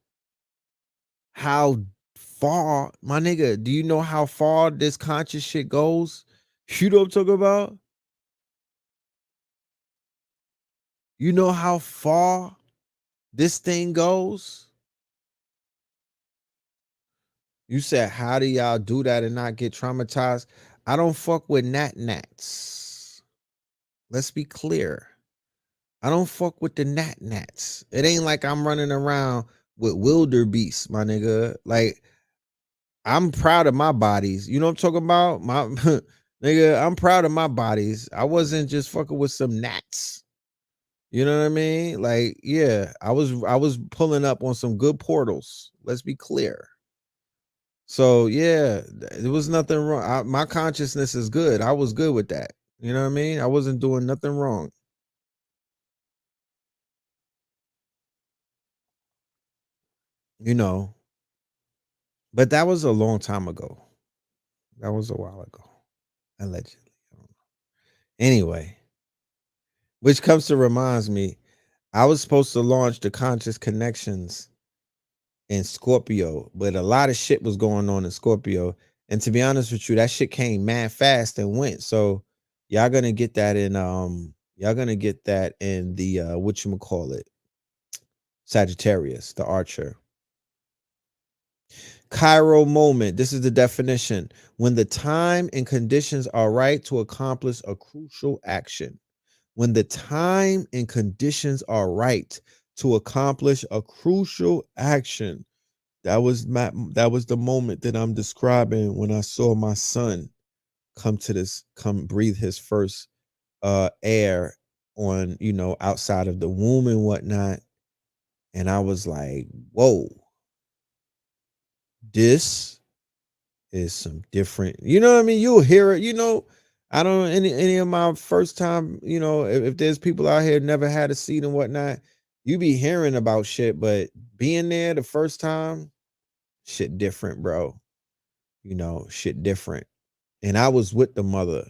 how far, my nigga, do you know how far this conscious shit goes? You know what I'm talking about? You know how far this thing goes? You said, how do y'all do that and not get traumatized? I don't fuck with nats. Let's be clear. I don't fuck with the nats. It ain't like I'm running around with wildebeests, my nigga. Like, I'm proud of my bodies. You know what I'm talking about? My nigga, I'm proud of my bodies. I wasn't just fucking with some gnats. You know what I mean? Like, yeah, I was pulling up on some good portals. Let's be clear. So yeah, there was nothing wrong. My consciousness is good. I was good with that. You know what I mean? I wasn't doing nothing wrong. You know, but that was a long time ago. That was a while ago, allegedly. I don't know. Anyway, which comes to reminds me, I was supposed to launch the Conscious Connections in Scorpio, but a lot of shit was going on in Scorpio. And to be honest with you, that shit came mad fast and went. So y'all gonna get that in the whatchamacallit, Sagittarius, the Archer. Chiral moment. This is the definition. When the time and conditions are right to accomplish a crucial action. When the time and conditions are right to accomplish a crucial action. That was the moment that I'm describing when I saw my son come breathe his first air on, outside of the womb and whatnot. And I was like, whoa, this is some different, you know what I mean? You'll hear it, I don't any of my first time, if there's people out here never had a seed and whatnot, you be hearing about shit, but being there the first time, shit different, bro. Shit different. And I was with the mother.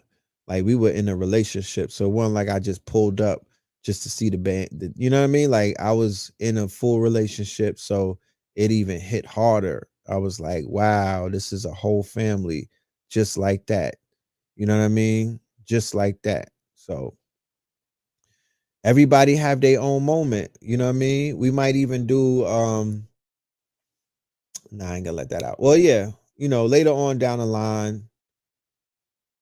Like, we were in a relationship. So it wasn't like I just pulled up just to see the band. You know what I mean? Like, I was in a full relationship. So it even hit harder. I was like, wow, this is a whole family just like that. You know what I mean? Just like that. So everybody have their own moment. You know what I mean? We might even do nah, I ain't gonna let that out. Well, yeah, later on down the line,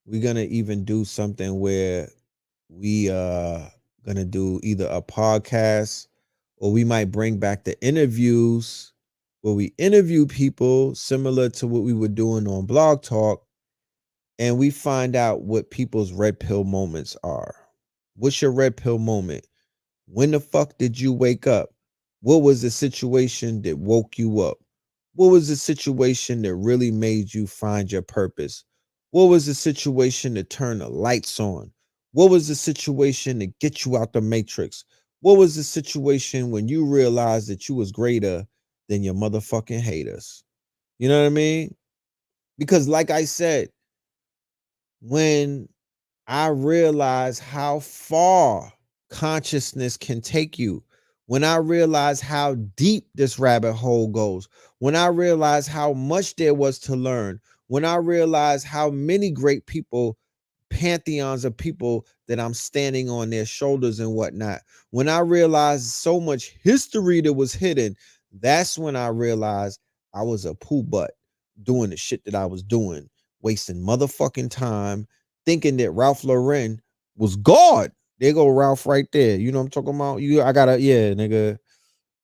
we're gonna even do something where we gonna do either a podcast, or we might bring back the interviews where we interview people similar to what we were doing on Blog Talk, and we find out what people's red pill moments are. What's your red pill moment? When the fuck did you wake up? What was the situation that woke you up? What was the situation that really made you find your purpose? What was the situation that turned the lights on? What was the situation that get you out the matrix? What was the situation when you realized that you was greater than your motherfucking haters? You know what I mean? Because like I said, when I realized how far consciousness can take you, when I realized how deep this rabbit hole goes, when I realized how much there was to learn, when I realized how many great people, pantheons of people that I'm standing on their shoulders and whatnot, when I realized so much history that was hidden, that's when I realized I was a poo butt doing the shit that I was doing, wasting motherfucking time, thinking that Ralph Lauren was God. There go Ralph right there. You know what I'm talking about? Yeah, nigga.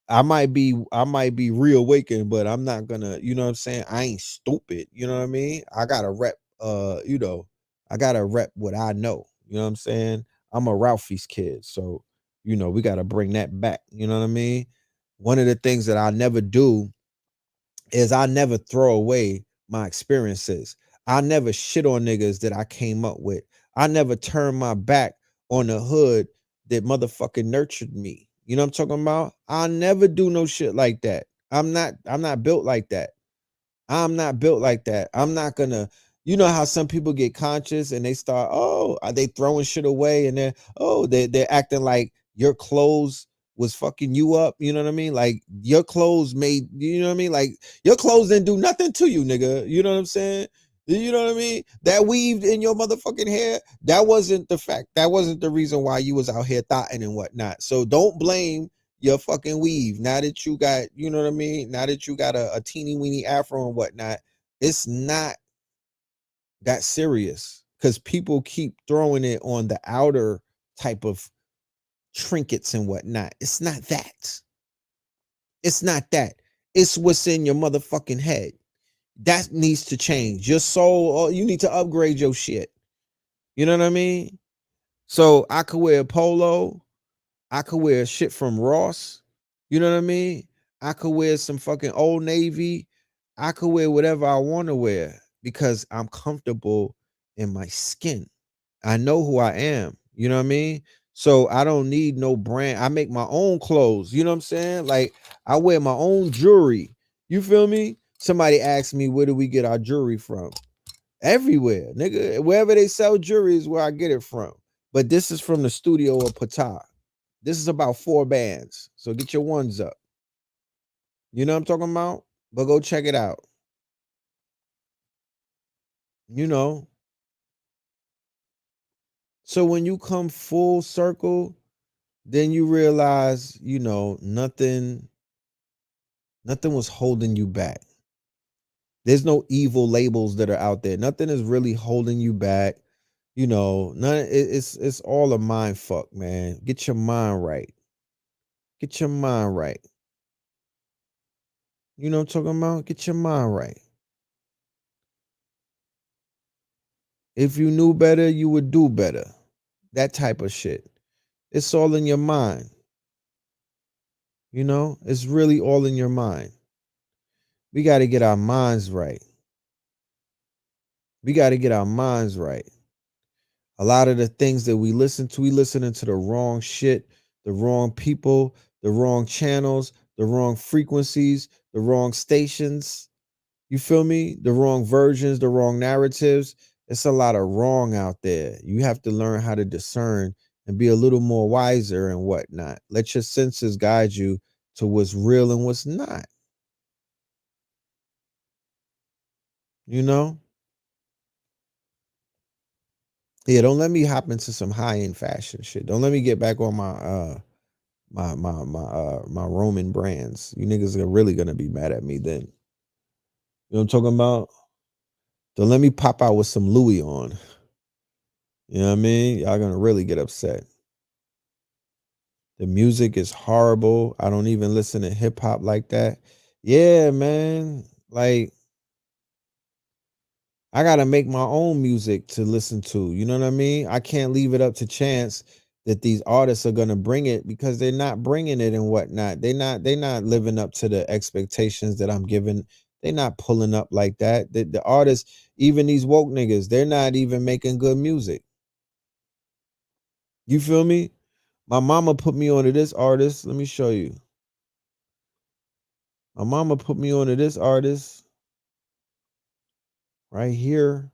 I might be reawakened, but I'm not gonna, you know what I'm saying? I ain't stupid. You know what I mean? I gotta rep, I gotta rep what I know. You know what I'm saying? I'm a Ralphie's kid. So, we gotta bring that back. You know what I mean? One of the things that I never do is I never throw away my experiences. I never shit on niggas that I came up with. I never turn my back on the hood that motherfucking nurtured me. You know what I'm talking about? I'll never do no shit like that. I'm not built like that. I'm not built like that. I'm not gonna, you know how some people get conscious and they start, oh, are they throwing shit away and they're acting like your clothes was fucking you up. You know what I mean? Like your clothes made, you know what I mean? Like your clothes didn't do nothing to you, nigga. You know what I'm saying? You know what I mean? That weave in your motherfucking hair, that wasn't the fact. That wasn't the reason why you was out here thotting and whatnot. So don't blame your fucking weave. Now that you got, you know what I mean? Now that you got a teeny weeny afro and whatnot, it's not that serious because people keep throwing it on the outer type of trinkets and whatnot. It's not that. It's not that. It's what's in your motherfucking head. That needs to change. Your soul, you need to upgrade your shit. You know what I mean? So I could wear a polo. I could wear shit from Ross. You know what I mean? I could wear some fucking Old Navy. I could wear whatever I want to wear because I'm comfortable in my skin. I know who I am. You know what I mean? So I don't need no brand. I make my own clothes. You know what I'm saying? Like I wear my own jewelry. You feel me? Somebody asked me, where do we get our jewelry from? Everywhere, nigga. Wherever they sell jewelry is where I get it from. But this is from the studio of Patah. This is about 4 bands. So get your ones up. You know what I'm talking about? But go check it out. You know. So when you come full circle, then you realize, you know, nothing was holding you back. There's no evil labels that are out there. Nothing is really holding you back. You know, it's all a mind fuck, man. Get your mind right. Get your mind right. You know what I'm talking about? Get your mind right. If you knew better, you would do better. That type of shit. It's all in your mind. You know, it's really all in your mind. We got to get our minds right. We got to get our minds right. A lot of the things that we listening to the wrong shit, the wrong people, the wrong channels, the wrong frequencies, the wrong stations. You feel me? The wrong versions, the wrong narratives. It's a lot of wrong out there. You have to learn how to discern and be a little more wiser and whatnot. Let your senses guide you to what's real and what's not. You know? Yeah, don't let me hop into some high-end fashion shit. Don't let me get back on my Roman brands. You niggas are really gonna be mad at me then. You know what I'm talking about? Don't let me pop out with some Louis on. You know what I mean? Y'all gonna really get upset. The music is horrible. I don't even listen to hip hop like that. Yeah, man. Like I gotta make my own music to listen to. You know what I mean? I can't leave it up to chance that these artists are gonna bring it because they're not bringing it and whatnot. They're not living up to the expectations that I'm giving. They're not pulling up like that. The artists, even these woke niggas, they're not even making good music. You feel me? My mama put me onto this artist. Let me show you. My mama put me onto this artist right here.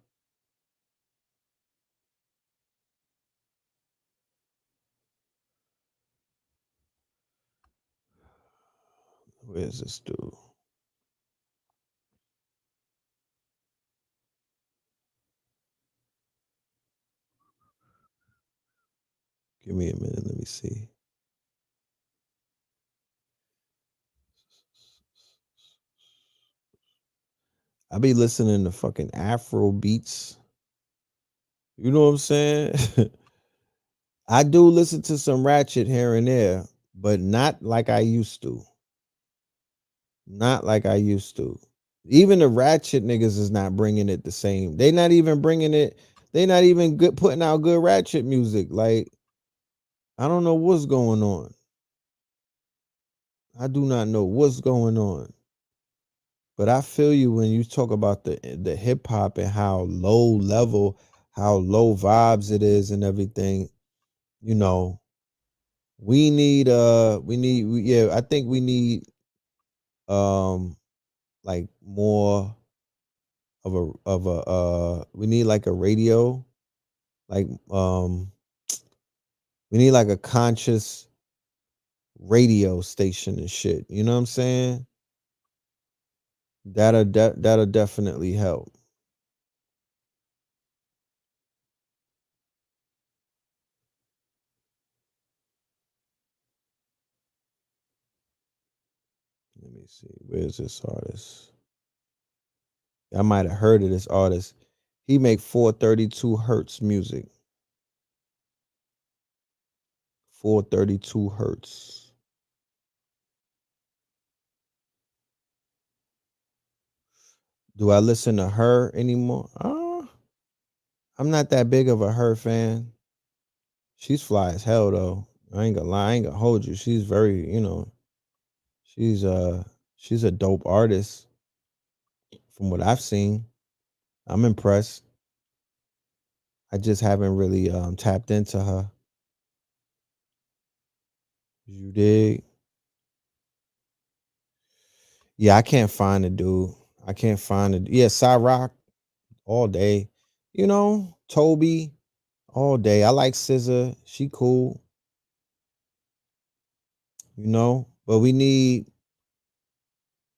Where's this dude? Give me a minute. Let me see. I be listening to fucking Afro beats. You know what I'm saying? I do listen to some ratchet here and there, but not like I used to. Not like I used to. Even the ratchet niggas is not bringing it the same. They not even bringing it. They not even good putting out good ratchet music. Like I don't know what's going on. I do not know what's going on. But I feel you when you talk about the hip hop and how low level, how low vibes it is and everything. You know, We need yeah, I think we need like more of a we need like a radio, like we need like a conscious radio station and shit. You know what I'm saying? That'll definitely help. Let me see. Where's this artist? I might have heard of this artist. He make 432 hertz music. 432 hertz. Do I listen to her anymore? I'm not that big of a her fan. She's fly as hell though. I ain't gonna lie. I ain't gonna hold you. She's very, she's a dope artist from what I've seen. I'm impressed. I just haven't really tapped into her. You dig? Yeah, I can't find a dude. I can't find it. Yeah, Cyrock all day. Toby all day. I like Scissor. She cool. But we need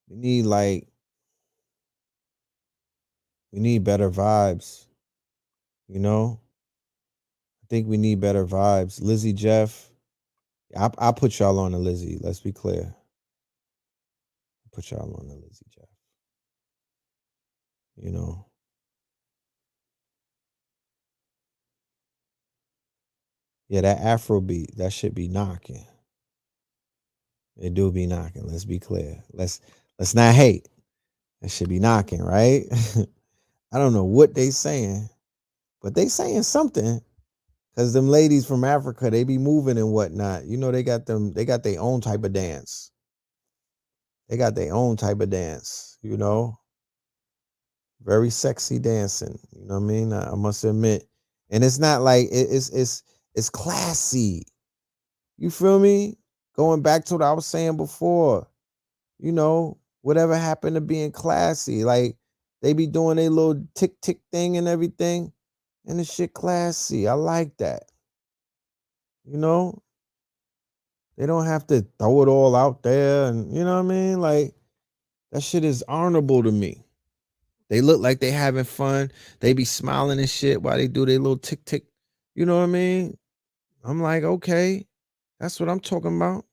like we need better vibes. I think we need better vibes. Lizzie Jeff. I put y'all on the Lizzie. Let's be clear. Put y'all on the Lizzie Jeff. Yeah, that Afro beat, that should be knocking. It do be knocking. Let's be clear. Let's not hate. That should be knocking, right? I don't know what they saying, but they saying something. Cause them ladies from Africa, they be moving and whatnot. They got their own type of dance. They got their own type of dance, very sexy dancing. You know what I mean? I must admit. And it's not like it's classy. You feel me? Going back to what I was saying before, whatever happened to being classy. Like they be doing a little tick tick thing and everything, and the shit classy. I like that. They don't have to throw it all out there, and you know what I mean? Like that shit is honorable to me. They look like they having fun. They be smiling and shit while they do their little tick tick. You know what I mean? I'm like, okay, that's what I'm talking about.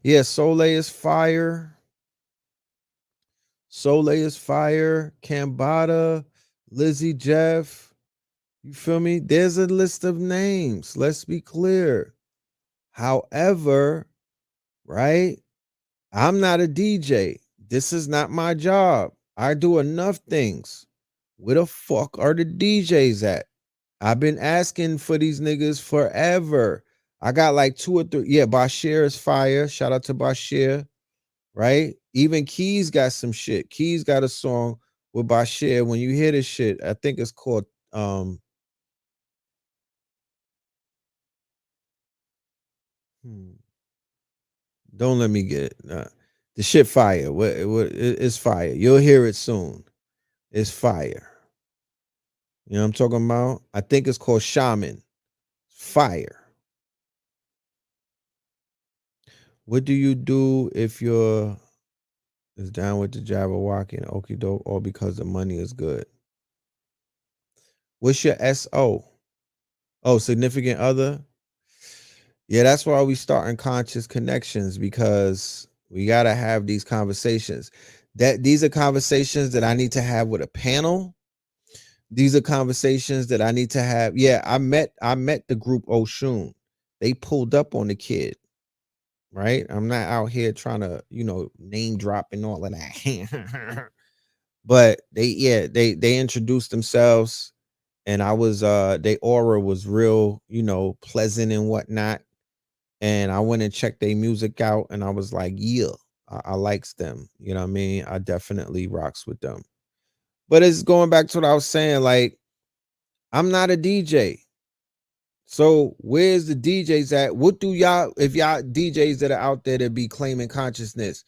Yeah, Soleil is fire. Soleil is fire. Cambada, Lizzie Jeff. You feel me? There's a list of names. Let's be clear. However, right? I'm not a DJ. This is not my job. I do enough things. Where the fuck are the DJs at? I've been asking for these niggas forever. I got like 2 or 3. Yeah, Bashir is fire. Shout out to Bashir, right? Even Keys got some shit. Keys got a song with Bashir. When you hear this shit, I think it's called Don't let me get it. The shit fire. It's fire. You'll hear it soon. It's fire. You know what I'm talking about? I think it's called Shaman. Fire. What do you do if you're is down with the Jabberwocky and Okie doke, or because the money is good? What's your SO? Oh, significant other? Yeah, that's why we starting conscious connections, because we gotta have these conversations. These are conversations that I need to have with a panel. These are conversations that I need to have. Yeah, I met the group Oshun. They pulled up on the kid, right? I'm not out here trying to, name drop and all of that. But they introduced themselves, and I was their aura was real, pleasant and whatnot. And I went and checked their music out, and I was like, yeah, I likes them. You know what I mean? I definitely rocks with them. But it's going back to what I was saying, like, I'm not a DJ. So where's the DJs at? What do y'all, if y'all DJs that are out there that be claiming consciousness,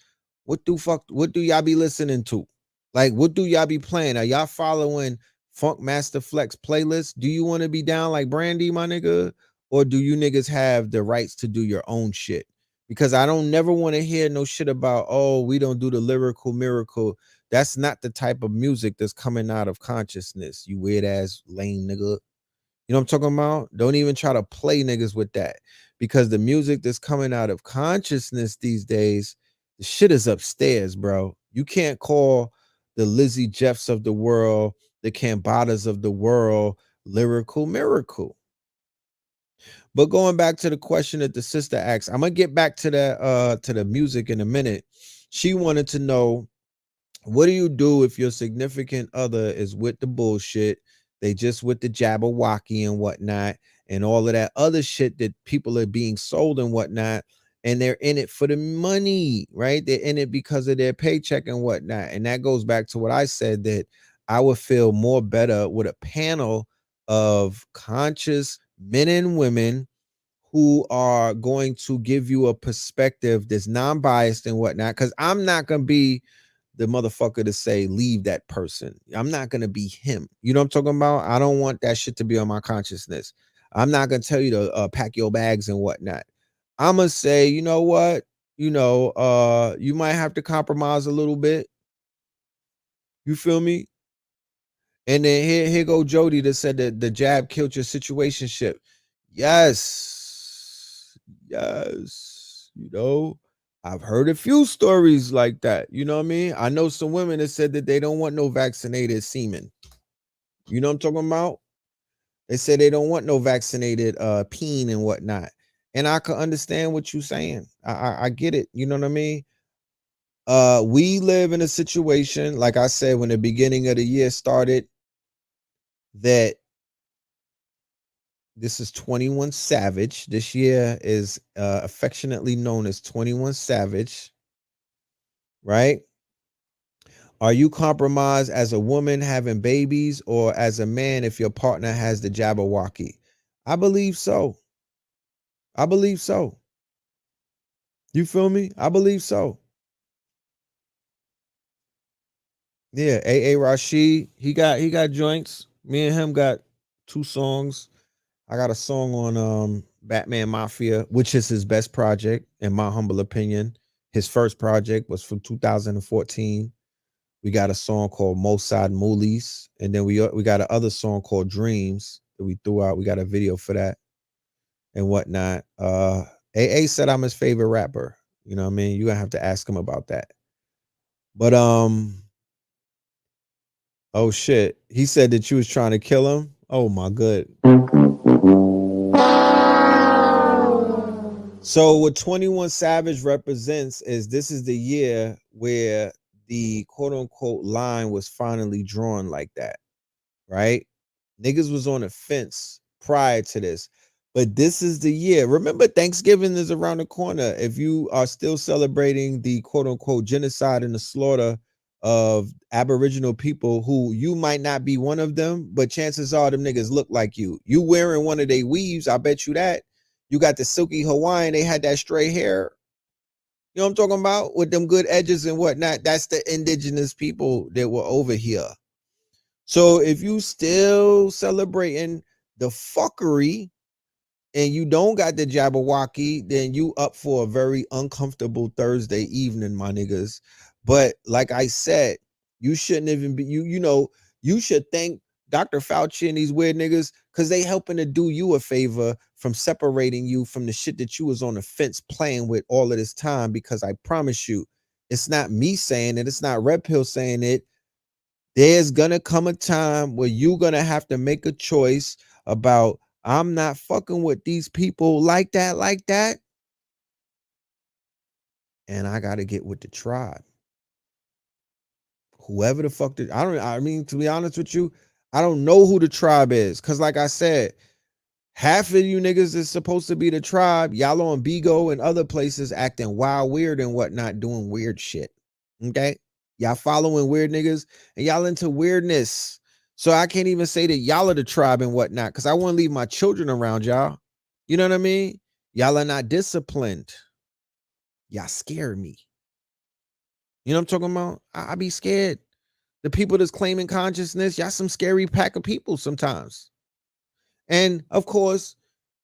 what do y'all be listening to? Like, what do y'all be playing? Are y'all following Funk Master Flex playlist? Do you want to be down like Brandy, my nigga? Or do you niggas have the rights to do your own shit? Because I don't never want to hear no shit about, oh, we don't do the lyrical miracle. That's not the type of music that's coming out of consciousness, you weird ass lame nigga. You know what I'm talking about? Don't even try to play niggas with that, because the music that's coming out of consciousness these days, the shit is upstairs, bro. You can't call the Lizzie Jeffs of the world, the Cambadas of the world, lyrical miracle. But going back to the question that the sister asked, I'm gonna get back to that to the music in a minute. She wanted to know, what do you do if your significant other is with the bullshit? They just with the Jabberwocky and whatnot, and all of that other shit that people are being sold and whatnot, and they're in it for the money, right? They're in it because of their paycheck and whatnot. And that goes back to what I said, that I would feel more better with a panel of conscious men and women who are going to give you a perspective that's non-biased and whatnot. Because I'm not going to be the motherfucker to say leave that person. I'm not going to be him. You know what I'm talking about? I don't want that shit to be on my consciousness. I'm not going to tell you to pack your bags and whatnot. I'm going to say, you know what? You know, you might have to compromise a little bit. You feel me? And then here go Jody that said that the jab killed your situationship. Yes. Yes. You know, I've heard a few stories like that. You know what I mean? I know some women that said that they don't want no vaccinated semen. You know what I'm talking about? They said they don't want no vaccinated peen and whatnot. And I can understand what you're saying. I get it. You know what I mean? We live in a situation, like I said, when the beginning of the year started, that this is 21 Savage. This year is affectionately known as 21 Savage, right? Are you compromised as a woman having babies, or as a man if your partner has the Jabberwocky? I believe so. I believe so. You feel me? I believe so. Yeah, A.A. Rashid, he got joints. Me and him got 2 songs. I got a song on Batman Mafia, which is his best project, in my humble opinion. His first project was from 2014. We got a song called Mossad Moolies, and then we got another song called Dreams that we threw out. We got a video for that and whatnot. AA said I'm his favorite rapper. You know what I mean? You're gonna have to ask him about that. But oh shit, he said that you was trying to kill him. Oh my good. So what 21 Savage represents is, this is the year where the quote unquote line was finally drawn like that, right? Niggas was on the fence prior to this, but this is the year. Remember, Thanksgiving is around the corner. If you are still celebrating the quote unquote genocide and the slaughter of Aboriginal people, who you might not be one of them, but chances are them niggas look like you. You wearing one of their weaves, I bet you that. You got the silky Hawaiian, they had that straight hair. You know what I'm talking about? With them good edges and whatnot. That's the indigenous people that were over here. So if you still celebrating the fuckery and you don't got the Jabberwocky, then you up for a very uncomfortable Thursday evening, my niggas. But like I said, you shouldn't even be, you know, you should thank Dr. Fauci and these weird niggas, because they helping to do you a favor from separating you from the shit that you was on the fence playing with all of this time. Because I promise you, it's not me saying it, it's not Red Pill saying it. There's gonna come a time where you're gonna have to make a choice about, I'm not fucking with these people like that. And I gotta get with the tribe. Whoever the fuck I mean, to be honest with you, I don't know who the tribe is. Cause like I said, half of you niggas is supposed to be the tribe. Y'all on Bigo and other places acting wild, weird and whatnot, doing weird shit. Okay? Y'all following weird niggas and y'all into weirdness. So I can't even say that y'all are the tribe and whatnot, because I want to leave my children around y'all. You know what I mean? Y'all are not disciplined. Y'all scare me. You know what I'm talking about? I be scared. The people that's claiming consciousness, y'all some scary pack of people sometimes. And of course,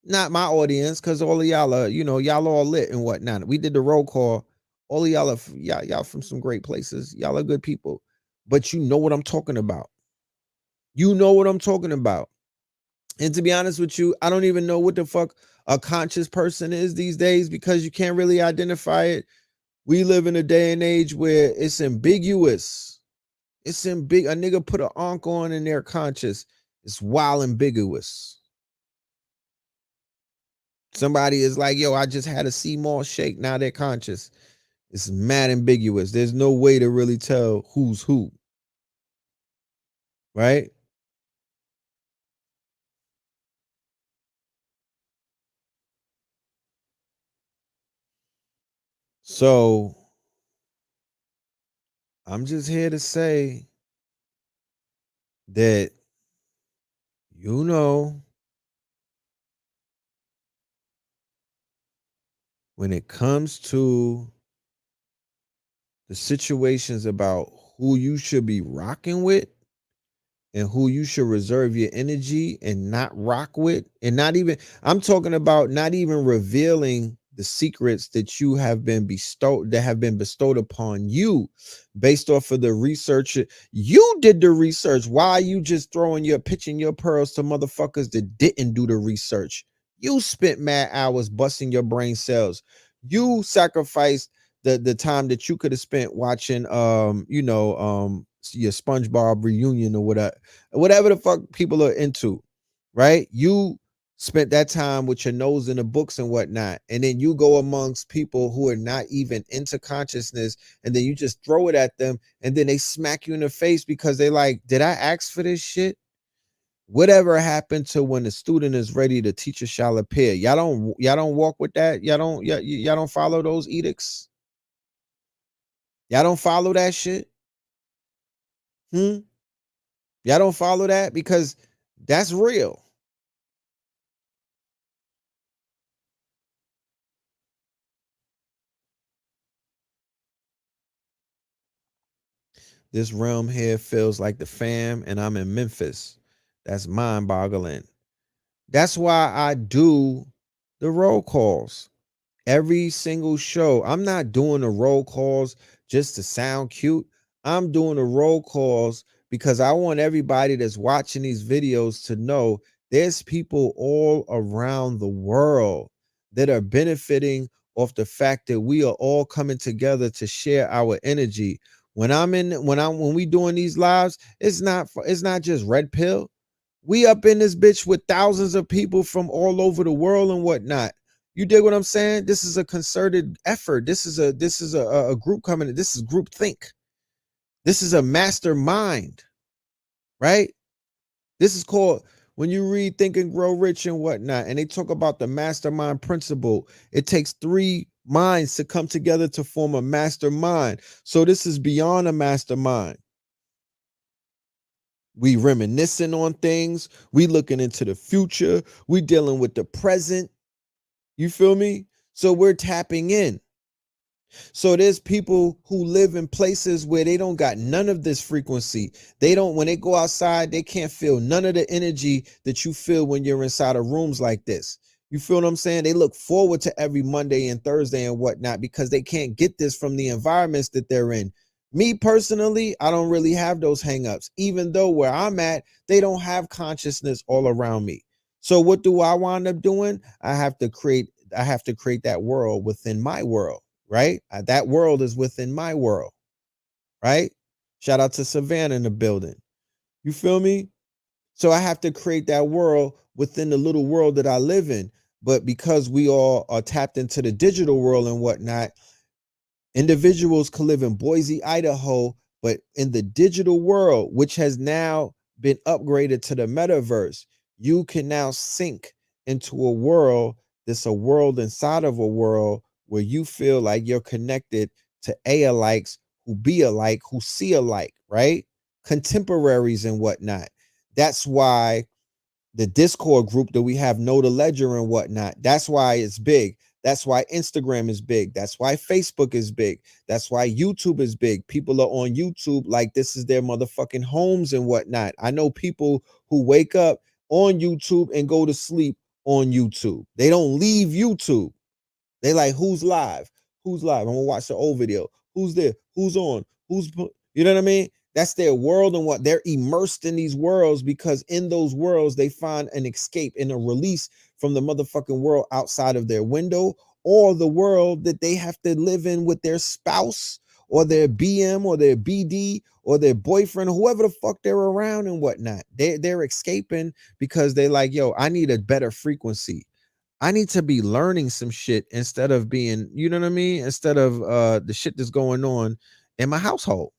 not my audience, because all of y'all are, y'all all lit and whatnot. We did the roll call. All of y'all are y'all from some great places. Y'all are good people. But you know what I'm talking about. You know what I'm talking about. And to be honest with you, I don't even know what the fuck a conscious person is these days, because you can't really identify it. We live in a day and age where it's ambiguous. It's a nigga put an ankh on and they're conscious. It's wild ambiguous. Somebody is like, yo, I just had a sea mall shake. Now they're conscious. It's mad ambiguous. There's no way to really tell who's who. Right? So I'm just here to say that, when it comes to the situations about who you should be rocking with and who you should reserve your energy and not rock with, and I'm talking about not even revealing the secrets that have been bestowed upon you based off of the research. You did the research. Why are you just pitching your pearls to motherfuckers that didn't do the research? You spent mad hours busting your brain cells. You sacrificed the time that you could have spent watching your SpongeBob reunion or whatever the fuck people are into, right? You spent that time with your nose in the books and whatnot, and then you go amongst people who are not even into consciousness, and then you just throw it at them, and then they smack you in the face because they like, did I ask for this shit? Whatever happened to when the student is ready, the teacher shall appear? Y'all don't walk with that. Y'all don't follow those edicts. Y'all don't follow that shit. Y'all don't follow that, because that's real. This realm here feels like the fam, and I'm in Memphis. That's mind-boggling. That's why I do the roll calls. Every single show. I'm not doing the roll calls just to sound cute. I'm doing the roll calls because I want everybody that's watching these videos to know there's people all around the world that are benefiting off the fact that we are all coming together to share our energy. When we doing these lives, it's not just red pill. We up in this bitch with thousands of people from all over the world and whatnot. You dig what I'm saying? This is a concerted effort. This is a group coming in. This is group think. This is a mastermind, right? This is called, when you read Think and Grow Rich and whatnot, and they talk about the mastermind principle, it takes 3 minds to come together to form a mastermind. So this is beyond a mastermind. We reminiscing on things. We looking into the future. We dealing with the present. You feel me? So we're tapping in. So there's people who live in places where they don't got none of this frequency. When they go outside, they can't feel none of the energy that you feel when you're inside of rooms like this. You feel what I'm saying? They look forward to every Monday and Thursday and whatnot because they can't get this from the environments that they're in. Me personally, I don't really have those hangups, even though where I'm at, they don't have consciousness all around me. So what do I wind up doing? I have to create that world within my world, right? That world is within my world, right? Shout out to Savannah in the building. You feel me? So I have to create that world within the little world that I live in. But because we all are tapped into the digital world and whatnot, individuals can live in Boise, Idaho, but in the digital world, which has now been upgraded to the metaverse, you can now sync into a world that's a world inside of a world where you feel like you're connected to alikes who be alike, who see alike, right? Contemporaries and whatnot. That's why the Discord group that we have, Know the Ledger and whatnot, that's why it's big. That's why Instagram is big. That's why Facebook is big. That's why YouTube is big. People are on YouTube like this is their motherfucking homes and whatnot. I know people who wake up on YouTube and go to sleep on YouTube. They don't leave YouTube. They like, who's live? Who's live? I'm gonna watch the old video. Who's there? Who's on? You know what I mean? That's their world, and what they're immersed in these worlds, because in those worlds they find an escape and a release from the motherfucking world outside of their window, or the world that they have to live in with their spouse or their BM or their BD or their boyfriend, or whoever the fuck they're around and whatnot. They're escaping because they like, yo, I need a better frequency. I need to be learning some shit instead of being, you know what I mean? Instead of the shit that's going on in my household.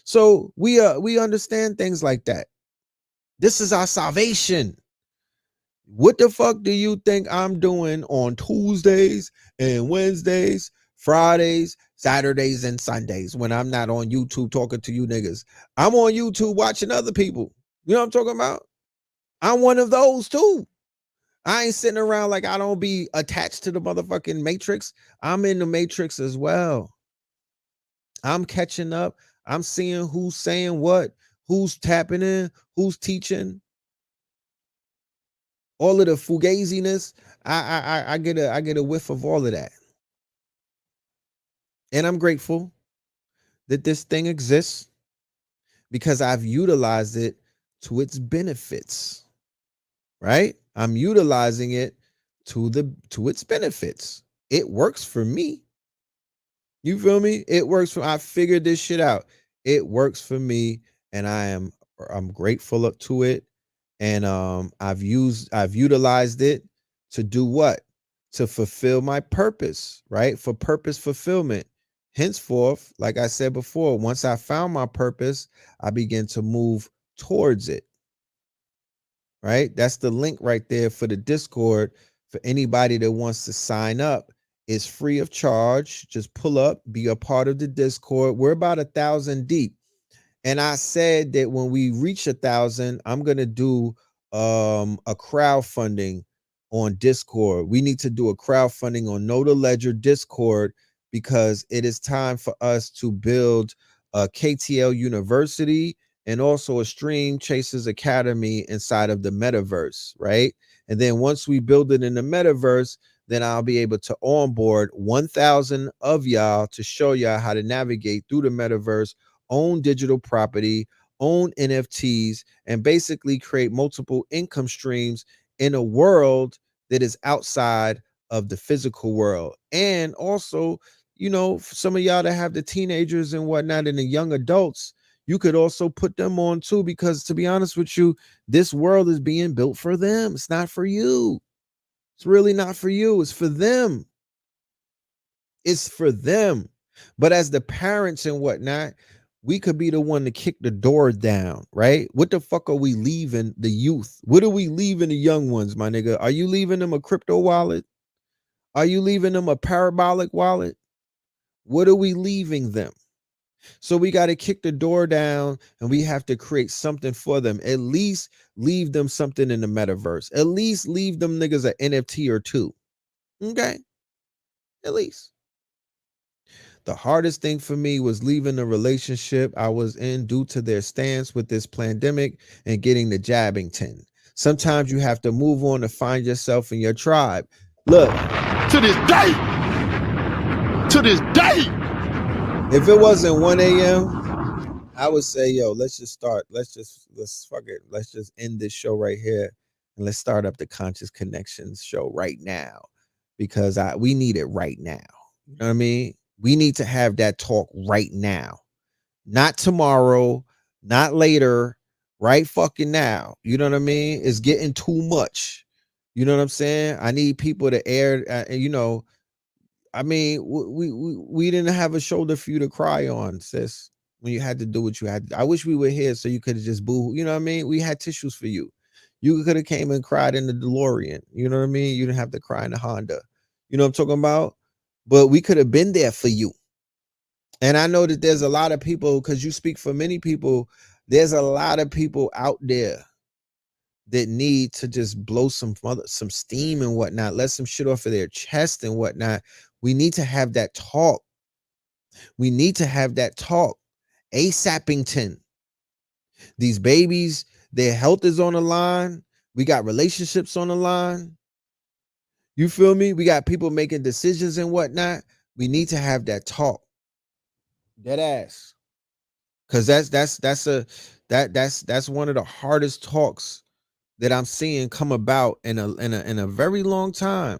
So we understand things like that. This is our salvation. What the fuck do you think I'm doing on Tuesdays and Wednesdays, Fridays, Saturdays, and Sundays when I'm not on YouTube talking to you niggas? I'm on YouTube watching other people. You know what I'm talking about? I'm one of those too. I ain't sitting around like I don't be attached to the motherfucking matrix. I'm in the matrix as well. I'm catching up. I'm seeing who's saying what, who's tapping in, who's teaching. All of the fugaziness, I get a whiff of all of that. And I'm grateful that this thing exists because I've utilized it to its benefits. Right? I'm utilizing it to its benefits. It works for me. You feel me? It works for, I figured this shit out. It works for me, and I'm grateful to it. And I've utilized it to do what? To fulfill my purpose, right? For purpose fulfillment. Henceforth, like I said before, once I found my purpose, I began to move towards it. Right? That's the link right there for the Discord. For anybody that wants to sign up, it's free of charge. Just pull up, be a part of the Discord. We're about 1,000 deep. And I said that when we reach 1,000, I'm going to do a crowdfunding on Discord. We need to do a crowdfunding on Know the Ledger Discord, because it is time for us to build a KTL University and also a Stream Chasers Academy inside of the metaverse, right? And then once we build it in the metaverse, then I'll be able to onboard 1,000 of y'all to show y'all how to navigate through the metaverse, own digital property, own NFTs, and basically create multiple income streams in a world that is outside of the physical world. And also, you know, for some of y'all that have the teenagers and whatnot and the young adults, you could also put them on too, because to be honest with you, this world is being built for them. It's not for you. It's really not for you. It's for them. It's for them. But as the parents and whatnot, we could be the one to kick the door down, right? What the fuck are we leaving the youth? What are we leaving the young ones, my nigga? Are you leaving them a crypto wallet? Are you leaving them a parabolic wallet? What are we leaving them? So we got to kick the door down, and we have to create something for them. At least leave them something in the metaverse. At least leave them niggas an NFT or two. Okay? At least. The hardest thing for me was leaving the relationship I was in due to their stance with this pandemic and getting the Jabbington. Sometimes you have to move on to find yourself in your tribe. Look. To this day. If it wasn't 1 a.m., I would say, yo, let's just fuck it. Let's just end this show right here, and let's start up the Conscious Connections show right now, because we need it right now. You know what I mean? We need to have that talk right now, not tomorrow, not later, right fucking now. You know what I mean? It's getting too much. You know what I'm saying? I need people to air, you know, I mean, we didn't have a shoulder for you to cry on, sis, when you had to do what you had to. I wish we were here so you could have just boo. You know what I mean? We had tissues for you. You could have came and cried in the DeLorean. You know what I mean? You didn't have to cry in the Honda. You know what I'm talking about? But we could have been there for you. And I know that there's a lot of people, because you speak for many people, There's a lot of people out there that need to just blow some steam and whatnot, let some shit off of their chest and whatnot. We need to have that talk. We need to have that talk. ASAPington. These babies, their health is on the line. We got relationships on the line. You feel me? We got people making decisions and whatnot. We need to have that talk. Dead ass. Cause that's one of the hardest talks that I'm seeing come about in a very long time.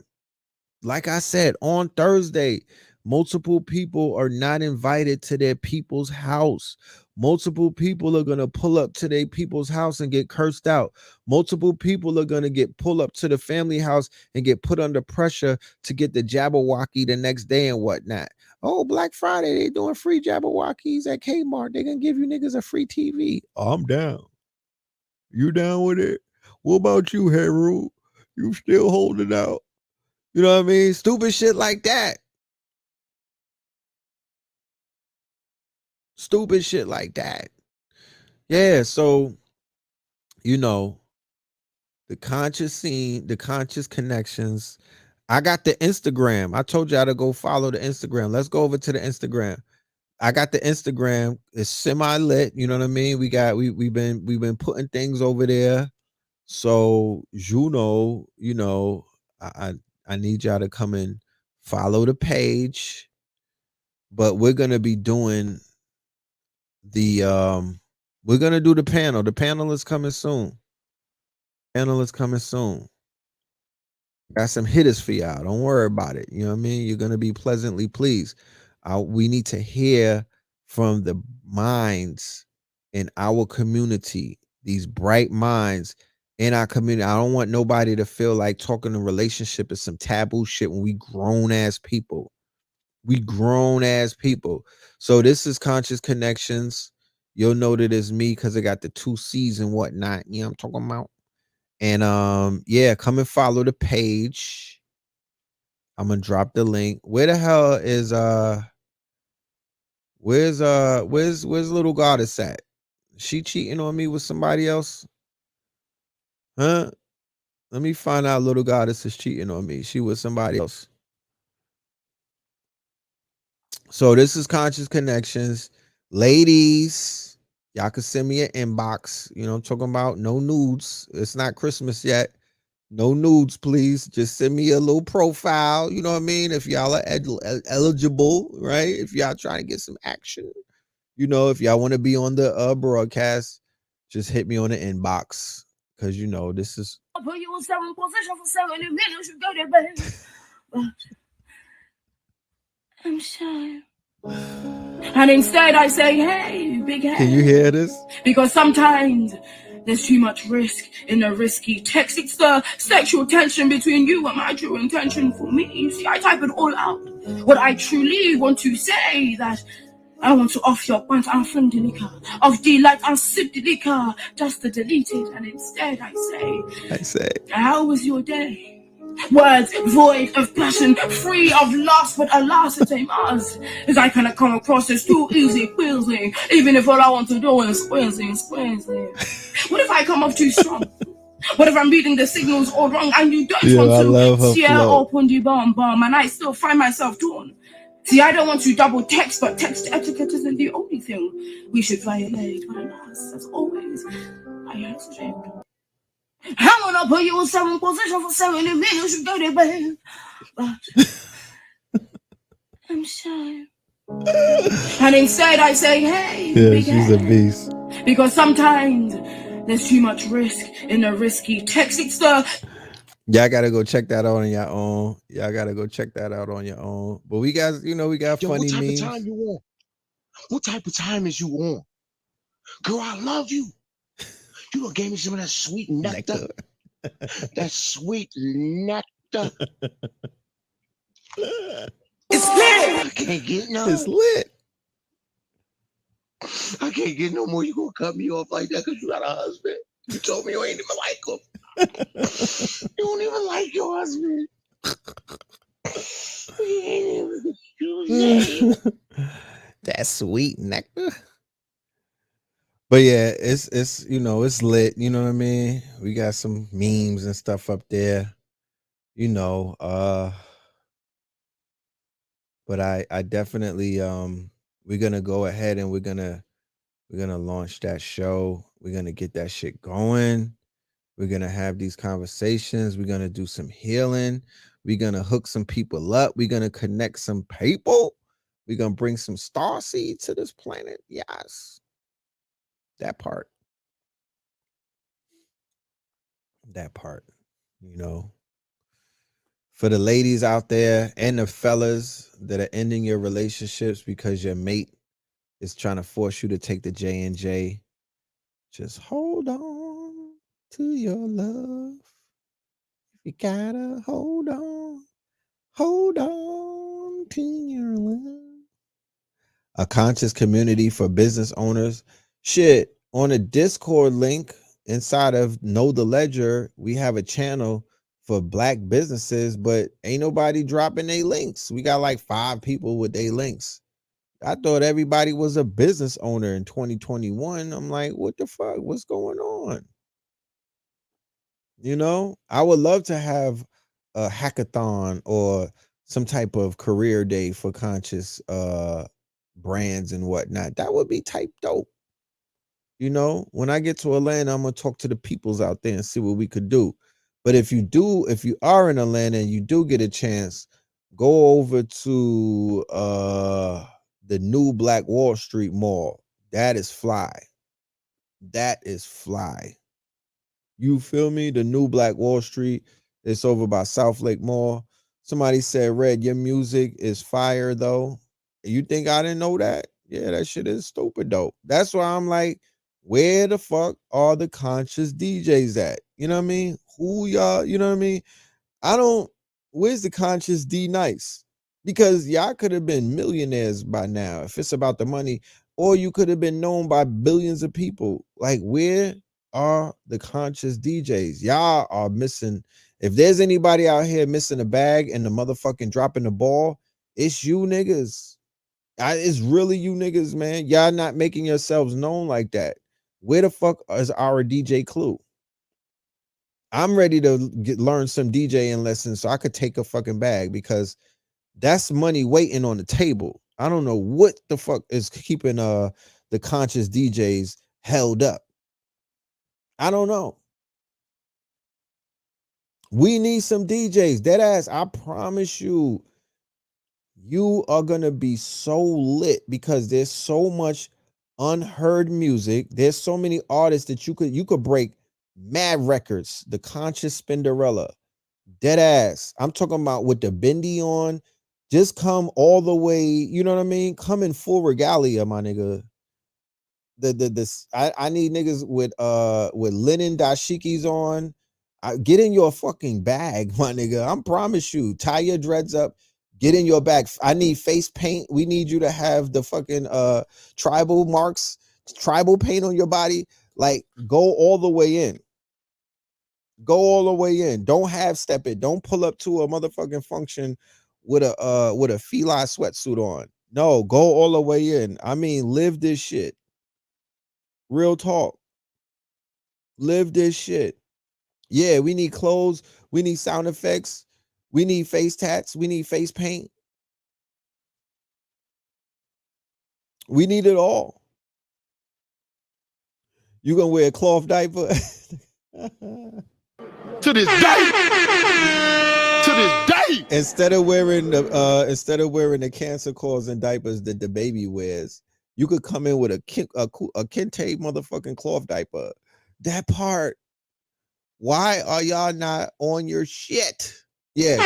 Like I said, on Thursday, multiple people are not invited to their people's house. Multiple people are going to pull up to their people's house and get cursed out. Multiple people are going to get pull up to the family house and get put under pressure to get the Jabberwocky the next day and whatnot. Oh, Black Friday, they doing free Jabberwockies at Kmart. They're going to give you niggas a free TV. Oh, I'm down. You down with it? What about you, Harold? You still holding out? You know what I mean? Stupid shit like that. Stupid shit like that. Yeah, so, you know, the conscious scene, the conscious connections. I got the Instagram. I told y'all to go follow the Instagram. Let's go over to the Instagram. I got the Instagram. It's semi-lit. You know what I mean? We've been putting things over there. So, you know, I need y'all to come and follow the page. But we're gonna be doing we're gonna do the panel. The panel is coming soon. Got some hitters for y'all. Don't worry about it. You know what I mean? You're gonna be pleasantly pleased. We need to hear from the minds in our community, these bright minds in our community. I don't want nobody to feel like talking a relationship is some taboo shit when we grown ass people. We grown ass people. So this is Conscious Connections. You'll know that it's me because I got the 2 C's and whatnot. You know what I'm talking about? And yeah, come and follow the page. I'm gonna drop the link. Where the hell is where's little goddess at? She cheating on me with somebody else? Huh? Let me find out little goddess is cheating on me. She with somebody else. So this is Conscious Connections. Ladies, y'all can send me an inbox. You know I'm talking about? No nudes. It's not Christmas yet. No nudes, please. Just send me a little profile. You know what I mean? If y'all are eligible, right? If y'all trying to get some action. You know, if y'all want to be on the broadcast, just hit me on the inbox. Because, you know, this is... I'll put you in 7 position for 7 minutes. You go there, babe. But I'm shy. And instead I say, hey, big head. Can you hear this? Because sometimes there's too much risk in a risky text. It's the sexual tension between you and my true intention for me. You see, I type it all out. What I truly want to say, that I want to off your pants and friendlica, of delight and sip the liquor, just to delete it. And instead I say, how was your day? Words void of passion, free of lust, but alas, it ain't us. As I cannot come across as too easy, queasy, even if all I want to do is squeezy. What if I come off too strong? What if I'm reading the signals all wrong and you don't want to tear open the bomb, and I still find myself torn? See, I don't want to double text, but text etiquette isn't the only thing we should violate. But alas, as always, I hesitate. I'm gonna put you in 7 position for 70 minutes. You go there, babe. But I'm shy. And instead I say, hey, big she's head. a beast. Because sometimes there's too much risk in a risky text. It's the... Y'all gotta go check that out on your own. Y'all gotta go check that out on your own. But we got, you know, we got funny memes. What type of time you want? What type of time is you on? Girl, I love you. You done gave me some of that sweet nectar. That sweet nectar. It's lit. I can't get no. It's lit. I can't get no more. You gonna cut me off like that because you got a husband? You told me you ain't even like him. You don't even like your husband. You ain't even That sweet nectar. But yeah, it's you know, it's lit, you know what I mean? We got some memes and stuff up there, you know, but I definitely we're gonna go ahead and we're gonna launch that show. We're gonna get that shit going. We're gonna have these conversations. We're gonna do some healing. We're gonna hook some people up. We're gonna connect some people. We're gonna bring some star seed to this planet. Yes. That part. That part. You know. For the ladies out there and the fellas that are ending your relationships because your mate is trying to force you to take the J&J, just hold on to your love. You gotta hold on to your love. A conscious community for business owners. Shit, on a Discord link inside of Know the Ledger, we have a channel for black businesses, but ain't nobody dropping their links. We got like 5 people with their links. I thought everybody was a business owner in 2021. I'm like, what the fuck? What's going on? You know, I would love to have a hackathon or some type of career day for conscious brands and whatnot. That would be type dope. You know, when I get to Atlanta, I'm gonna talk to the peoples out there and see what we could do. But if you are in Atlanta and you do get a chance, go over to the new Black Wall Street Mall. That is fly. That is fly. You feel me? The new Black Wall Street. It's over by South Lake Mall. Somebody said, Red, your music is fire though. You think I didn't know that? Yeah, that shit is stupid dope. That's why I'm like, where the fuck are the conscious DJs at? You know what I mean? Who y'all, you know what I mean? Where's the conscious D nice? Because y'all could have been millionaires by now if it's about the money, or you could have been known by billions of people. Like, where are the conscious DJs? Y'all are missing. If there's anybody out here missing a bag and the motherfucking dropping the ball, it's you niggas. It's really you niggas, man. Y'all not making yourselves known like that. Where the fuck is our DJ Clue? I'm ready to learn some DJing lessons so I could take a fucking bag, because that's money waiting on the table. I don't know what the fuck is keeping the conscious DJs held up. I don't know. We need some DJs. Dead ass, I promise you, you are gonna be so lit because there's so much unheard music. There's so many artists that you could break mad records. The Conscious Spinderella. Dead ass. I'm talking about with the bendy on. Just come all the way, you know what I mean? Come in full regalia, my nigga. I need niggas with linen dashikis on. Get in your fucking bag, my nigga. I promise you. Tie your dreads up. Get in your bag. I need face paint. We need you to have the fucking tribal marks, tribal paint on your body. Like, go all the way in. Go all the way in. Don't half step it. Don't pull up to a motherfucking function with a feline sweatsuit on. No, go all the way in. I mean, live this shit. Real talk. Live this shit. Yeah, we need clothes. We need sound effects. We need face tats. We need face paint. We need it all. You gonna wear a cloth diaper? To this day. To this day. Instead of wearing the cancer causing diapers that the baby wears, you could come in with a kente motherfucking cloth diaper. That part. Why are y'all not on your shit? Yeah.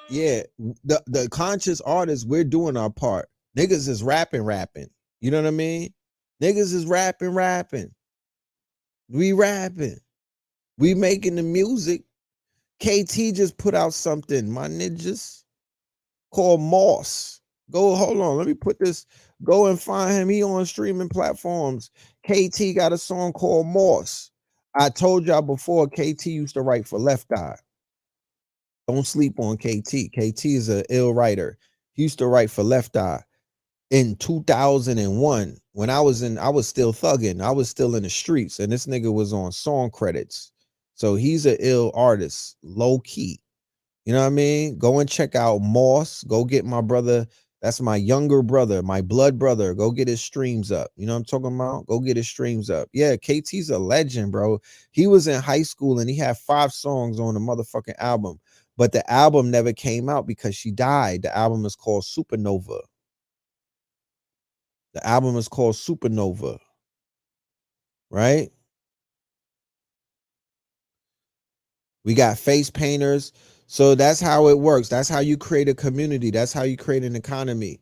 Yeah. The conscious artists, we're doing our part. Niggas is rapping. You know what I mean? Niggas is rapping. We rapping. We making the music. KT just put out something, my ninjas, called Moss. Hold on. Let me put this. Go and find him. He on streaming platforms. KT got a song called Moss. I told y'all before, KT used to write for Left Eye. Don't sleep on KT. KT is an ill writer. He used to write for Left Eye. In 2001, when I was still thugging. I was still in the streets, and this nigga was on song credits. So he's an ill artist, low key. You know what I mean? Go and check out Moss. Go get my brother. That's my younger brother, my blood brother. Go get his streams up. You know what I'm talking about? Go get his streams up. Yeah, KT's a legend, bro. He was in high school and he had 5 songs on the motherfucking album. But the album never came out because she died. The album is called Supernova. The album is called Supernova. Right? We got face painters. So that's how it works. That's how you create a community. That's how you create an economy.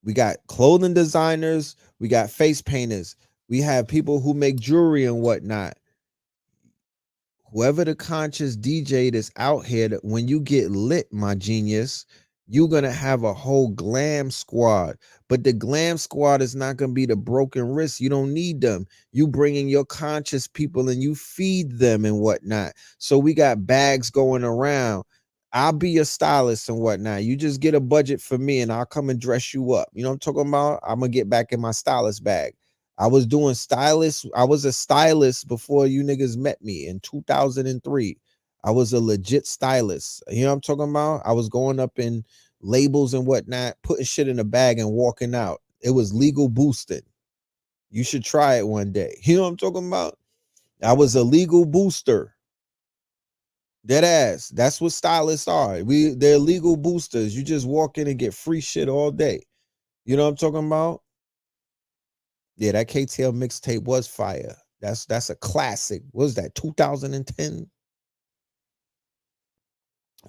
We got clothing designers. We got face painters. We have people who make jewelry and whatnot. Whoever the conscious DJ that's out here, that when you get lit, my genius, you're going to have a whole glam squad. But the glam squad is not going to be the broken wrist. You don't need them. You bring in your conscious people and you feed them and whatnot. So we got bags going around. I'll be your stylist and whatnot. You just get a budget for me and I'll come and dress you up. You know what I'm talking about? I'm going to get back in my stylist bag. I was doing stylist. I was a stylist before you niggas met me in 2003. I was a legit stylist. You know what I'm talking about? I was going up in labels and whatnot, putting shit in a bag and walking out. It was legal boosting. You should try it one day. You know what I'm talking about? I was a legal booster. Dead ass. That's what stylists are. They're legal boosters. You just walk in and get free shit all day. You know what I'm talking about? Yeah, that KTL mixtape was fire. That's a classic. What was that, 2010?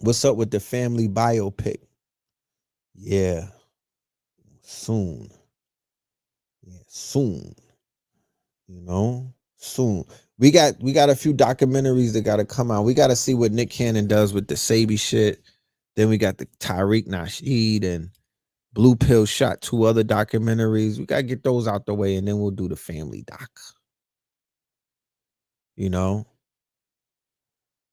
What's up with the family biopic? Yeah. Soon. Yeah, soon. You know, soon. We got a few documentaries that gotta come out. We gotta see what Nick Cannon does with the Sabi shit. Then we got the Tariq Nasheed and Blue Pill shot 2 other documentaries. We gotta get those out the way, and then we'll do the family doc. You know,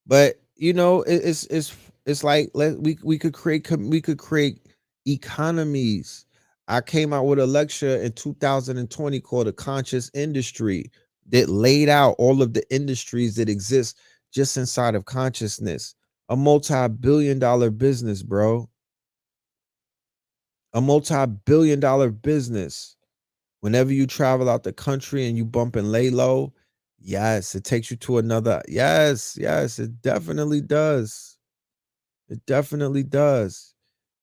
but you know, it's like we could create economies. I came out with a lecture in 2020 called "A Conscious Industry" that laid out all of the industries that exist just inside of consciousness. A multi-billion-dollar business, bro. A multi-billion-dollar business. Whenever you travel out the country and you bump and lay low, yes, it takes you to another. Yes, it definitely does. It definitely does.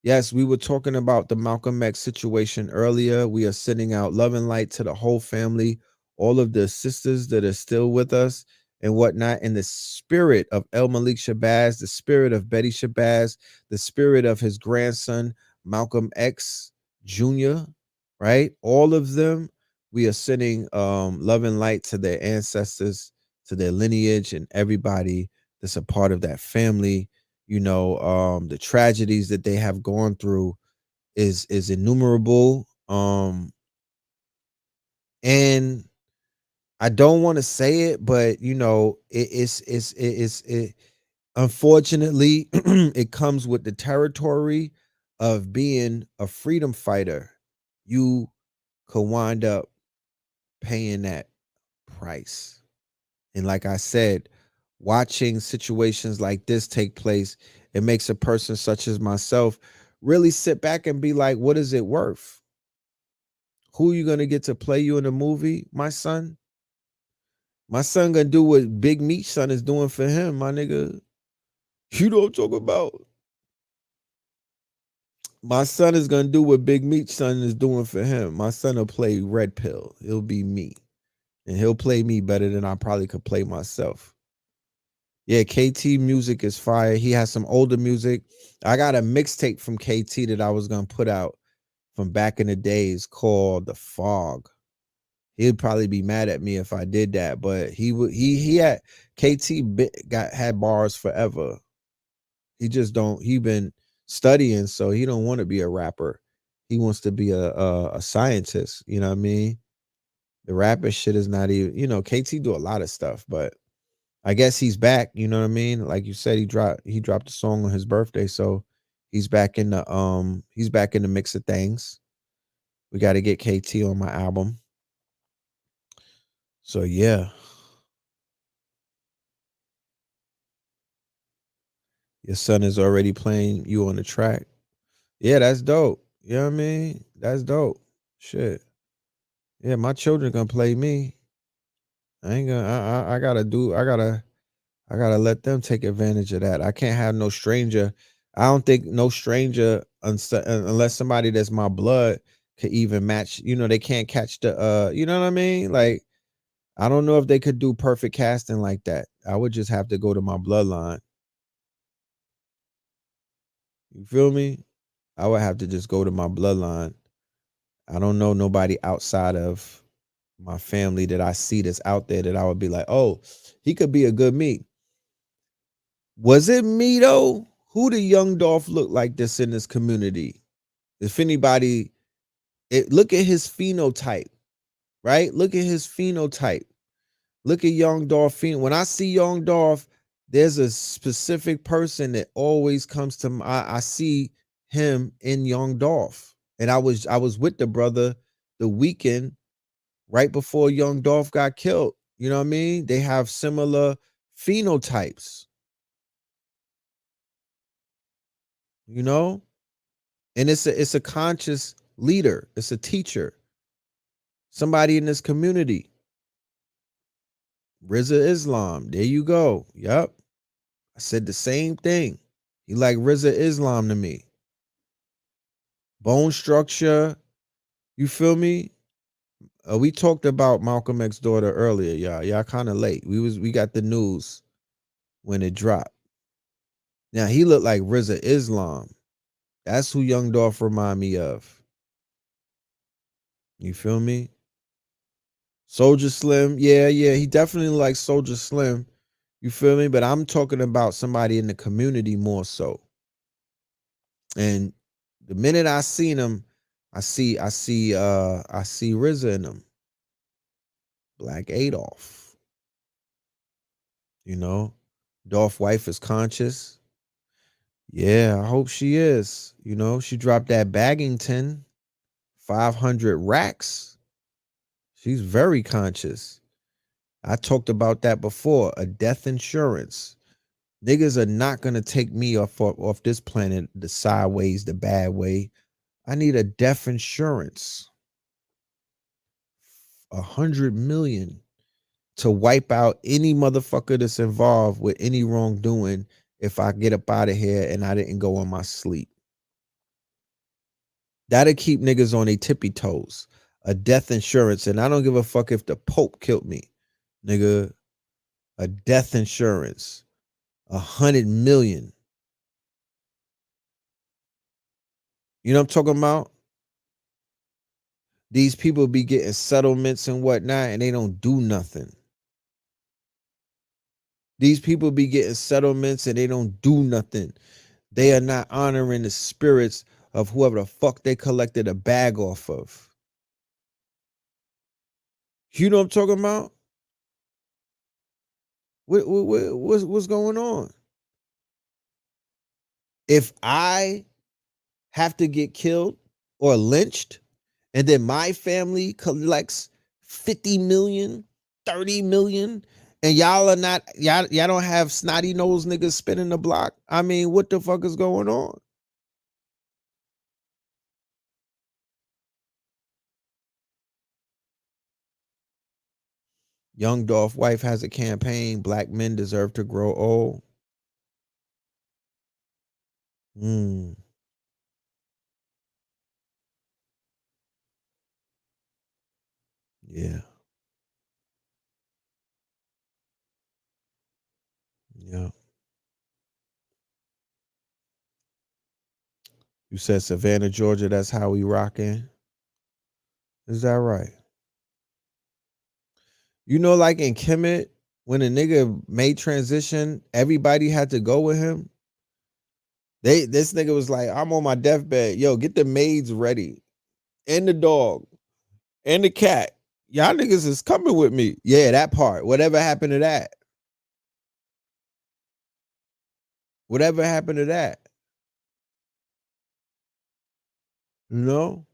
Yes, we were talking about the Malcolm X situation earlier. We are sending out love and light to the whole family, all of the sisters that are still with us and whatnot, in the spirit of El Malik Shabazz, the spirit of Betty Shabazz, the spirit of his grandson, Malcolm X Jr., right? All of them, we are sending love and light to their ancestors, to their lineage, and everybody that's a part of that family. You know, the tragedies that they have gone through is innumerable. And I don't want to say it, but you know, it unfortunately it comes with the territory of being a freedom fighter. You could wind up paying that price. And like I said, watching situations like this take place, it makes a person such as myself really sit back and be like, what is it worth? Who are you going to get to play you in a movie? My son? My son going to do what Big Meat son is doing for him, my nigga. You don't talk about. My son is going to do what Big Meat son is doing for him. My son will play Red Pill. It'll be me. And he'll play me better than I probably could play myself. Yeah, KT music is fire. He has some older music. I got a mixtape from KT that I was going to put out from back in the days called The Fog. He'd probably be mad at me if I did that, but he had had bars forever. He just don't. He been studying, so he don't want to be a rapper. He wants to be a scientist. You know what I mean? The rapper shit is not even. You know, KT do a lot of stuff, but I guess he's back. You know what I mean? Like you said, he dropped a song on his birthday, so he's back in the mix of things. We got to get KT on my album. So yeah. Your son is already playing you on the track. Yeah, that's dope. You know what I mean? That's dope. Shit. Yeah, my children gonna play me. I ain't gonna I gotta let them take advantage of that. I can't have no stranger. I don't think no stranger unless somebody that's my blood could even match, they can't catch the you know what I mean? Like I don't know if they could do perfect casting like that. I would just have to go to my bloodline. You feel me? I would have to just go to my bloodline. I don't know nobody outside of my family that I see that's out there that I would be like, oh, he could be a good me. Was it me though? Who the young Dolph look like this in this community? If anybody, look at his phenotype, right? Look at his phenotype. Look at young Dolph. When I see young Dolph, there's a specific person that always comes to mind. I see him in young Dolph. And I was with the brother the weekend right before young Dolph got killed. You know what I mean? They have similar phenotypes, you know? And it's a conscious leader. It's a teacher. Somebody in this community. Rizza Islam. There you go. Yep. I said the same thing. He like Rizza Islam to me. Bone structure. You feel me? We talked about Malcolm X's daughter earlier, y'all. Y'all kind of late. We got the news when it dropped. Now he looked like Rizza Islam. That's who Young Dolph remind me of. You feel me? Soldier Slim. Yeah, he definitely like Soldier Slim. You feel me? But I'm talking about somebody in the community more so. And the minute I seen him, I see RZA in him. Black Adolf. You know? Dolph wife is conscious. Yeah, I hope she is. You know, she dropped that Baggington, 500 racks. She's very conscious. I talked about that before. A death insurance. Niggas are not gonna take me off this planet the sideways, the bad way. I need a death insurance. 100 million to wipe out any motherfucker that's involved with any wrongdoing if I get up out of here and I didn't go on my sleep. That'll keep niggas on their tippy toes. A death insurance, and I don't give a fuck if the Pope killed me, nigga. A death insurance, 100 million. You know what I'm talking about? These people be getting settlements and whatnot, and they don't do nothing. These people be getting settlements and they don't do nothing. They are not honoring the spirits of whoever the fuck they collected a bag off of. You know what I'm talking about? What's going on? If I have to get killed or lynched, and then my family collects 50 million, 30 million, and y'all are not, y'all don't have snotty nose niggas spinning the block. I mean, what the fuck is going on? Young Dolph wife has a campaign. Black men deserve to grow old. Yeah. Yeah. You said Savannah, Georgia, that's how we rocking. Is that right? You know, like in Kemet, when a nigga made transition, everybody had to go with him. This nigga was like, I'm on my deathbed. Yo, get the maids ready. And the dog. And the cat. Y'all niggas is coming with me. Yeah, that part. Whatever happened to that? Whatever happened to that? You know?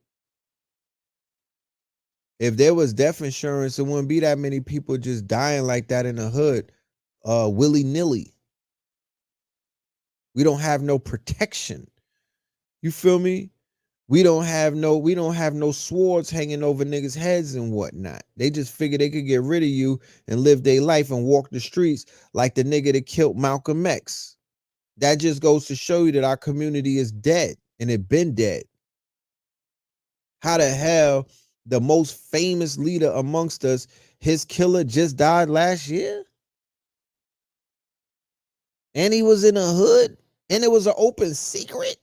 If there was death insurance, there wouldn't be that many people just dying like that in the hood, willy-nilly. We don't have no protection. You feel me? We don't have no swords hanging over niggas' heads and whatnot. They just figured they could get rid of you and live their life and walk the streets like the nigga that killed Malcolm X. That just goes to show you that our community is dead and it been dead. How the hell the most famous leader amongst us, his killer just died last year? And he was in a hood and it was an open secret?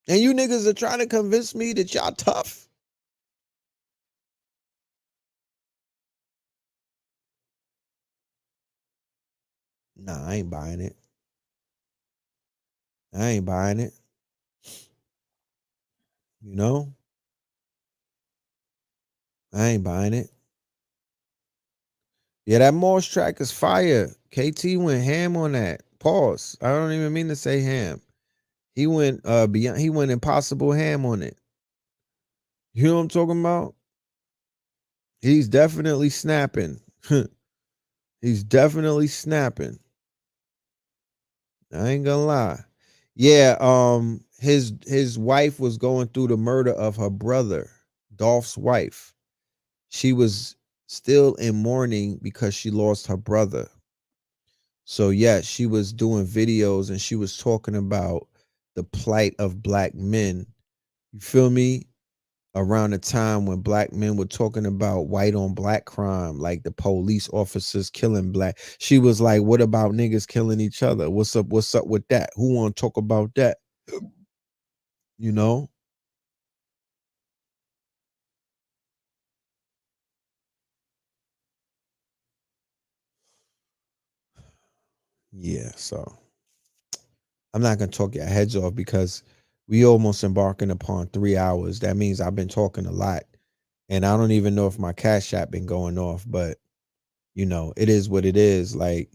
And you niggas are trying to convince me that y'all tough? Nah, I ain't buying it. I ain't buying it. You know? I ain't buying it. Yeah, that Morse track is fire. KT went ham on that. Pause. I don't even mean to say ham. He went beyond. He went impossible ham on it. You know what I'm talking about? He's definitely snapping. He's definitely snapping. I ain't gonna lie. Yeah, his wife was going through the murder of her brother, Dolph's wife. She was still in mourning because she lost her brother. So yeah, she was doing videos and she was talking about the plight of black men. You feel me? Around the time when black men were talking about white on black crime, like the police officers killing black. She was like, what about niggas killing each other? What's up with that? Who want to talk about that? You know? Yeah, so I'm not gonna talk your heads off because we almost embarking upon 3 hours. That means I've been talking a lot. And I don't even know if my Cash App been going off, but you know, it is what it is. Like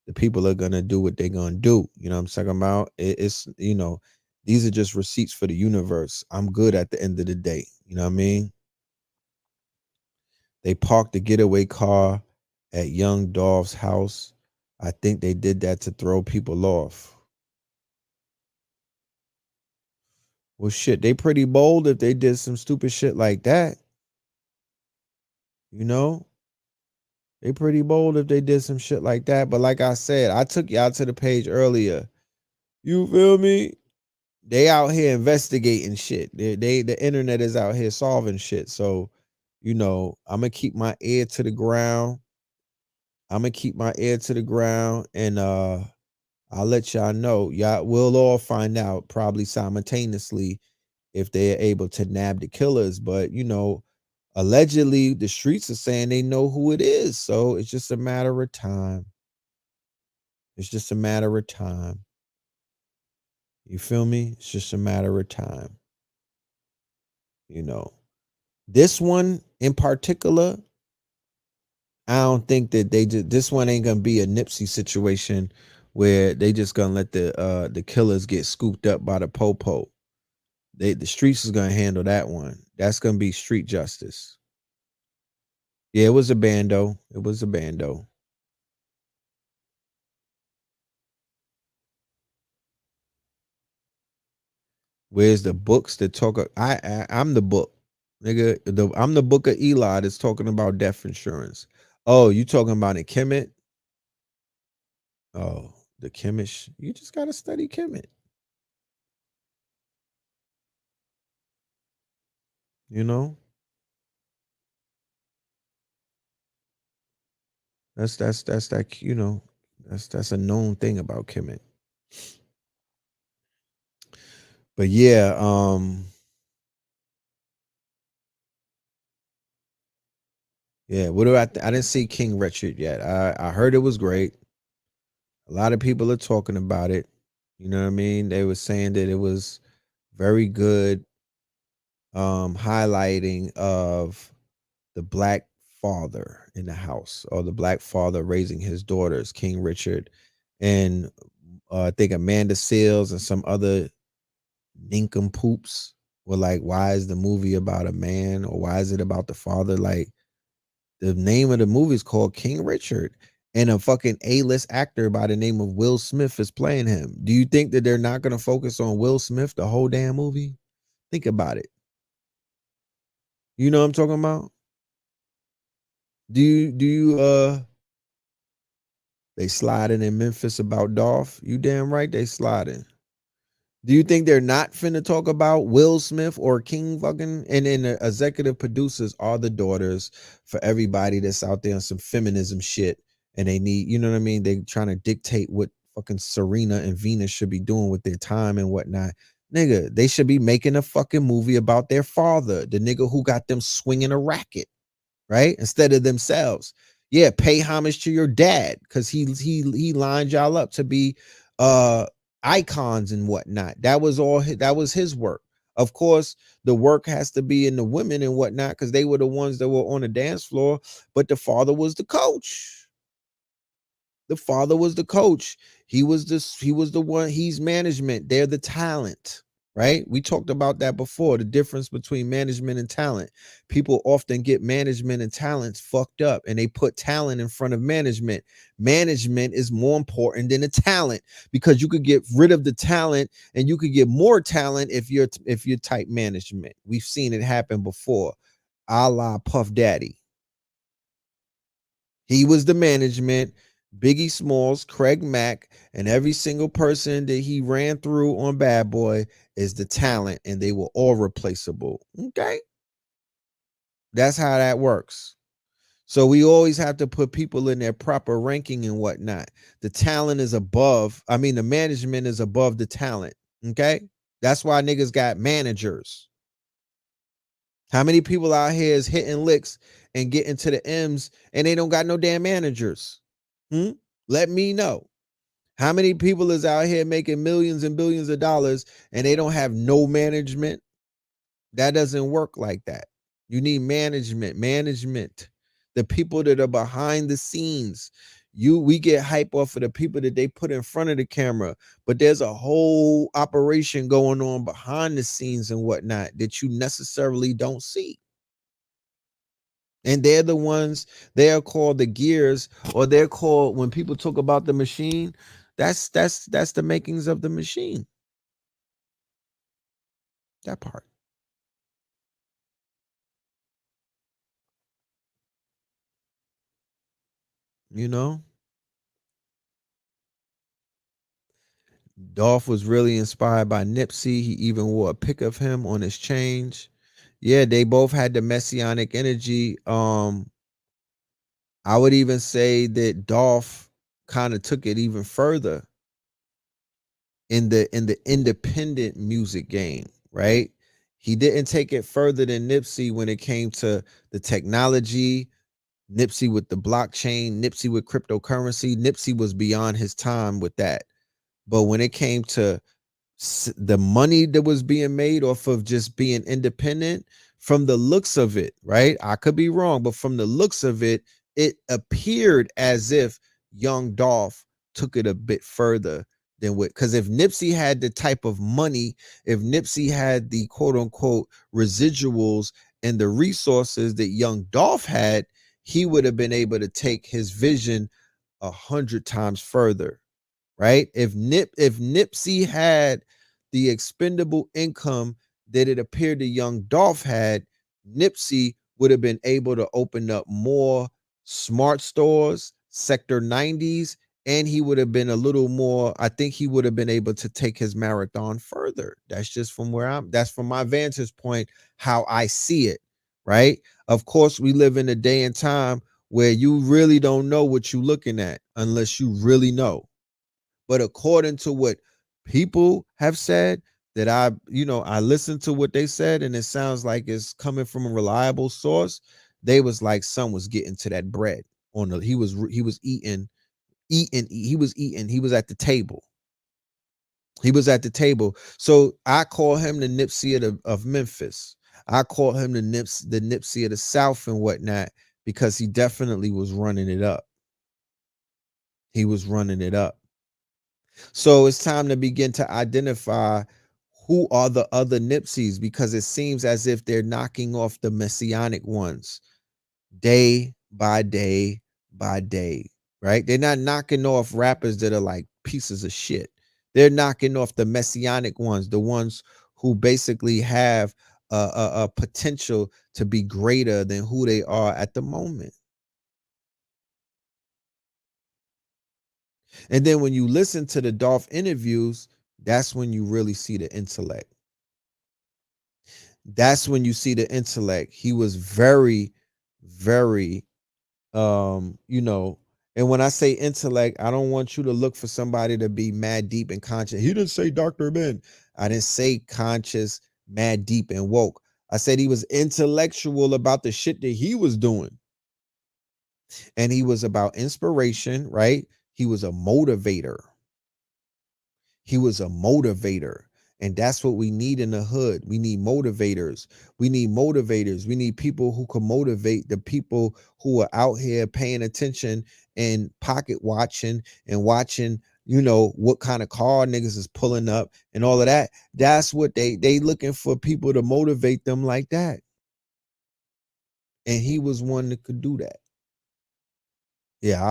the people are gonna do what they're gonna do. You know what I'm talking about? It's, you know, these are just receipts for the universe. I'm good at the end of the day. You know what I mean? They parked the getaway car at Young Dolph's house. I think they did that to throw people off. Well, shit, they pretty bold if they did some stupid shit like that. You know? They pretty bold if they did some shit like that. But like I said, I took y'all to the page earlier. You feel me? They out here investigating shit. The internet is out here solving shit. So, you know, I'm gonna keep my ear to the ground. And I'll let y'all know. Y'all we'll all find out probably simultaneously if they're able to nab the killers. But you know, allegedly the streets are saying they know who it is. So it's just a matter of time. It's just a matter of time. You feel me? It's just a matter of time. You know, this one in particular, I don't think that this one ain't gonna be a Nipsey situation where they just gonna let the killers get scooped up by the popo. The streets is gonna handle that one. That's gonna be street justice. Yeah, it was a bando. It was a bando. Where's the books that talk? I'm the book, nigga. I'm the book of Eli that's talking about death insurance. Oh, you talking about a Kemet? Oh, the Kemet. You just gotta study Kemet. You know, that's that. You know, that's a known thing about Kemet. But yeah, yeah. What do I didn't see King Richard yet. I heard it was great. A lot of people are talking about it. You know what I mean? They were saying that it was very good, highlighting of the black father in the house, or the black father raising his daughters, King Richard, and I think Amanda Seales and some other nincompoops. Well, like, why is the movie about a man, or why is it about the father? Like, the name of the movie is called King Richard, and a fucking A-list actor by the name of Will Smith is playing him. Do you think that they're not going to focus on Will Smith the whole damn movie? Think about it. You know what I'm talking about? They sliding in Memphis about Dolph? You damn right they sliding. Do you think they're not finna talk about Will Smith or King fucking? And then the executive producers are the daughters for everybody that's out there on some feminism shit. And they need, you know what I mean? They trying to dictate what fucking Serena and Venus should be doing with their time and whatnot. Nigga, they should be making a fucking movie about their father, the nigga who got them swinging a racket, right? Instead of themselves. Yeah, pay homage to your dad because he lined y'all up to be icons and whatnot. That was his work. Of course, the work has to be in the women and whatnot because they were the ones that were on the dance floor, but the father was the coach. The father was the coach. He was the one, he's management. They're the talent, right? We talked about that before, the difference between management and talent. People often get management and talents fucked up, and they put talent in front of management. Management is more important than the talent because you could get rid of the talent and you could get more talent if you're type management. We've seen it happen before, a la Puff Daddy. He was the management. Biggie Smalls, Craig Mack, and every single person that he ran through on Bad Boy is the talent, and they were all replaceable. Okay? That's how that works. So we always have to put people in their proper ranking and whatnot. The talent is above, the management is above the talent. Okay? That's why niggas got managers. How many people out here is hitting licks and getting to the M's and they don't got no damn managers? Let me know. How many people is out here making millions and billions of dollars and they don't have no management? That doesn't work like that. You need management. The people that are behind the scenes. We get hype off of the people that they put in front of the camera, but there's a whole operation going on behind the scenes and whatnot that you necessarily don't see. And they're the ones, they are called the gears, or they're called, when people talk about the machine, that's the makings of the machine. That part. You know? Dolph was really inspired by Nipsey. He even wore a pic of him on his change. Yeah, they both had the messianic energy. I would even say that Dolph kind of took it even further in the independent music game, right? He didn't take it further than Nipsey when it came to the technology. Nipsey with the blockchain, Nipsey with cryptocurrency. Nipsey was beyond his time with that. But when it came to the money that was being made off of just being independent, from the looks of it, right? I could be wrong, but from the looks of it, it appeared as if Young Dolph took it a bit further than what, because if Nipsey had the type of money, if Nipsey had the quote unquote residuals and the resources that Young Dolph had, he would have been able to take his vision 100 times further. Right? If Nipsey had the expendable income that it appeared the Young Dolph had, Nipsey would have been able to open up more smart stores, Sector 90s, and he would have been a little more, I think he would have been able to take his marathon further. That's just that's from my vantage point, how I see it, right? Of course, we live in a day and time where you really don't know what you're looking at unless you really know. But according to what people have said, that I listened to what they said, and it sounds like it's coming from a reliable source. They was like, son was getting to that bread he was eating, he was at the table. He was at the table. So I call him the Nipsey of Memphis. I call him the Nipsey of the South and whatnot, because he definitely was running it up. He was running it up. So it's time to begin to identify who are the other Nipseys, because it seems as if they're knocking off the messianic ones day by day by day, right? They're not knocking off rappers that are like pieces of shit. They're knocking off the messianic ones, the ones who basically have a potential to be greater than who they are at the moment. And then when you listen to the Dolph interviews, that's when you really see the intellect. That's when you see the intellect. He was very, very, you know, and when I say intellect, I don't want you to look for somebody to be mad deep and conscious. He didn't say Dr. Ben. I didn't say conscious, mad deep and woke. I said he was intellectual about the shit that he was doing. And he was about inspiration, right? He was a motivator. He was a motivator. And that's what we need in the hood. We need motivators. We need motivators. We need people who can motivate the people who are out here paying attention and pocket watching and watching, you know, what kind of car niggas is pulling up and all of that. That's what they looking for, people to motivate them like that. And he was one that could do that. Yeah,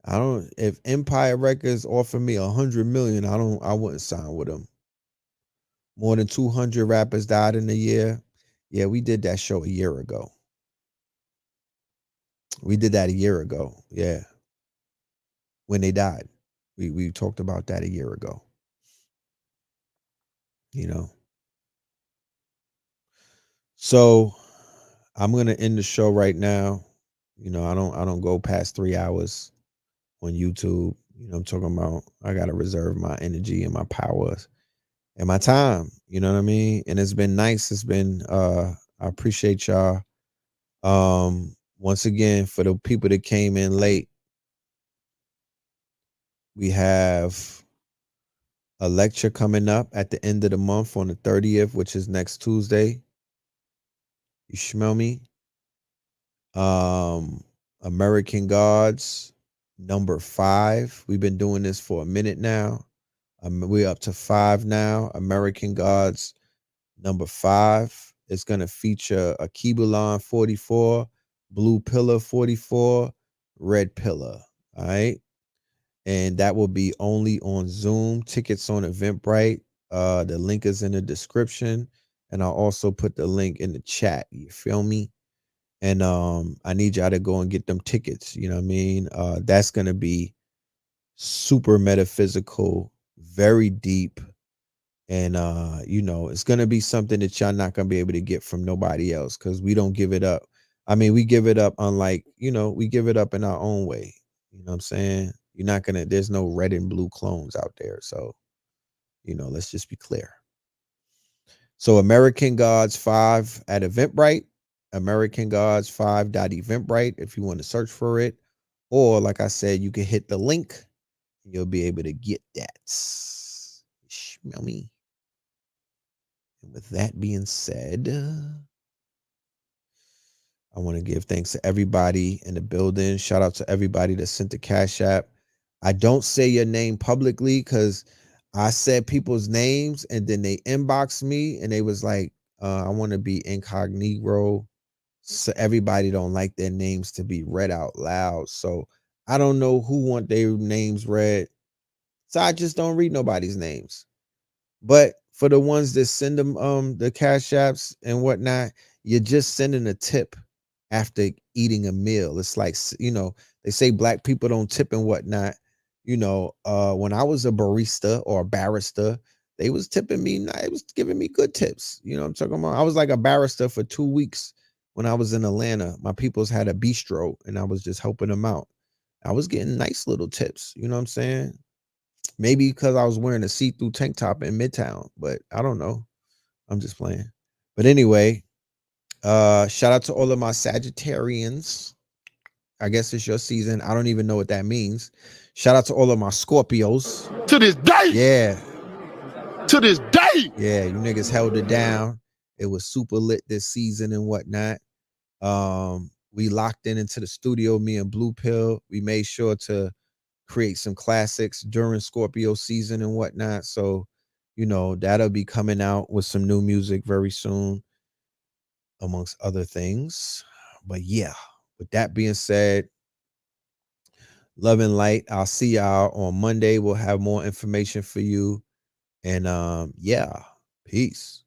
I don't, if Empire Records offered me $100 million, I wouldn't sign with them. More than 200 rappers died in a year. Yeah, we did that show a year ago. We did that a year ago. Yeah. When they died. We talked about that a year ago. You know. So I'm gonna end the show right now. You know, I don't go past 3 hours on YouTube. You know, I'm talking about I gotta reserve my energy and my powers and my time. You know what I mean? And it's been nice. It's been I appreciate y'all. Once again, for the people that came in late, we have a lecture coming up at the end of the month on the 30th, which is next Tuesday. You smell me? American Gods, number 5. We've been doing this for a minute now. We're up to 5 now. American Gods, number 5. It's going to feature a Kibulon 44, Blue Pillar 44, Red Pillar. All right. And that will be only on Zoom. Tickets on Eventbrite. The link is in the description. And I'll also put the link in the chat. You feel me? And I need y'all to go and get them tickets. You know what I mean? That's going to be super metaphysical, very deep. And, you know, it's going to be something that y'all not going to be able to get from nobody else, because we don't give it up. I mean, we give it up unlike, you know, we give it up in our own way. You know what I'm saying? You're not going to, there's no red and blue clones out there. So, you know, let's just be clear. So American Gods 5 at Eventbrite, American Gods 5.eventbrite if you want to search for it. Or like I said, you can hit the link and you'll be able to get that. Smell me? And with that being said, I want to give thanks to everybody in the building. Shout out to everybody that sent the Cash App. I don't say your name publicly because I said people's names and then they inboxed me and they was like, I want to be incognito. So everybody don't like their names to be read out loud. So I don't know who want their names read. So I just don't read nobody's names. But for the ones that send them the Cash Apps and whatnot, you're just sending a tip after eating a meal. It's like, you know, they say black people don't tip and whatnot. You know, when I was a barista or a barrister, they was tipping me. It was giving me good tips. You know what I'm talking about? I was like a barrister for 2 weeks when I was in Atlanta. My peoples had a bistro and I was just helping them out. I was getting nice little tips. You know what I'm saying? Maybe because I was wearing a see-through tank top in Midtown, but I don't know. I'm just playing. But anyway, shout out to all of my Sagittarians. I guess it's your season. I don't even know what that means. Shout out to all of my Scorpios. To this day. Yeah. To this day. Yeah, you niggas held it down. It was super lit this season and whatnot. We locked into the studio, me and Blue Pill. We made sure to create some classics during Scorpio season and whatnot. So, you know, that'll be coming out with some new music very soon, amongst other things. But yeah, with that being said, love and light. I'll see y'all on Monday. We'll have more information for you. And yeah, peace.